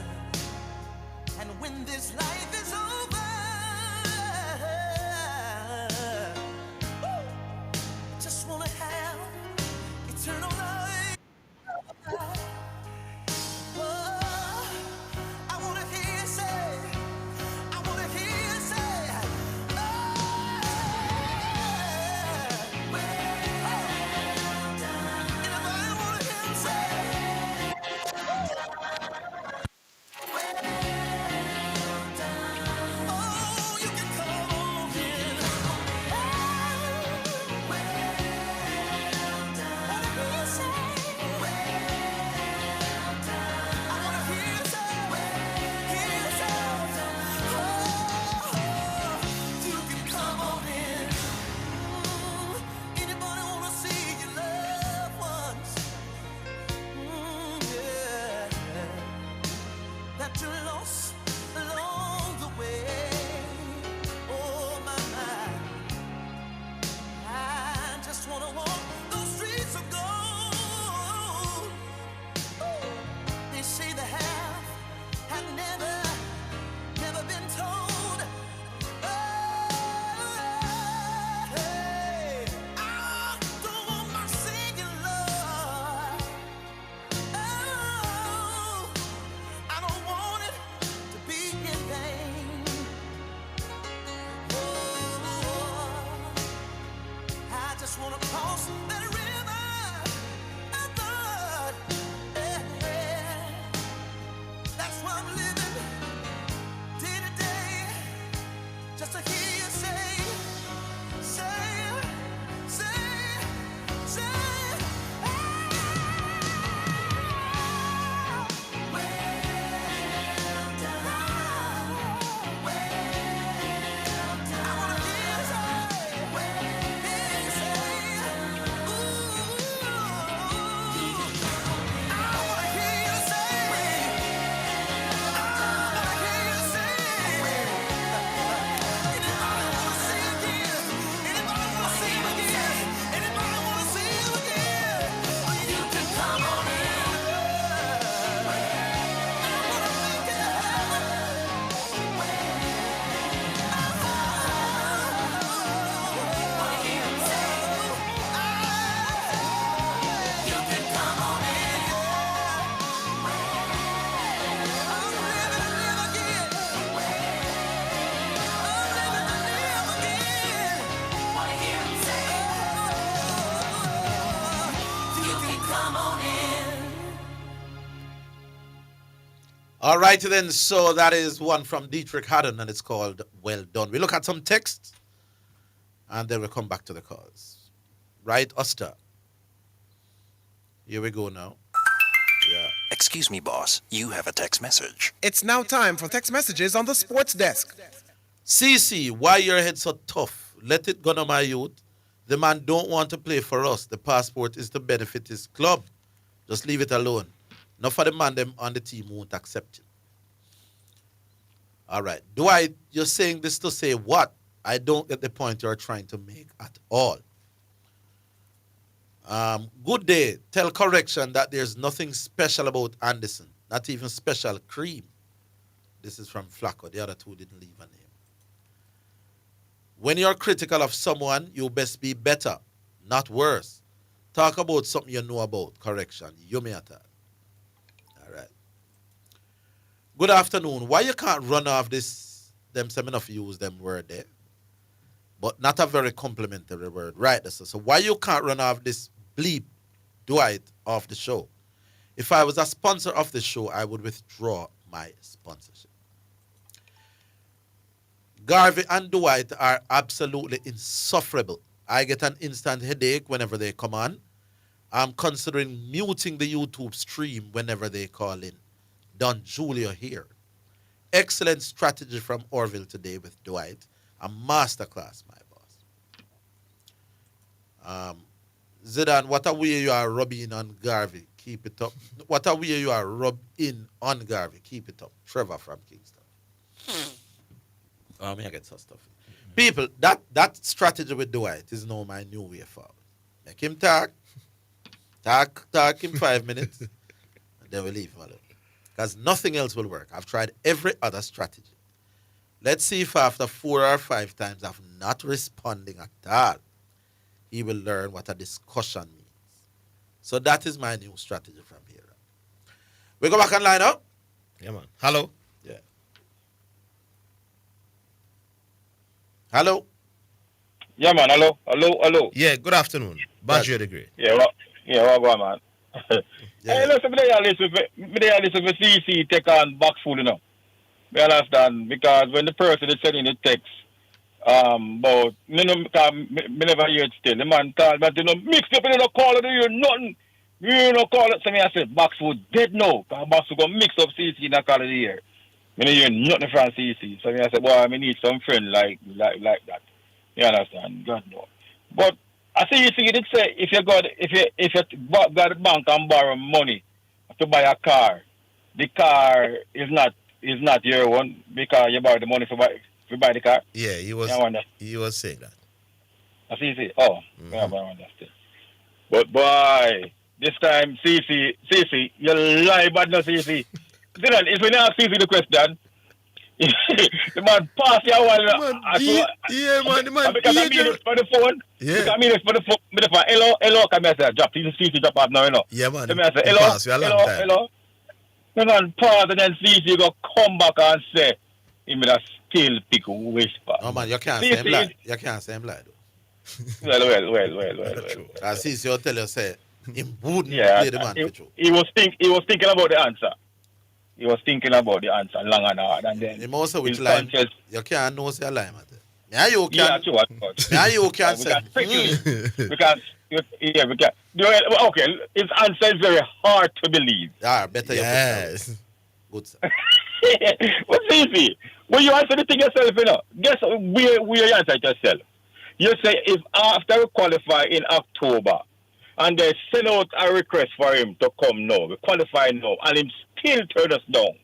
All right, then. So that is one from Dietrich Haddon, and it's called Well Done. We look at some text, and then we'll come back to the calls. Right, Oster? Here we go now. Yeah. Excuse me, boss. You have a text message. It's now time for text messages on the sports desk. CC, why your head so tough? Let it go to my youth. The man don't want to play for us. The passport is to benefit his club. Just leave it alone. Not for the man them on the team who won't accept it. All right. You're saying this to say what? I don't get the point you're trying to make at all. Good day. Tell correction that there's nothing special about Anderson. Not even special cream. This is from Flacco. The other two didn't leave a name. When you're critical of someone, you best be better, not worse. Talk about something you know about. Correction. You may attack. All right. Good afternoon. Why you can't run off this, them some enough use them word there, but not a very complimentary word. Right, so why you can't run off this bleep Dwight off the show? If I was a sponsor of the show, I would withdraw my sponsorship. Garvey and Dwight are absolutely insufferable. I get an instant headache whenever they come on. I'm considering muting the YouTube stream whenever they call in. Don Julio here. Excellent strategy from Orville today with Dwight. A masterclass, my boss. Zidane, what a way you are rubbing on Garvey. Keep it up. What a way you are rubbing on Garvey. Keep it up. Trevor from Kingston. I get some stuff. People, that strategy with Dwight is now my new way forward. Make him talk him 5 minutes, and then we leave him alone. Because nothing else will work. I've tried every other strategy. Let's see if after 4 or 5 times of not responding at all, he will learn what a discussion means. So that is my new strategy from here. We go back and line up. Yeah, man. Hello. Yeah. Hello. Yeah, man. Hello. Yeah, good afternoon. Badger the Great. Yeah, what, man? Hey, listen, me there listen for CC take on box food, you know. Me understand, because when the person is sending the text, about, you know, because me never hear it still. The man called, but you know, mix up, you know, call it, you nothing. You know, call it, so me I said, box food dead now, because box food go mix up CC and call it here. Me don't hear nothing from CC. So me I said, boy, I need some friend like that. You understand? God no. But I see you did say if you go to the bank and borrow money to buy a car, the car is not your own because you borrow the money to buy the car. Yeah, he was saying that. I see you say, oh, I understand. But boy, this time CC, you lie bad no CC. Zidane, if we not ask CC the question, the man pass you a while. The man. Because I mean it for the phone. Yeah. Because I mean it for the phone. Hello, come here, say, drop. You see drop off now, you know. Yeah, man. Come here, say, hello. The man pause and then CC go come back and say, he made a still pick whisper. No, man, you can't say him lie. You can't say him lie, though. Well. As CC will tell you, say, he wouldn't play the man. He was thinking about the answer. He was thinking about the answer long and hard, and then he also which line you can't know say a lie, man. Yeah, you can. Yeah, true. Yeah, you can say. We can. Okay, his answer is very hard to believe. Yeah, better. Yes. Good, sir. What's easy? When you answer the thing yourself, you know, guess where you answer it yourself. You say if after we qualify in October, and they send out a request for him to come now, we qualify now, and him still turn us down.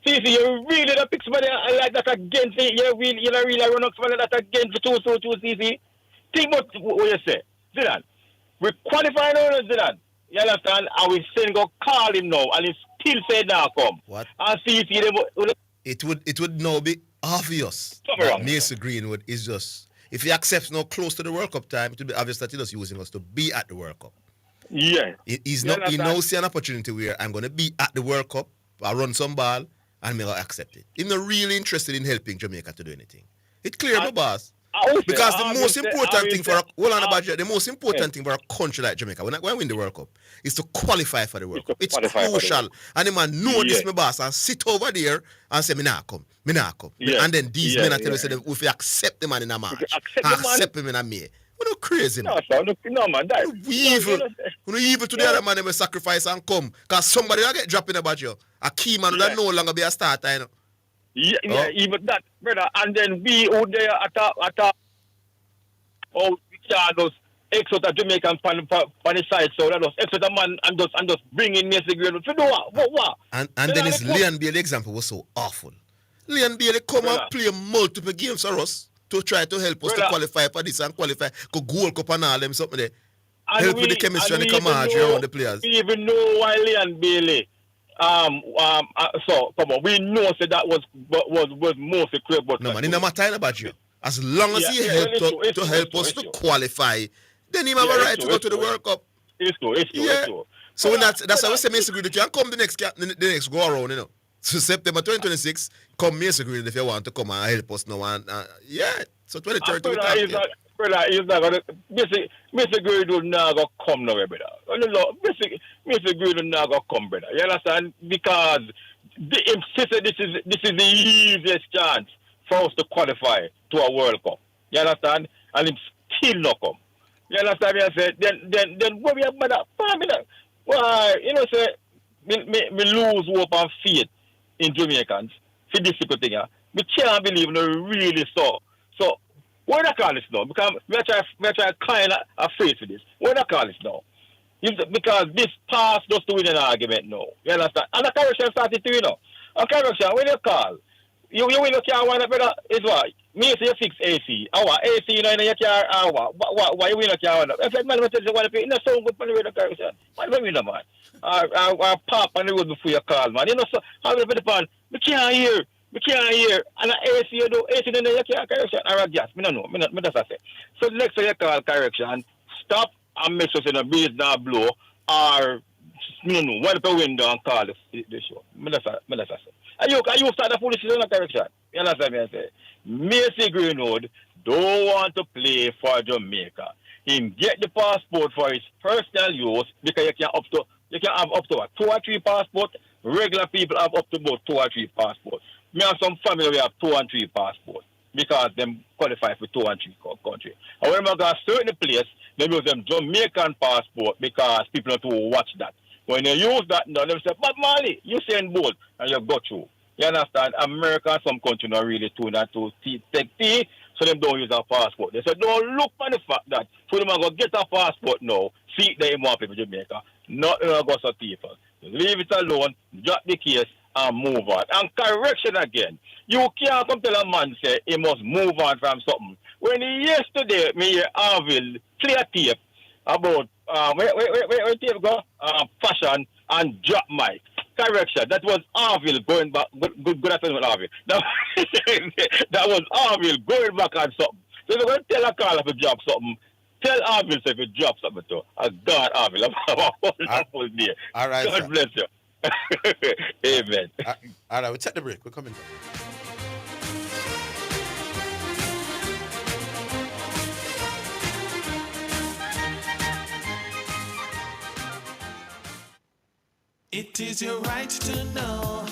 See, you really don't pick somebody like that again. See, you really run up somebody like that again for two, see. Think about what you say. Zidane, we qualify now, Zidane. You understand? And we send go call him now, and he still say now come. What? And see, it would now be obvious that Mason Greenwood is just, if he accepts now close to the World Cup time, it would be obvious that he's just using us to be at the World Cup. Yeah. He now see an opportunity where I'm going to be at the World Cup, I'll run some ball, and I'll accept it. He's not really interested in helping Jamaica to do anything. It's clear, no boss. Because the most important thing for the most important thing for a country like Jamaica, when we win the World Cup, is to qualify for the World Cup. It's crucial. And the man know this, my boss, and sit over there and say, me nah come. And then these men are telling us that if we accept the man in a match, accept him in a May. We're not crazy, man. No, man. We're evil to the other man that will sacrifice and come. Because somebody will get dropped in about you. A key man will no longer be a starter, you know. Yeah, even that, brother. And then we out there at we can't just exit a Jamaican pan the side, so that was exit a man and just bring in Messi Green. What? And then his Leon Bailey example was so awful. Leon Bailey come and play multiple games for us to try to help us to qualify for this and qualify for Gold Cup and all them something there. Help with the chemistry and the camaraderie around the players. We even know why Leon Bailey. So come on, we know that was mostly clear, but no man, it no matter about you. As long as he helped to help us to qualify, then he have a right to go to the World Cup. It's true. So when that's how we say Mason Green, you can come the next go around, you know. So September 2026, come Mason Green if you want to come and help us now. And so 2030. Brother, he's not gonna. Mr. Green will not go come nowhere, brother. Mr. Green will not go come, brother. You understand? Because this is the easiest chance for us to qualify to a World Cup. You understand? And it's still not come. You understand me? I said, then what we have brother? Why? You know, say me lose hope and faith in Jamaicans for this type of thing. We can't believe no really so. So why not call this now? Because we are trying kind of afraid for this. Why not call this now? Because this pass just to win an argument now. You understand? And the correction started to, you know. A correction, when you call, you win a car one better is what? Me say you fix AC. Our AC, you know, in your car, why you win a car one? If that man tell you what to pay, it's so good for the way the correction. Why do we win a man? Our pop on the road before you call, man. You know, so how we put the pan? We can't hear. And the AC you do, AC then you can't correction or a gas. Me that's I say. So next time you call correction, stop and make sure the breeze not blow or wipe the window and call the show. Me that's I say. And you start the foolishness in the correction. You understand me I say? Macy Greenwood don't want to play for Jamaica. He get the passport for his personal use because you can have up to 2 or 3 passports. Regular people have up to about 2 or 3 passports. Me have some family we have 2 and 3 passports because them qualify for 2 and 3 country. However, I got a certain place, they use them Jamaican passport because people have to watch that. When you use that now, they say, but Mali, you saying bold and you got through. You understand? America and some country not really too that to take tea, so them don't use a passport. They say, don't look for the fact that for them go get a passport now, see they want people in Jamaica, not go some people. Leave it alone, drop the case, and move on. And correction again. You can't come tell a man say he must move on from something. When yesterday me hear Orville play a tape about where tape go? Fashion and drop mic. Correction. That was Orville going back. Good afternoon, Orville. That was Orville going back on something. So if you're going to tell a caller to drop something, tell Orville if you drop something too. God, Orville, I'm a whole day. All right, God bless you. Amen. All right, we'll take the break. We're coming back. It is your right to know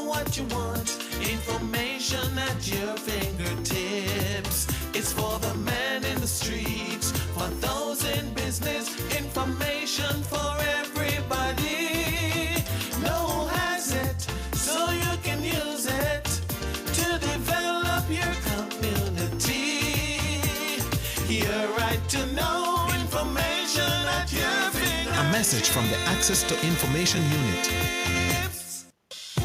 what you want. Information at your fingertips. It's for the man in the streets, for those in business. Information for everybody. No one has it, so you can use it to develop your community. Your right to know information at your fingertips. A message from the Access to Information Unit.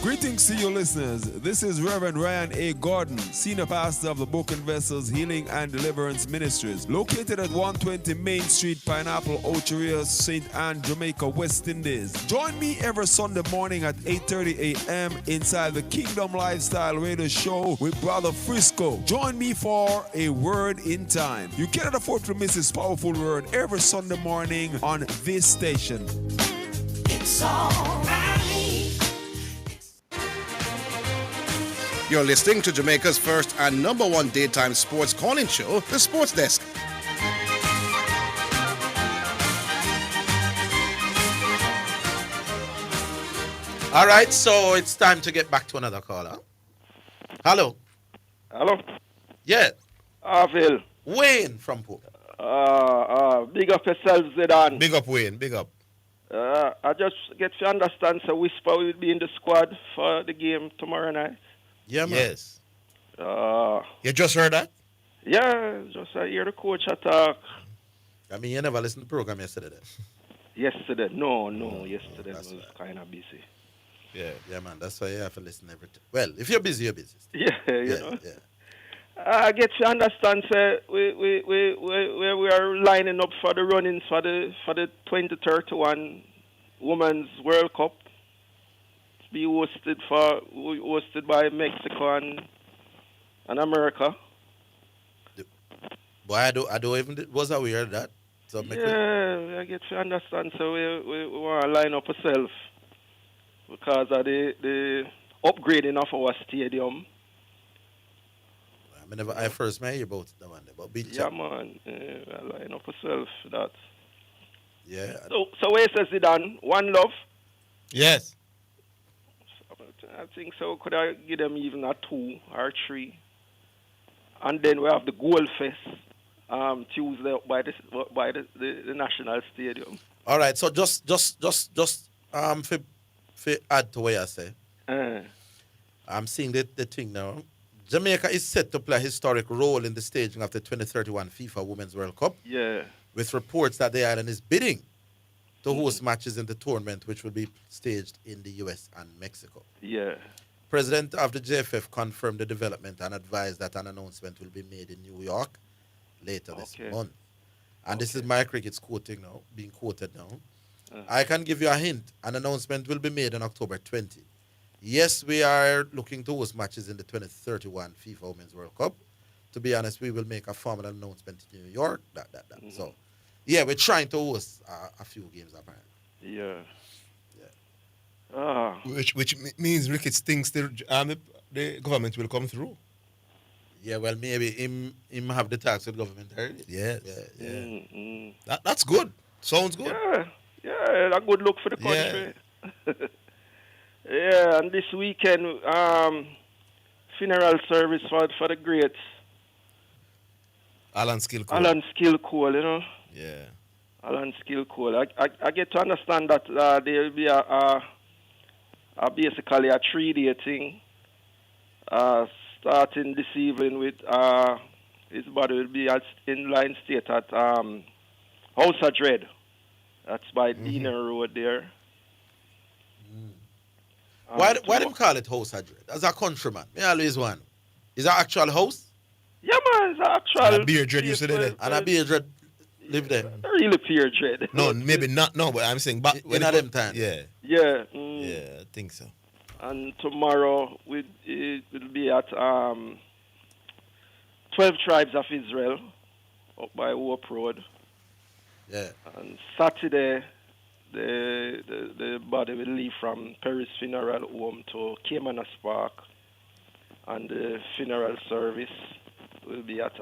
Greetings to you listeners. This is Reverend Ryan A. Gordon, Senior Pastor of the Broken Vessels Healing and Deliverance Ministries, located at 120 Main Street, Pineapple, Ocheria, St. Anne, Jamaica, West Indies. Join me every Sunday morning at 8:30 a.m. inside the Kingdom Lifestyle Radio Show with Brother Frisco. Join me for a word in time. You cannot afford to miss this powerful word every Sunday morning on this station. It's all right. You're listening to Jamaica's first and number one daytime sports calling show, The Sports Desk. All right, so it's time to get back to another caller. Hello. Hello. Yeah. Orville. Wayne from Pope. Big up yourself, Zidane. Big up, Wayne. Big up. I just get to understand, so Whisper will be in the squad for the game tomorrow night. Yeah, man. Yes. You just heard that? Yeah, just I hear the coach talk. I mean, you never listened to the program yesterday then? Yesterday? No, yesterday was kind of busy. Yeah, man. That's why you have to listen every time. Well, if you're busy, you're busy. Yeah, you know. Yeah. I get to understand, sir. We are lining up for the runnings for the 2031 Women's World Cup. To be hosted by Mexico and America. Boy, I don't even was aware of that. So I get to understand. So we want to line up ourselves because of the upgrading of our stadium. I first met you about that one, about beach. Yeah, man. Line up ourselves for that. Yeah. So where says Zidane? One love? Yes. I think so. Could I give them even a 2 or 3? And then we have the Goal Fest Tuesday by the National Stadium. All right. So just for add to what I say. I'm seeing the thing now. Jamaica is set to play a historic role in the staging of the 2031 FIFA Women's World Cup. Yeah. With reports that the island is bidding to host matches in the tournament, which will be staged in the U.S. and Mexico. Yeah. President of the JFF confirmed the development and advised that an announcement will be made in New York later this month. And this is my cricket's being quoted now. I can give you a hint. An announcement will be made on October 20. Yes, we are looking to host matches in the 2031 FIFA Women's World Cup. To be honest, we will make a formal announcement in New York. So, yeah, we're trying to host a few games apparently. Yeah. Which means Ricketts thinks the government will come through. Yeah, well, maybe him have the tax with government already. Yes. Yeah. That's good. Sounds good. Yeah, a good look for the country. Yeah, and this weekend, funeral service for the great Alan Skillcole. Alan Skillcole, you know. Yeah. Alan Skillcole. I get to understand that there will be a basically a 3-day thing, starting this evening with his body will be in line state at House of Dread. That's by Dina Road there. Why them call it House of Dread? As a countryman, me always one. Is that actual house? Yeah, man, it's actual. And a beer dread used to live there. And a beer dread live there. Really beer dread. No, maybe not. No, but I'm saying back in them time. Yeah. Yeah. Yeah, I think so. And tomorrow it will be at 12 Tribes of Israel up by Hope Road. Yeah. And Saturday, the body will leave from Perry's Funeral Home to Caymanas Park, and the funeral service will be at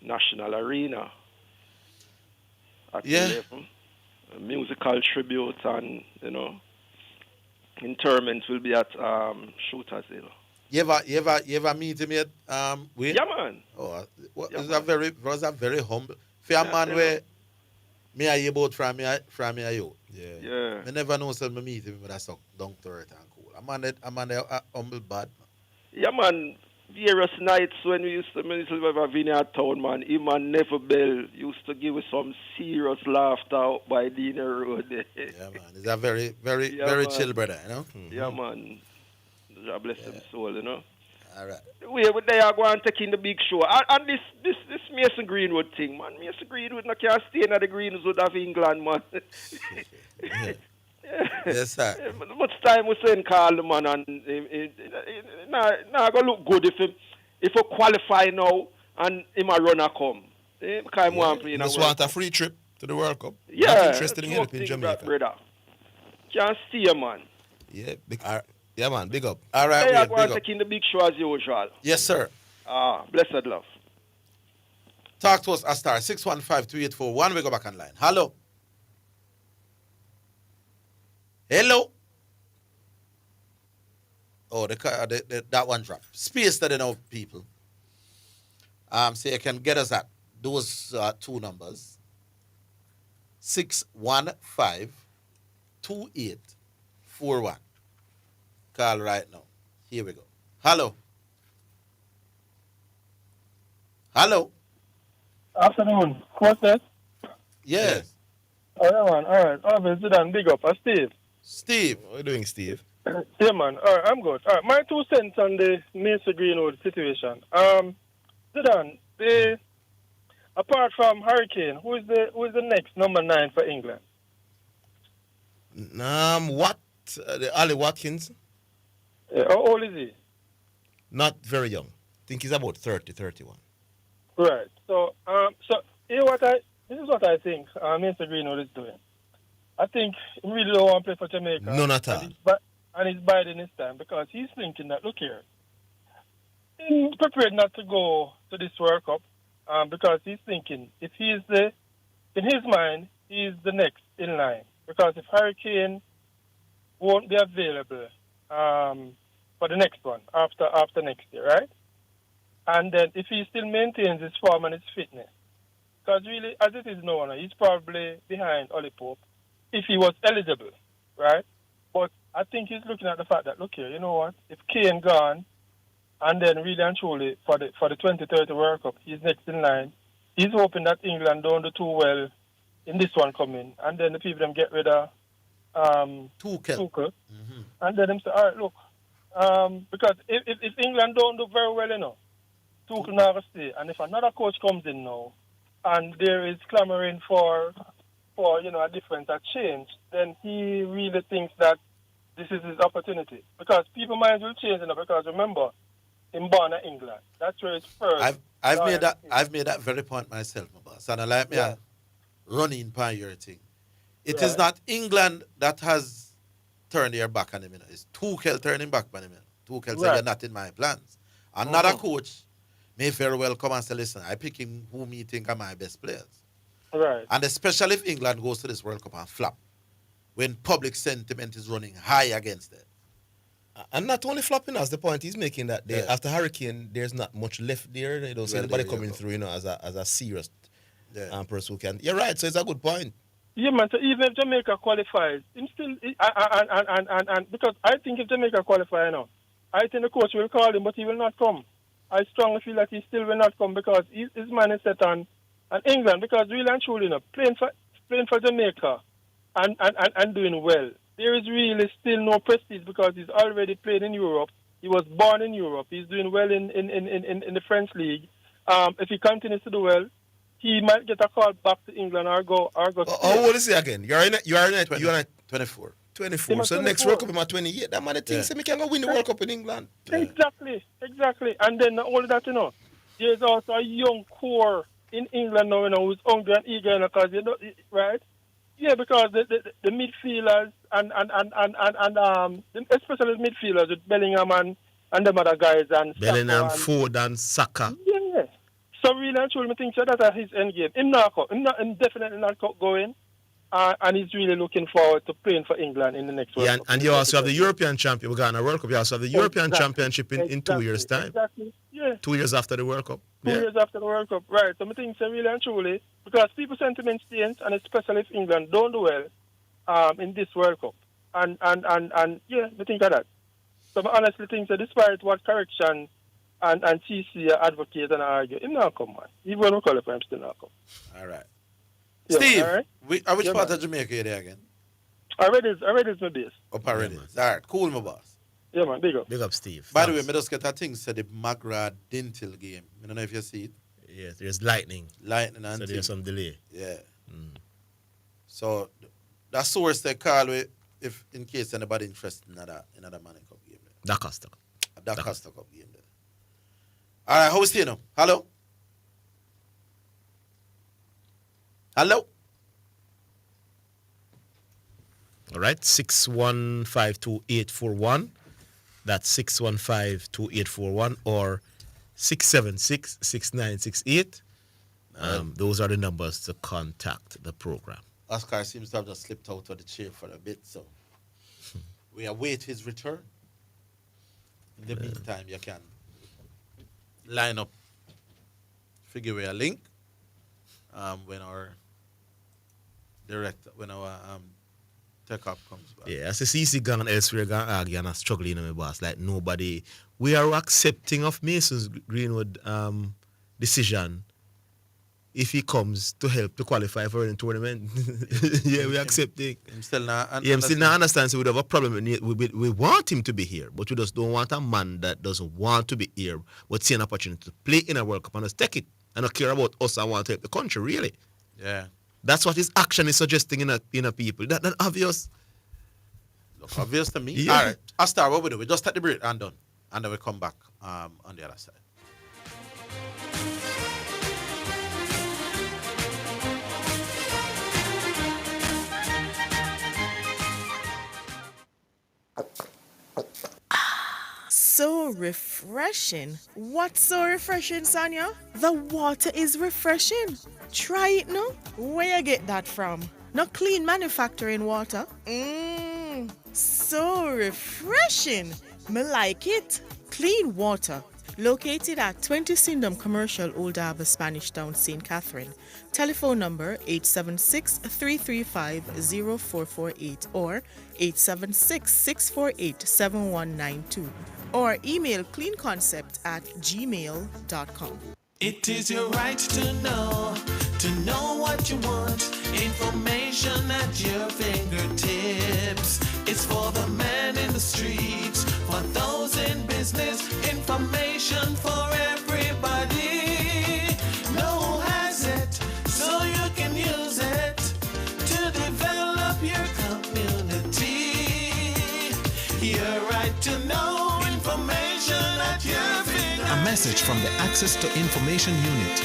National Arena at 11. A musical tribute and interment will be at Shooters Hill. You ever meet him yet? Yeah, man. Oh, was that very humble. For a man where me and you both from me you. Yeah. I never know some meet him with that so down to earth and cool. I'm on a humble bad. Yeah, man. Various nights when we used to have Vineyard Town, man, him and Never Bell used to give us some serious laughter out by Dina Road. Yeah, man. He's a very, very, very chill brother, you know? Mm-hmm. Yeah, man. God bless him soul, you know? All right. They are going to take in the big show. And this Mason Greenwood thing, man. Mason Greenwood no can't stay in the Greenwood of England, man. Yeah. Yes, sir. Much time we send call the man, and it gonna look good if he qualify now and him a runner come. Because just want a free trip to the World Cup. Yeah, not interested in helping Jamaica. Brother. Can't stay, man. Yeah, Yeah, man, big up. All right, Hey, I Wayne, go big and up. take in the big show as usual. Yes, sir. Blessed love. Talk to us, a star 615-2841. We go back online. Hello. Hello. Oh, that one dropped. Space that know people. So you can get us at those two numbers. 615-2841. Call right now. Here we go. Hello. Hello. Afternoon. Quartet? Yes. Oh, yeah, man. All right. Orville, Zidane, big up. Steve. Steve. What are you doing, Steve? Yeah, man. All right, I'm good. All right, my 2 cents on the Mason Greenwood situation. Zidane, apart from Hurricane, who is the next number 9 for England? What? Ali Watkins? How old is he? Not very young. I think he's about 30, 31. Right. So, this is what I think Mason Greenwood is doing. I think he really don't want to play for Jamaica. None at all. And he's biding his time because he's thinking that, look here, he's prepared not to go to this World Cup because he's thinking in his mind, he's the next in line. Because if Hurricane won't be available for the next one after next year, right? And then if he still maintains his form and his fitness, because really, as it is now, he's probably behind Ollie Pope if he was eligible, right? But I think he's looking at the fact that, look here, you know what? If Kane gone, and then really and truly for the 2030 World Cup, he's next in line. He's hoping that England don't do too well in this one coming, and then the people them get rid of Tuchel. Mm-hmm. And then them say, all right, look, because if England don't do very well, Tuchel not gonna stay, and if another coach comes in now, and there is clamoring for a difference, a change, then he really thinks that this is his opportunity. Because people minds will change, because remember, in born in England, that's where it's first. I've made that very point myself, my boss. And I like me running by your thing. It is not England that has turned their back on him. It's Tuchel turning back on him. Tuchel said, you're not in my plans. Another coach may very well come and say, listen, I pick him who me think are my best players. Right. And especially if England goes to this World Cup and flop, when public sentiment is running high against it. And not only flopping, as the point he's making that after Hurricane, there's not much left there. They don't see anybody coming through, as a serious person who can. You're right, so it's a good point. Yeah, man. So even if Jamaica qualifies, him still, and because I think if Jamaica qualifies now, I think the coach will call him, but he will not come. I strongly feel that he still will not come because his mind is set on England. Because really and truly, playing for Jamaica and doing well, there is really still no prestige because he's already played in Europe. He was born in Europe. He's doing well in the French league. If he continues to do well, he might get a call back to England or go. How old is he again? You're in 24. 24. So next World Cup, I'm 28. That man thinks he can go win the World Cup in England. Exactly. And then not only that, there's also a young core in England now, who's hungry and eager, because right? Yeah, because the midfielders and especially the midfielders with Bellingham and them other guys and Bellingham, Ford and Saka. Yeah. So really and truly, I think so that's his end game. Him definitely not going. And he's really looking forward to playing for England in the next World Cup. And you also have the European champion. We're going to World Cup. You also have the European Championship in 2 years' time. Exactly. Yeah. 2 years after the World Cup. 2 years after the World Cup, right. So I think so really and truly, because people's sentiments change, and especially if England don't do well in this World Cup. And yeah, I think of that. So I honestly think that despite what correction and TC advocate and argue, he'll not come, man. Even when we qualify, him still not come. All right. Yeah, Steve, all right? which part of Jamaica are you there again? Already is my base. Up already. All right, cool, my boss. Yeah, man, big up. Big up, Steve. By the way, I just get a thing, said the Magra Dental game. I don't know if you see it. Yes, there's lightning. Lightning and so there's some delay. Yeah. So that source they call with, if in case anybody interested in another Manning Cup game. That Costa Cup game there. All right, how is it now? Hello? Hello? All right, 6152841. That's 615-2841 or 676-6968. Those are the numbers to contact the program. Oscar seems to have just slipped out of the chair for a bit, so we await his return. In the meantime, you can line up, figure a link when our tech up comes back. Yeah, as a CC gang and elsewhere gang argue and struggling in my boss, like nobody. We are accepting of Mason's Greenwood decision if he comes to help to qualify for the tournament. Yeah, we accept it. I'm still not understand. So we have a problem. We want him to be here, but we just don't want a man that doesn't want to be here, but see an opportunity to play in a World Cup and us take it and not care about us and want to help the country, really. Yeah. That's what his action is suggesting in a people. That obvious. Look obvious to me. Yeah. All right. I'll start. What we do? We just take the break and done. And then we come back on the other side. So refreshing. What's so refreshing, Sonia? The water is refreshing. Try it now. Where you get that from? Not clean manufacturing water. So refreshing. Me like it. Clean water. Located at 20 Syndham Commercial, Old Harbour, Spanish Town, St. Catherine. Telephone number 876-335-0448 or 876-648-7192. Or email cleanconcept@gmail.com. It is your right to know what you want. Information at your fingertips. It's for the man in the streets, for those in business. Information for everybody. No one has it, so you can use it to develop your community. Your right to know. Information at your fingertips. A message from the Access to Information Unit.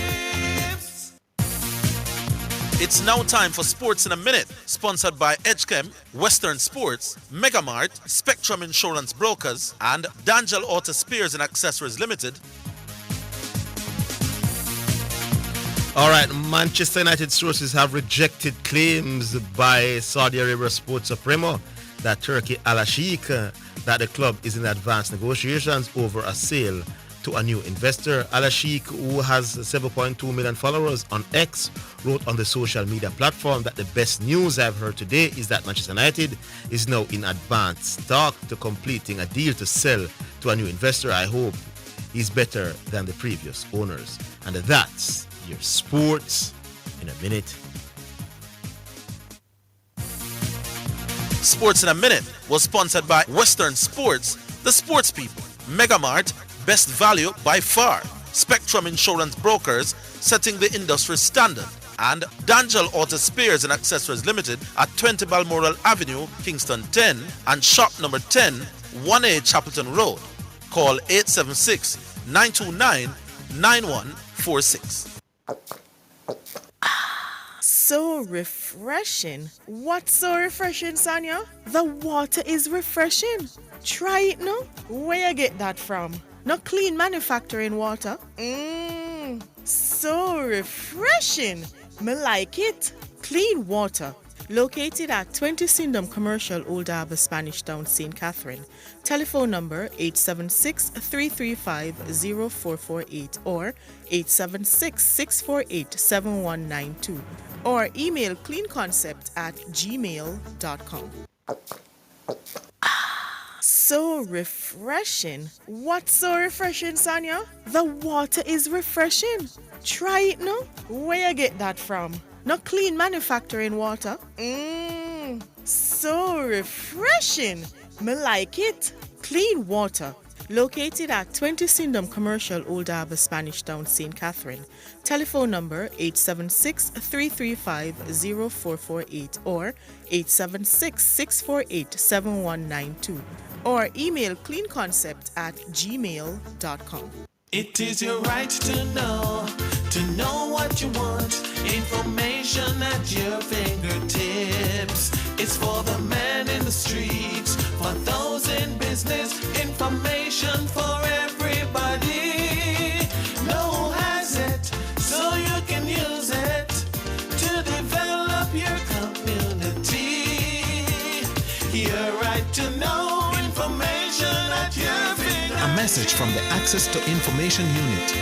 It's now time for Sports in a Minute, sponsored by Edgechem, Western Sports, Megamart, Spectrum Insurance Brokers, and D'Angelo Auto Spares and Accessories Limited. All right, Manchester United sources have rejected claims by Saudi Arabia Sports Supremo that Turkey Al-Sheikh that the club is in advanced negotiations over a sale to a new investor. Al-Sheikh, who has 7.2 million followers on X, wrote on the social media platform that the best news I've heard today is that Manchester United is now in advanced talk to completing a deal to sell to a new investor. I hope he's better than the previous owners. And that's your Sports in a Minute. Sports in a Minute was sponsored by Western Sports, the sports people, Megamart, best value by far, Spectrum Insurance Brokers, setting the industry standard, and D'Angelo Auto Spares and Accessories Limited at 20 Balmoral Avenue, Kingston 10, and shop number 10, 1A Chapelton Road. Call 876-929-9146. So refreshing. What's so refreshing, Sonia? The water is refreshing. Try it now. Where you get that from? Not clean manufacturing water. So refreshing. Me like it. Clean water. Located at 20 Syndham Commercial, Old Harbour, Spanish Town, St. Catherine. Telephone number 876-335-0448 or 876-648-7192. Or email cleanconcept@gmail.com. So refreshing. What's so refreshing, Sonia? The water is refreshing. Try it now. Where you get that from? Not clean manufacturing water. So refreshing. Me like it. Clean water. Located at 20 Syndham Commercial, Old Harbour, Spanish Town, St. Catherine. Telephone number 876-335-0448 or 876-648-7192. Or email cleanconcept@gmail.com. It is your right to know what you want. Information at your fingertips. It's for the man in the streets, for those in business. Information information for everybody. No one has it, so you can use it to develop your community. Your right to know information at your fingertips. A message from the Access to Information Unit.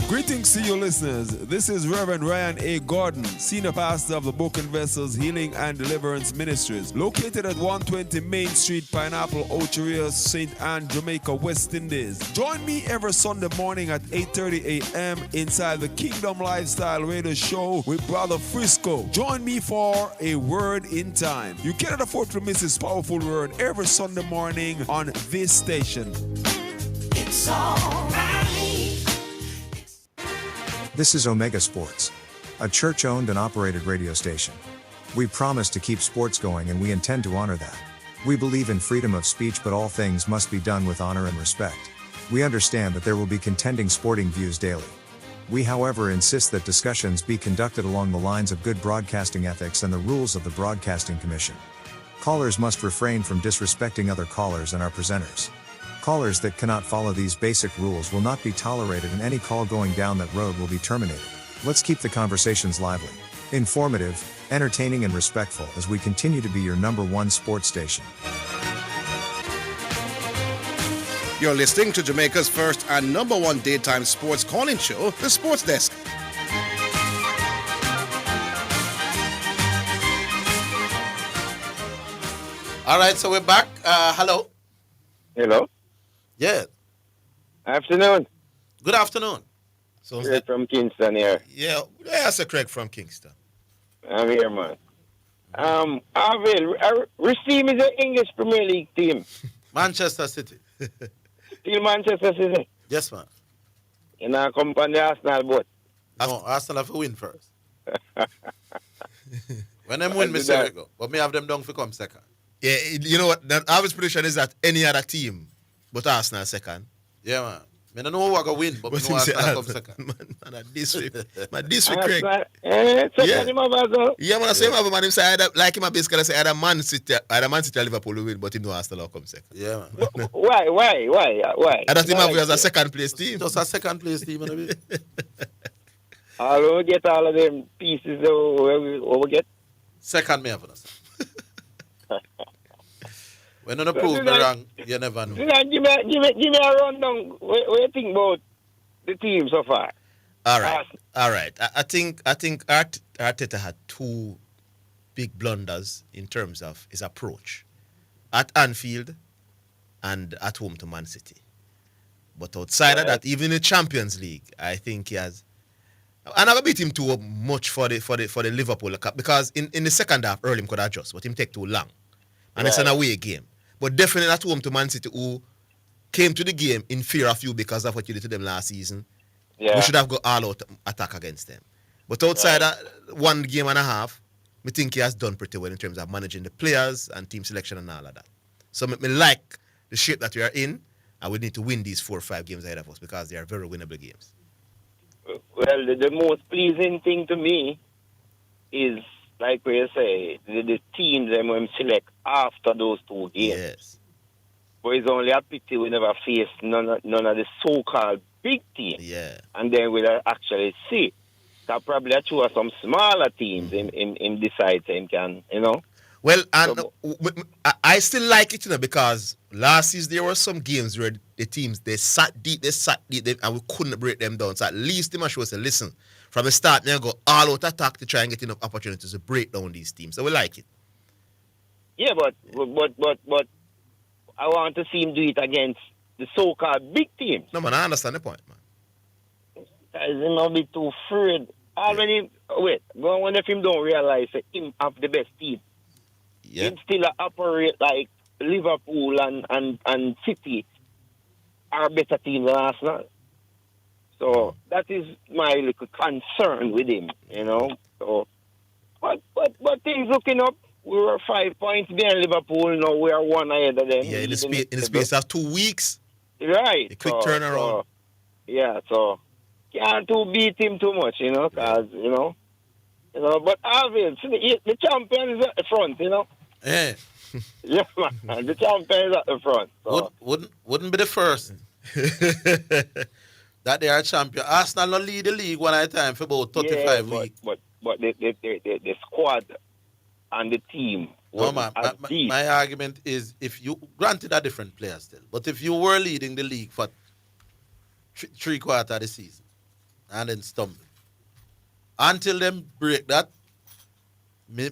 Greetings to you listeners. This is Reverend Ryan A. Gordon, Senior Pastor of the Book and Vessels Healing and Deliverance Ministries, located at 120 Main Street, Pineapple, Ocheria, St. Anne, Jamaica, West Indies. Join me every Sunday morning at 8:30 a.m. inside the Kingdom Lifestyle Radio Show with Brother Frisco. Join me for a word in time. You cannot afford to miss this powerful word every Sunday morning on this station. It's all right. This is Omega Sports, a church-owned and operated radio station. We promise to keep sports going and we intend to honor that. We believe in freedom of speech, but all things must be done with honor and respect. We understand that there will be contending sporting views daily. We, however, insist that discussions be conducted along the lines of good broadcasting ethics and the rules of the Broadcasting Commission. Callers must refrain from disrespecting other callers and our presenters. Callers that cannot follow these basic rules will not be tolerated, and any call going down that road will be terminated. Let's keep the conversations lively, informative, entertaining, and respectful as we continue to be your #1 sports station. You're listening to Jamaica's first and #1 daytime sports calling show, The Sports Desk. All right, so we're back. Hello. Hello. Yeah. Afternoon. Good afternoon. So Craig from Kingston here. Yeah, that's a Craig from Kingston. I'm here, man. Orville, which team is the English Premier League team? Manchester City. Still Manchester City? Yes, man. You know, come on the Arsenal boat. No, Arsenal have to win first. When them win, me say we go. But me have them down for come second. Yeah, you know what? Our prediction is that any other team but Arsenal second. Yeah, man. I don't know who are going to win, but I know Arsenal come second. Man, this week, Craig. Second him have as well. Yeah, man, I say him, man. Him say like him basically say either Man City or Liverpool will win, but him know Arsenal come second. Yeah, man. Why? I don't think him have as a second place team. Just a second place team, man. We get all of them pieces we get. Second, me have us. When you prove me wrong, you never know. Give me a rundown. What do you think about the team so far? All right. I think Arteta had two big blunders in terms of his approach at Anfield and at home to Man City. But outside of that, even in the Champions League, I think he has. I never beat him too much for the Liverpool because in the second half, early him could adjust, but him take too long. And it's an away game. But definitely at home to Man City, who came to the game in fear of you because of what you did to them last season. Yeah. We should have got all-out attack against them. But outside that 1 game and a half, I think he has done pretty well in terms of managing the players and team selection and all of that. So I like the shape that we are in, and we need to win these 4 or 5 games ahead of us because they are very winnable games. Well, the most pleasing thing to me is, like we say, the teams them when select after those 2 games. Yes. But it's only a pity we never faced none of the so-called big teams. Yeah. And then we'll actually see. That probably two of some smaller teams in this side team can, you know. Well, and I still like it, you know, because last season there were some games where the teams, they sat deep, and we couldn't break them down. So at least they must show us, listen, from the start, they go all out attack to try and get enough opportunities to break down these teams. So we like it. Yeah, but I want to see him do it against the so-called big teams. No, man, I understand the point, man. Guys, he not be too afraid. Already, go on if him don't realize that him have the best team. Yeah. Him still operate like Liverpool and City are better team than Arsenal. So that is my little concern with him, you know. So, but things looking up. We were 5 points behind Liverpool. Now we are 1 ahead of them. Yeah, in the space of 2 weeks. Right. A quick turnaround. So can't beat him too much, you know, because you know. But Orville, the champion is at the front, you know. Yeah. Yeah, man. The champion is at the front. So. Wouldn't be the first that they are champion. Arsenal not lead the league one at a time for about 35 weeks. But the squad and the team No, wasn't man. My argument is if you granted are different players still, but if you were leading the league for three quarters of the season and then stumble until them break that, me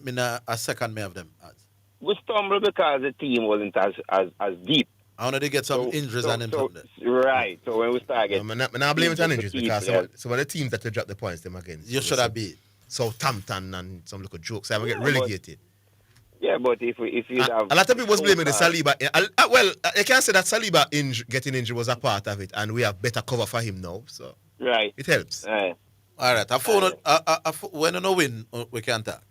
a second may have them as. We stumbled because the team wasn't as deep. I know they get some injuries and them something. Right. So when we start getting... I'm not blaming it on injuries because some of the teams that they drop the points them against. You should have beat. Southampton and some little jokes. I'm going to get relegated. But if you have... A lot of people was blaming the Saliba. Well, I can't say that Saliba getting injured was a part of it and we have better cover for him now. So right. It helps. Right. All right. When you no win, we can't talk.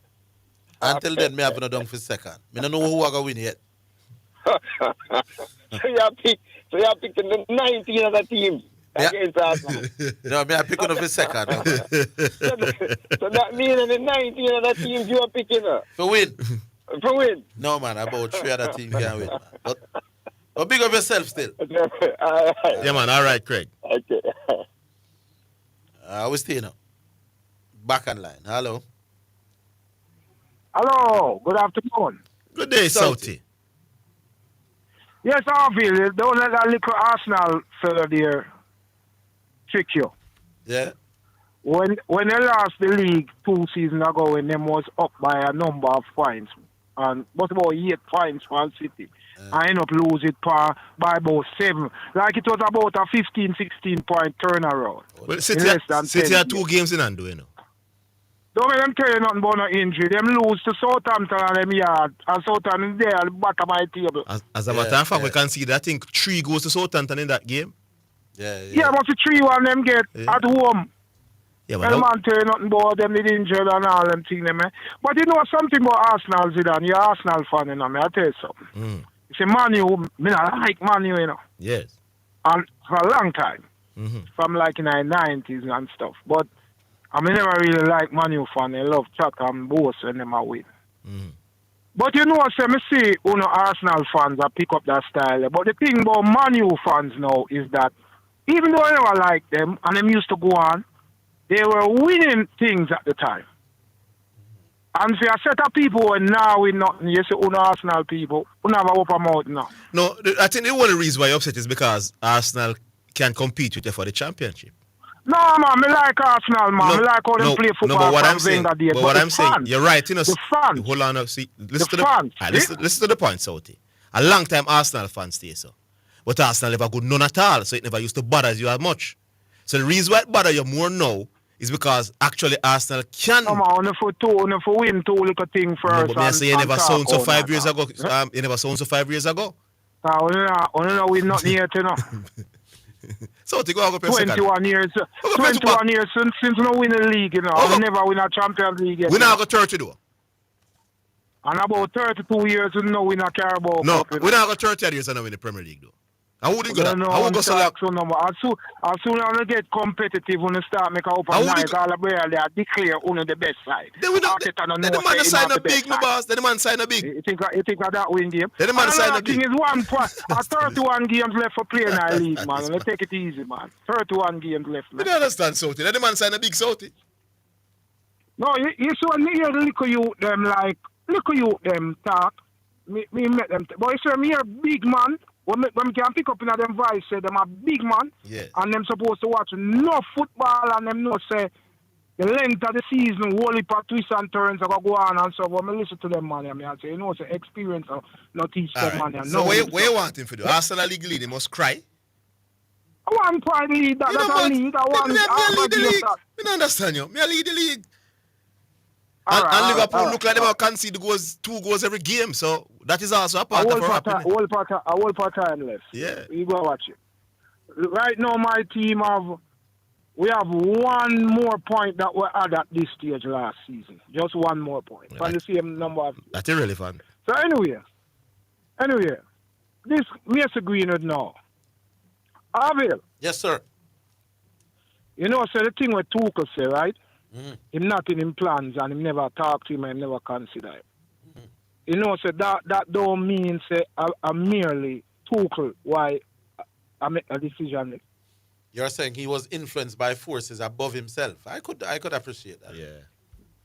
Until then, me have no done for second. Me don't know who I going to win yet. So you are picking the 19 other teams against Arsenal. No, me I pick one for second. So that means the 19 other teams you are picking for win. For win. No man, about 3 other teams can win. But big up yourself still. Yeah man, all right, Craig. Okay. We stay now. Back on line. Hello. Hello, good afternoon. Good day, Southie. Yes, Orville, don't let that little Arsenal fella there trick you. Yeah. When they lost the league 2 seasons ago, when them was up by a number of points, and what about 8 points for City, I end up losing by about 7. Like it was about a 15, 16 point turnaround. Well, City had 2 games in hand, you know. Don't let them tell you nothing about no injury. Them lose to Southampton and them yard. And Southampton is there at the bottom of my table. As a matter of fact, we can see that I think 3 goes to Southampton in that game. Yeah, but the 3-1 them get at home. Yeah, but the man tell you nothing about them, they injured and all them things. But you know something about Arsenal, Zidane. You're an Arsenal fan, you know, I tell you something. It's a Man U, me not like Man U, you know. Yes. And for a long time. From like in the 90s and stuff. But I never really like Man U fan. I love chat and boast when them are win. But you know, I see Arsenal fans that pick up that style. But the thing about Man U fans now is that even though I never liked them and them used to go on, they were winning things at the time. And for a set of people when now we nothing, you see Arsenal people, who never open mouth now. No, I think the only reason why you're upset is because Arsenal can compete with you for the championship. No, man, I like Arsenal, man. I like how they play football. No, but what I'm saying, you're right. You know, the fans. Hold on, see, listen to the point, Southie. A long time Arsenal fans stay so. But Arsenal never good none at all, so it never used to bother you as much. So the reason why it bother you more now is because actually Arsenal can... Come on, on for win 2 little thing first. No, but I say you never sound so 5 years ago. You never sound so 5 years ago. We not here to know. So to go out 21 years. 21 years since we win the league, you know. We never win a Champions League yet. We now go 30 though. And about 32 years we know we not care about. No, we now go 30 years and now win the Premier League though. I wouldn't go that. I would go so long. As soon as we get competitive, when we start make a open night, all the players they declare one of the best side. Then the man sign a big, my boss. Then the man sign a big. You think of that win game? Then the man sign a big. The thing is 1 point. 31 games left for playing in our league, man. Let's take it easy, man. 31 games left, man. You don't understand, Southie. Then the man sign a big, Southie. No, you see when you hear the little youth them like, little youth them talk, me met them. But you see me a big man. When we can pick up in them voice, say them a big man, and them supposed to watch no football, and them know say the length of the season, whole heap of twists and turns are go on and so. When I listen to them, man, I say, you know, say experience of not teach them, man. So what you want him to do? Arsenal league lead, he must cry. I want to lead that. That's a league. I want to lead the league. I don't understand you. Me lead the league. And Liverpool look like they will concede 2 goals every game, so that is also a part of our happening. A whole part time left. Yeah. You go watch it. Right now, my team we have 1 more point that we had at this stage last season. Just 1 more point. From the same number of... That's irrelevant. So anyway, this Mr. Greenwood now. Orville. Yes, sir. You know, so the thing with Tuchel say, right? Him not in him plans and him never talk to him and him never consider him. You know, so that don't mean say I merely Tuchel why I make a decision. You're saying he was influenced by forces above himself. I could appreciate that. Yeah.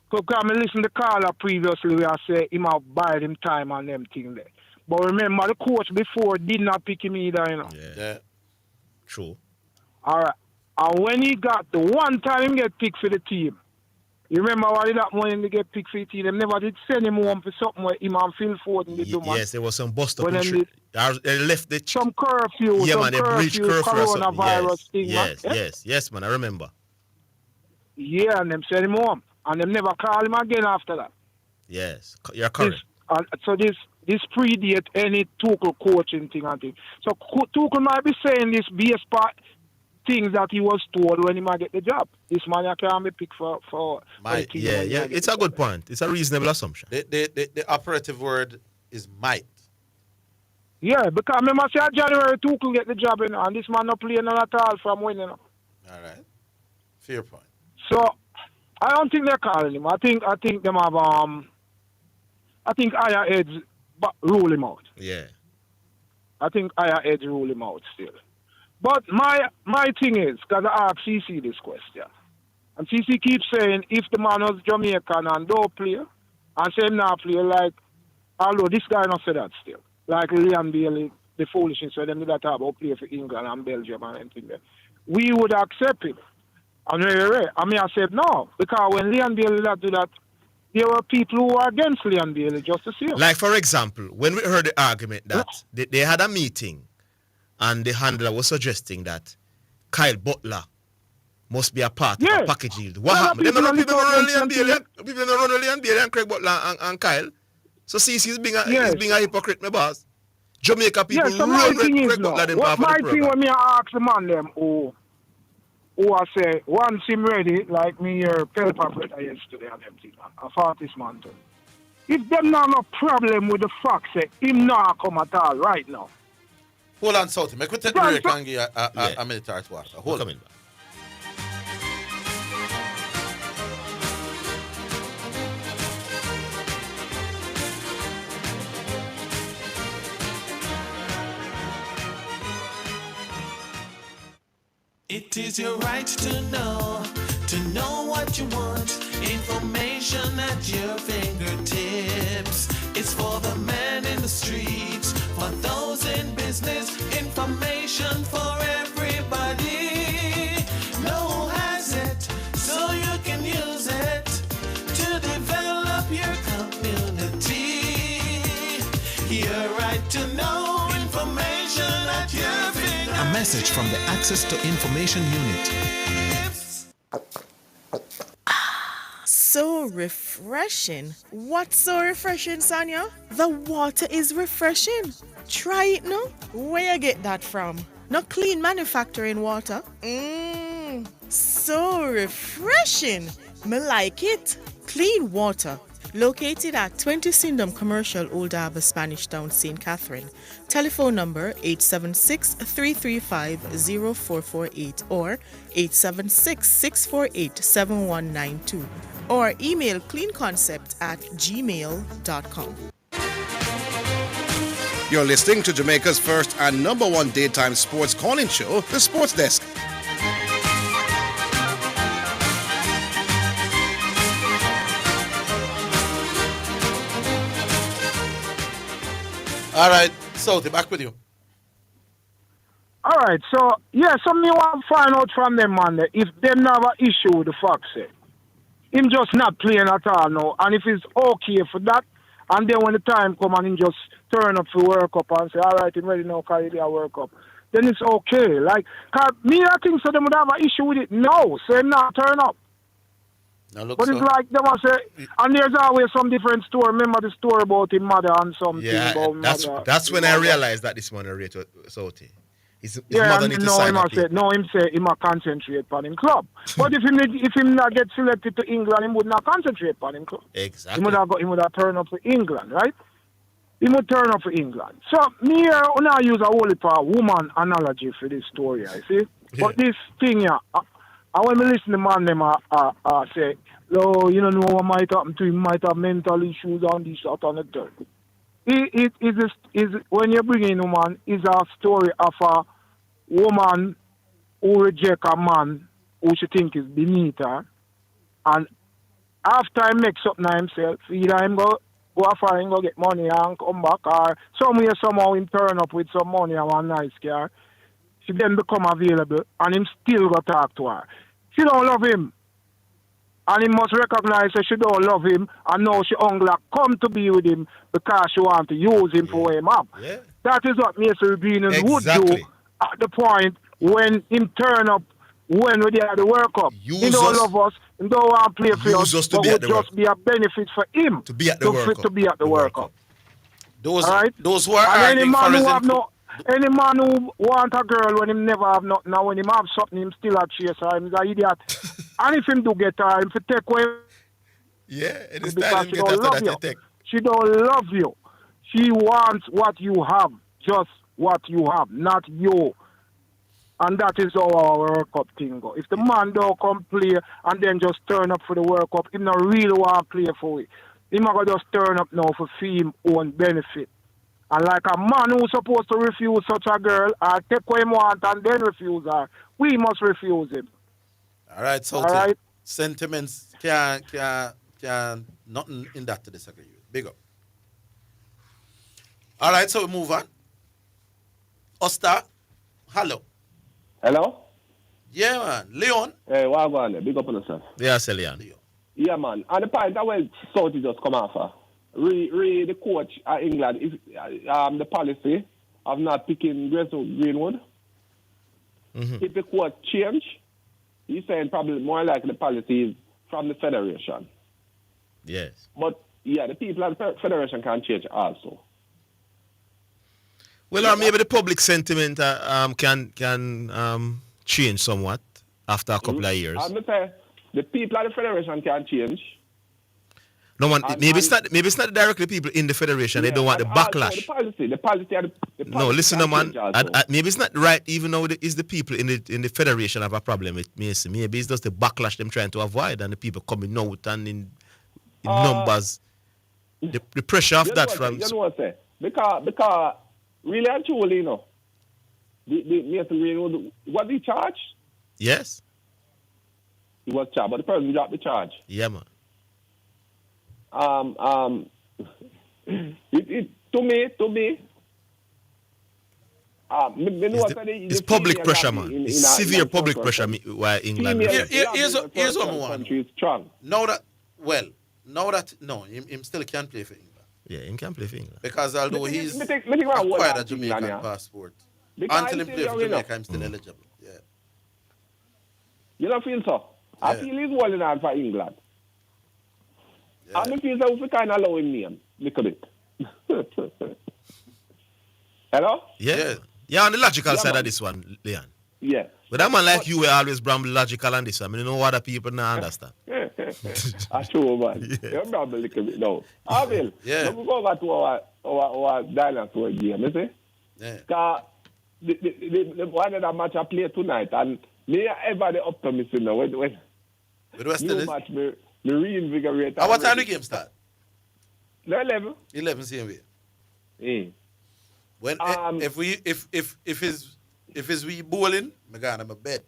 Because I listen to Carla previously where I say him have buyed him time and them thing there. But remember the coach before did not pick him either, you know. Yeah. True. Alright. And when he got the one time he get picked for the team, you remember what did happen when he get picked for the team? They never did send him home for something where him and Phil Foden did do, man. Yes, there was some bust up. They left the some curfew, yeah, some man, they breached curfew coronavirus thing, yes, man. Yes, man, I remember. Yeah, and them send him home. And them never call him again after that. Yes, you're correct. So this predate any Tuchel coaching thing and thing. So Tuchel might be saying this based part things that he was told when he might get the job. This man can't be picked for the team. Yeah, it's a good point. It's a reasonable assumption. The operative word is might. Yeah, because remember say January Tuchel get the job, you know, and this man not playing none at all from winning. You know. All right. Fair point. So I don't think they're calling him. I think them have I think higher heads rule him out. Yeah. I think higher heads rule him out still. But my thing is, because I asked CC this question, and CC keeps saying if the man was Jamaican and don't play, and say him not play, like, although this guy not say that still. Like Leon Bailey, the foolishness, so them did that about play for England and Belgium and anything there. We would accept it. And I said no, because when Leon Bailey do that, there were people who were against Leon Bailey just to see him. Like, for example, when we heard the argument that they had a meeting and the handler was suggesting that Kyle Butler must be a part of a package deal. What happened? People don't run Leon Bailey and Craig Butler and Kyle. So he's being a hypocrite, my boss. Jamaica people run Craig Butler them part of the program. My thing when me ask the man them who I say, once him ready, like me here, Pelpa yesterday and them thing, I thought this man too. If them not no problem with the fact say him not come at all right now. Hold on, Southie. Make we take the break and give a minute or two after. Hold on. It is your right to know what you want. Information at your fingertips. It's for the man in the streets, for those in business. Information for everybody. No one has it, so you can use it to develop your community. Your right to know information at your fingertips. A message from the Access to Information Unit. So refreshing. What's so refreshing, Sonia? The water is refreshing. Try it now. Where you get that from? No clean manufacturing water. So refreshing. Me like it. Clean water. Located at 20 Syndham Commercial, Old Harbour, Spanish Town, St. Catherine. Telephone number 876-335-0448 or 876-648-7192. Or email cleanconcept@gmail.com. You're listening to Jamaica's first and number one daytime sports calling show, The Sports Desk. All right, Southie, back with you. All right, so me want to find out from them, man, if them have an issue with the fact, say, him just not playing at all now, and if it's okay for that, and then when the time come and him just turn up for World Cup and say, all right, I'm ready now, carry the World Cup, then it's okay. Like, cause me, I think so them would have an issue with it. No, so him not turn up. But it's like them I say, and there's always some different story. Remember the story about his mother and something about that's when I realized that this man is rate Southie. His mother need to sign up. Him say him a concentrate on him club. But if him not get selected to England, him would not concentrate on him club. Exactly. He would have turned up for England, right? He would turn up for England. So me I use a whole heap of woman analogy for this story, I see. But this thing here, and when I listen to man them say, oh, you don't know what might happen to him, might have mental issues on this, that, and the third. Is when you bring in a woman, is a story of a woman who reject a man who she think is beneath her, and after he makes up now himself, either him go after him go get money and come back, or somehow him turn up with some money and one nice car. She then become available, and him still go talk to her. She don't love him, and he must recognize that she don't love him, and now she only come to be with him because she want to use him for him up. Yeah. That is what Mason Green would do at the point when him turn up when we are the World Cup. He don't love us, he don't want to play for us, but would just be a benefit for him to be at the World Cup. To be at the World Cup. Those who are and arguing for his any man who want a girl when him never have nothing, now when him have something, him still a chase her, him is an idiot. And if him do get her, him to take away. Yeah, it is because time she get don't after love that you. She don't love you. She wants what you have, just what you have, not you. And that is how our World Cup thing go. If the man don't come play and then just turn up for the World Cup, him not really want to play for it. He might just turn up now for him own benefit. And like a man who's supposed to refuse such a girl or take what he want and then refuse her, we must refuse him. All right, so sentiments can nothing in that to disagree with. Big up. All right, so we move on. Osta, hello. Hello? Yeah, man. Leon? Hey, what going on? Big up on yourself. Yeah, Leon. Yeah, man. And the point that when Saudi just come after, the coach at England, is the policy of not picking Greenwood. Mm-hmm. If the coach change, he's saying probably more like the policy is from the federation. Yes. But, yeah, the people at the federation can change also. Well, or maybe the public sentiment can change somewhat after a couple of years. I'm say the people at the federation can change. No one. Maybe it's not directly people in the federation. Yeah, they don't want the backlash. The policy. No, listen, man. Maybe it's not right. Even though it's the people in the federation have a problem with Mason. Maybe it's just the backlash them trying to avoid, and the people coming out and in numbers. The pressure of that from. You know what I say? Because really and truly, you know, the Mason Greenwood, was he charged? Yes. He was charged, but the person dropped the charge. Yeah, man. To me, it's public pressure, man. It's severe public pressure why England. Here's what I want. Country is strong. Now that him still can't play for England. Yeah, he can play for England. Because although he's acquired a Jamaican passport, until he plays for Jamaica, I'm still eligible. Yeah. You don't feel so? Yeah. I feel he's holding on for England. Yeah. I feel so we kind of allow him name a little bit. Hello? Yeah. Yeah, on the logical side of this one, Leon. Yeah. But that man like you will always bramble logical on this one. I mean, you know what other people not understand. That's true, man. Yeah. You're bramble a little bit now. Orville, yeah. Let's go back to our dinosaur game, you see? Yeah. Because the one of the match I play tonight, and me ever the optimist, you know, when new match, me reinvigorate. What time the game start? 11. 11 same way. Mm. When if it's we bowling, me going to my bed.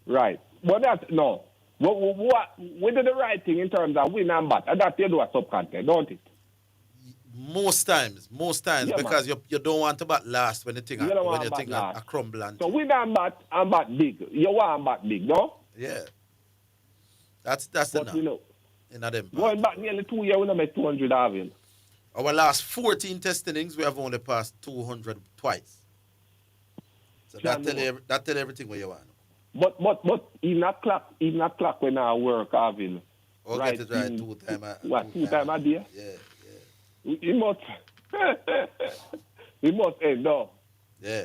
Right. But that no. We did the right thing in terms of win and bat. And that you do a subcontinent, don't it? Most times, yeah, because you don't want to bat last when you think a crumble. So win and bat big. You want bat big, no? Yeah. That's enough. You know, in them going back nearly 2 years, we don't make 200 of him. Our last 14 test innings, we have only passed 200 twice. So that tell everything what you want. But even that clock when I work, having right, get it right 2 times. 2 times a day? Yeah. He must end up. Yeah.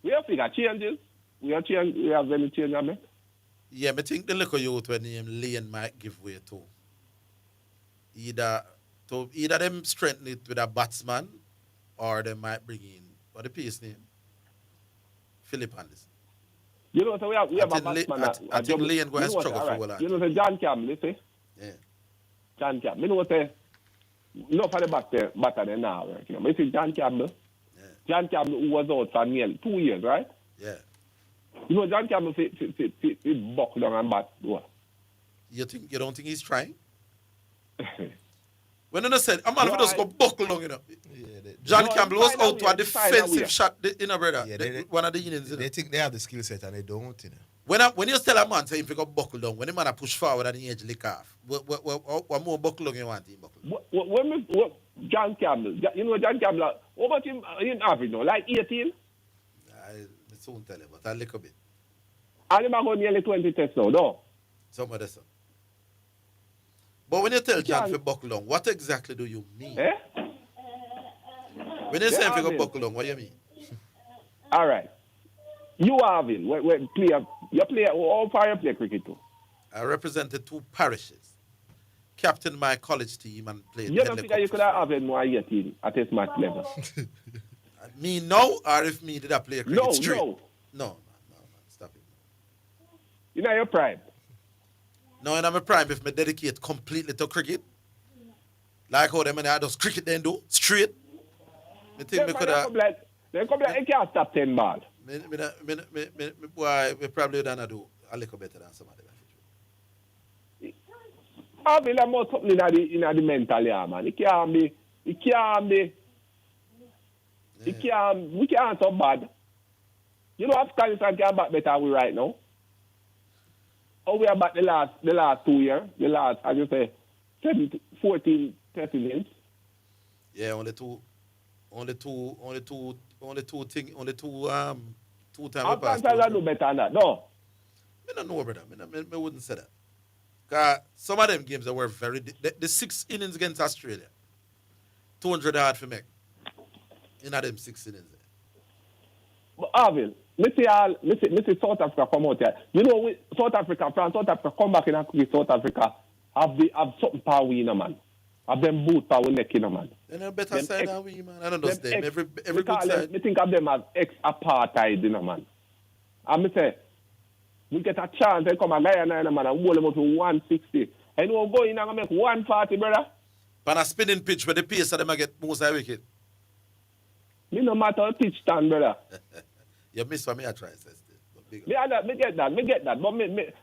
We have figure changes. We have any change I make? Yeah, I think the little youth when him Lane might give way to. Either them strengthen it with a batsman or they might bring in what the piece name? Philip Anderson. You know, so we have a batsman. I think Lane going to struggle for a while. You know, John Campbell, you see? Yeah. John Campbell. You know what? no for the batter than now work. You know, but you see John Campbell. John Campbell who was out for nearly 2 years, right? Yeah. You know, John Campbell fit buckle down and bat. You don't think he's trying? When I said, a man no, just go buckle down, you know. Yeah, John Campbell was out to a defensive shot, you know, brother. Yeah, one of the unions. They think they have the skill set and they don't, you know. When you tell a man, say, if you go buckle down, when the man push forward and the edge lick off, what more buckle down you want him buckle? What John Campbell, you know John Campbell, what about him in average now? Like 18? I soon tell you, but a little bit. And him go nearly 20 tests now, no? Some of this. But when you tell John to buckle down, what exactly do you mean? Eh? When you say if you go buckle down, what do you mean? All right. You Orville, you play all far you play cricket too. I represented 2 parishes, captained my college team and played. You don't think you could have had more your team at this match level? Me now, or if me did I play cricket straight? No, stop it. You know your prime. No, in my prime, if me dedicate completely to cricket, like how them and I just cricket then do straight. Me think me could have. They come like you can't stop 10 balls. Boy, we probably don't do a little better than somebody. I feel like more something in the mental, yeah, man. We can't so bad. You know, Afghanistan can back better than we right now. How we are back the last 2 years, as you say, 14, 13 years. Yeah, only two times. Afghanistan do better than that, no. I don't know, brother. I wouldn't say that. Because some of them games that were very... The 6 innings against Australia, 200 hard for me. In them 6 innings. But Orville, me see South Africa come out here. You know, South Africa come back in South Africa, have something power we, man. Have them boot power neck, man. They're a better side than we, man. I don't understand. Every good side. Me think of them as ex-apartheid, man. And me say, we get a chance, they come a guy and man, and hold them up to 160. And we'll go in and make 140, brother. But a spinning pitch where the pace of them get most of wicket. Me no matter how pitch stand, brother. You miss what me I try, says. Me get that. But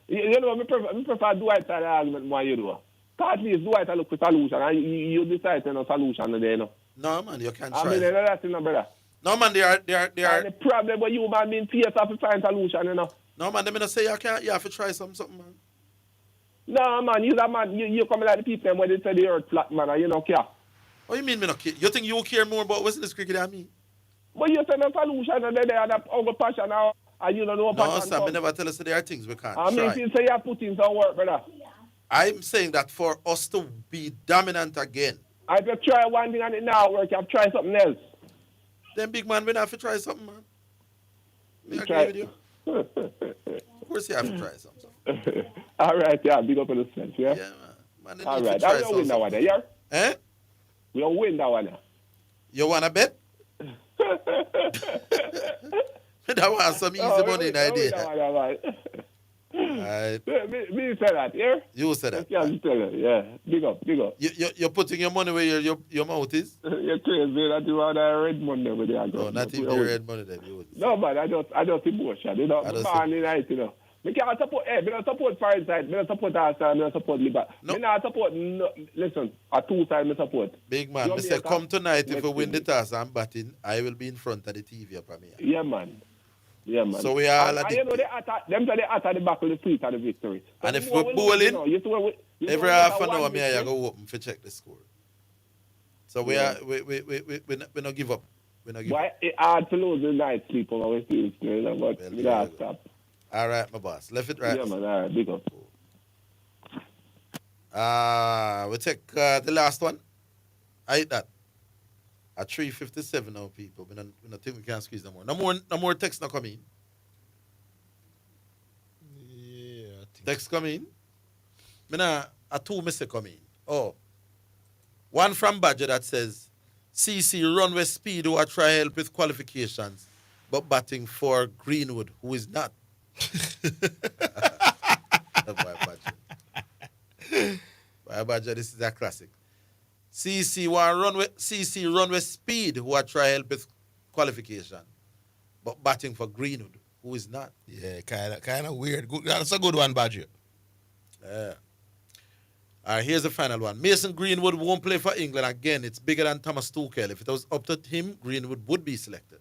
you know, me prefer Dwight side argument more you do. At least Dwight look for solution, and you decide to no solution there, you know. No, man, you can't try. I mean, that's it, no, brother. No, man, they are. And the problem with you, man, being fierce have to find solution, you know. No, man, they mean to say you have to try something, man. No, man, you come like the people when they say the earth flat, man, and you don't care. What you mean me not care? You think you care more about West Indies cricket than me? But you say no solution, and they have over passion now, and you don't know what passion. No, Sam, I never tell us that there are things we can't try. I mean, you say you have put in some work, brother. I'm saying that for us to be dominant again. I have to try one thing and it now work, you have to try something else. Then big man, we have to try something, man. Me agree with you. Of course you have to try something. All right, yeah, big up on the sense, yeah? Yeah, man. All right, I'm going to win that one, yeah? Eh? We'll win that one. You want to bet? That was some easy money in idea. Right. Me say that, yeah? You say that. Yeah, big up. You're putting your money where your mouth is? You're crazy that you want a red money over there. No, not even the red money that you would say. No, man, I just emotion. You know, man night, you know. I can't support, I don't support Fire side, I don't support our side, I don't support Liverpool. No. I don't support, listen, a 2 side I support. Big man, I say come tonight if we win the toss and batting, I will be in front of the TV up here. Yeah, man. Yeah, man. So we are and you know, they attack the back of the street of the victory. So and if we're bowling, every half an hour, I go open for check the score. So we not give up. We not give up. It's hard to lose the night sleep on our field, but we don't stop. All right, my boss. Left it right. Yeah, man. All right, big up. We take the last one. I hate that. At 3:57 now, people. We don't think we can squeeze no more. No more text not coming. Yeah, I think text coming. A 2 message coming. Oh. One from Badger that says, CC run with speed who are try help with qualifications, but batting for Greenwood, who is not. By Badger, this is a classic. CC run with speed who are trying to help with qualification. But batting for Greenwood, who is not. Yeah, kind of weird. Good, that's a good one, Badger. Yeah. All right, here's the final one. Mason Greenwood won't play for England again. It's bigger than Thomas Tuchel. If it was up to him, Greenwood would be selected.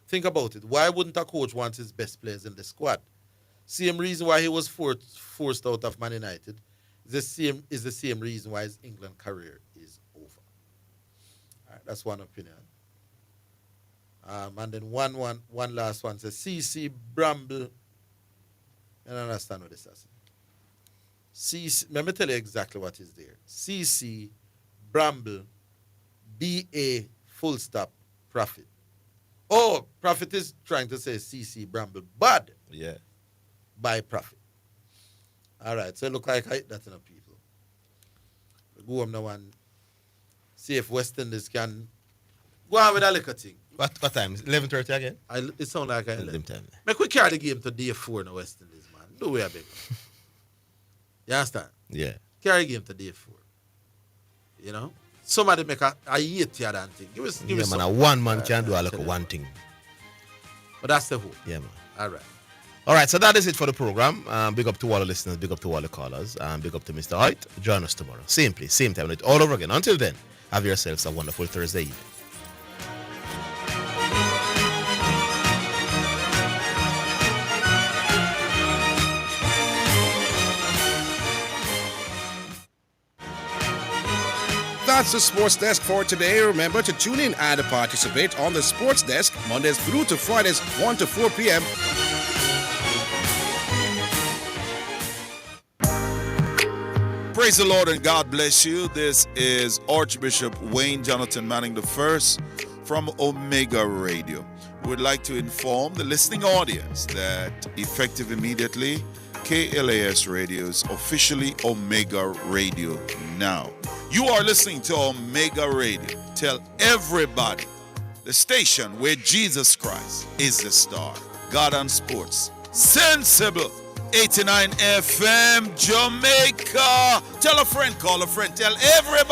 Think about it. Why wouldn't a coach want his best players in the squad? Same reason why he was forced out of Man United is the same reason why his England career is over. All right, that's one opinion. And then one last one says CC Bramble. I don't understand what this is. CC, let me tell you exactly what is there. CC Bramble BA full stop Profit. Oh, Profit is trying to say CC Bramble bad. Yeah. By Profit. All right, so it look like I hit that enough people. We go home now and see if West Indies can go on with a liquor thing. What time? 11:30 again? It sounds like I 11 time. Make we carry the game to day 4 in the West Indies, man. Do we a big one. You understand? Yeah. Carry the game to day 4. You know? Somebody make a 8 than thing. Give us man, a one man can do a like one thing. But that's the hope. Yeah, man. All right. All right, so that is it for the program. Big up to all the listeners, big up to all the callers, and big up to Mr. Hoyt. Join us tomorrow. Same place, same time, all over again. Until then, have yourselves a wonderful Thursday evening. That's the Sports Desk for today. Remember to tune in and participate on the Sports Desk Mondays through to Fridays 1 to 4 p.m. Praise the Lord and God bless you. This is Archbishop Wayne Jonathan Manning I from Omega Radio. We'd like to inform the listening audience that effective immediately, KLAS Radio is officially Omega Radio now. You are listening to Omega Radio. Tell everybody, the station where Jesus Christ is the star. God on Sports. Sensible. 89 FM, Jamaica. Tell a friend, call a friend, tell everybody.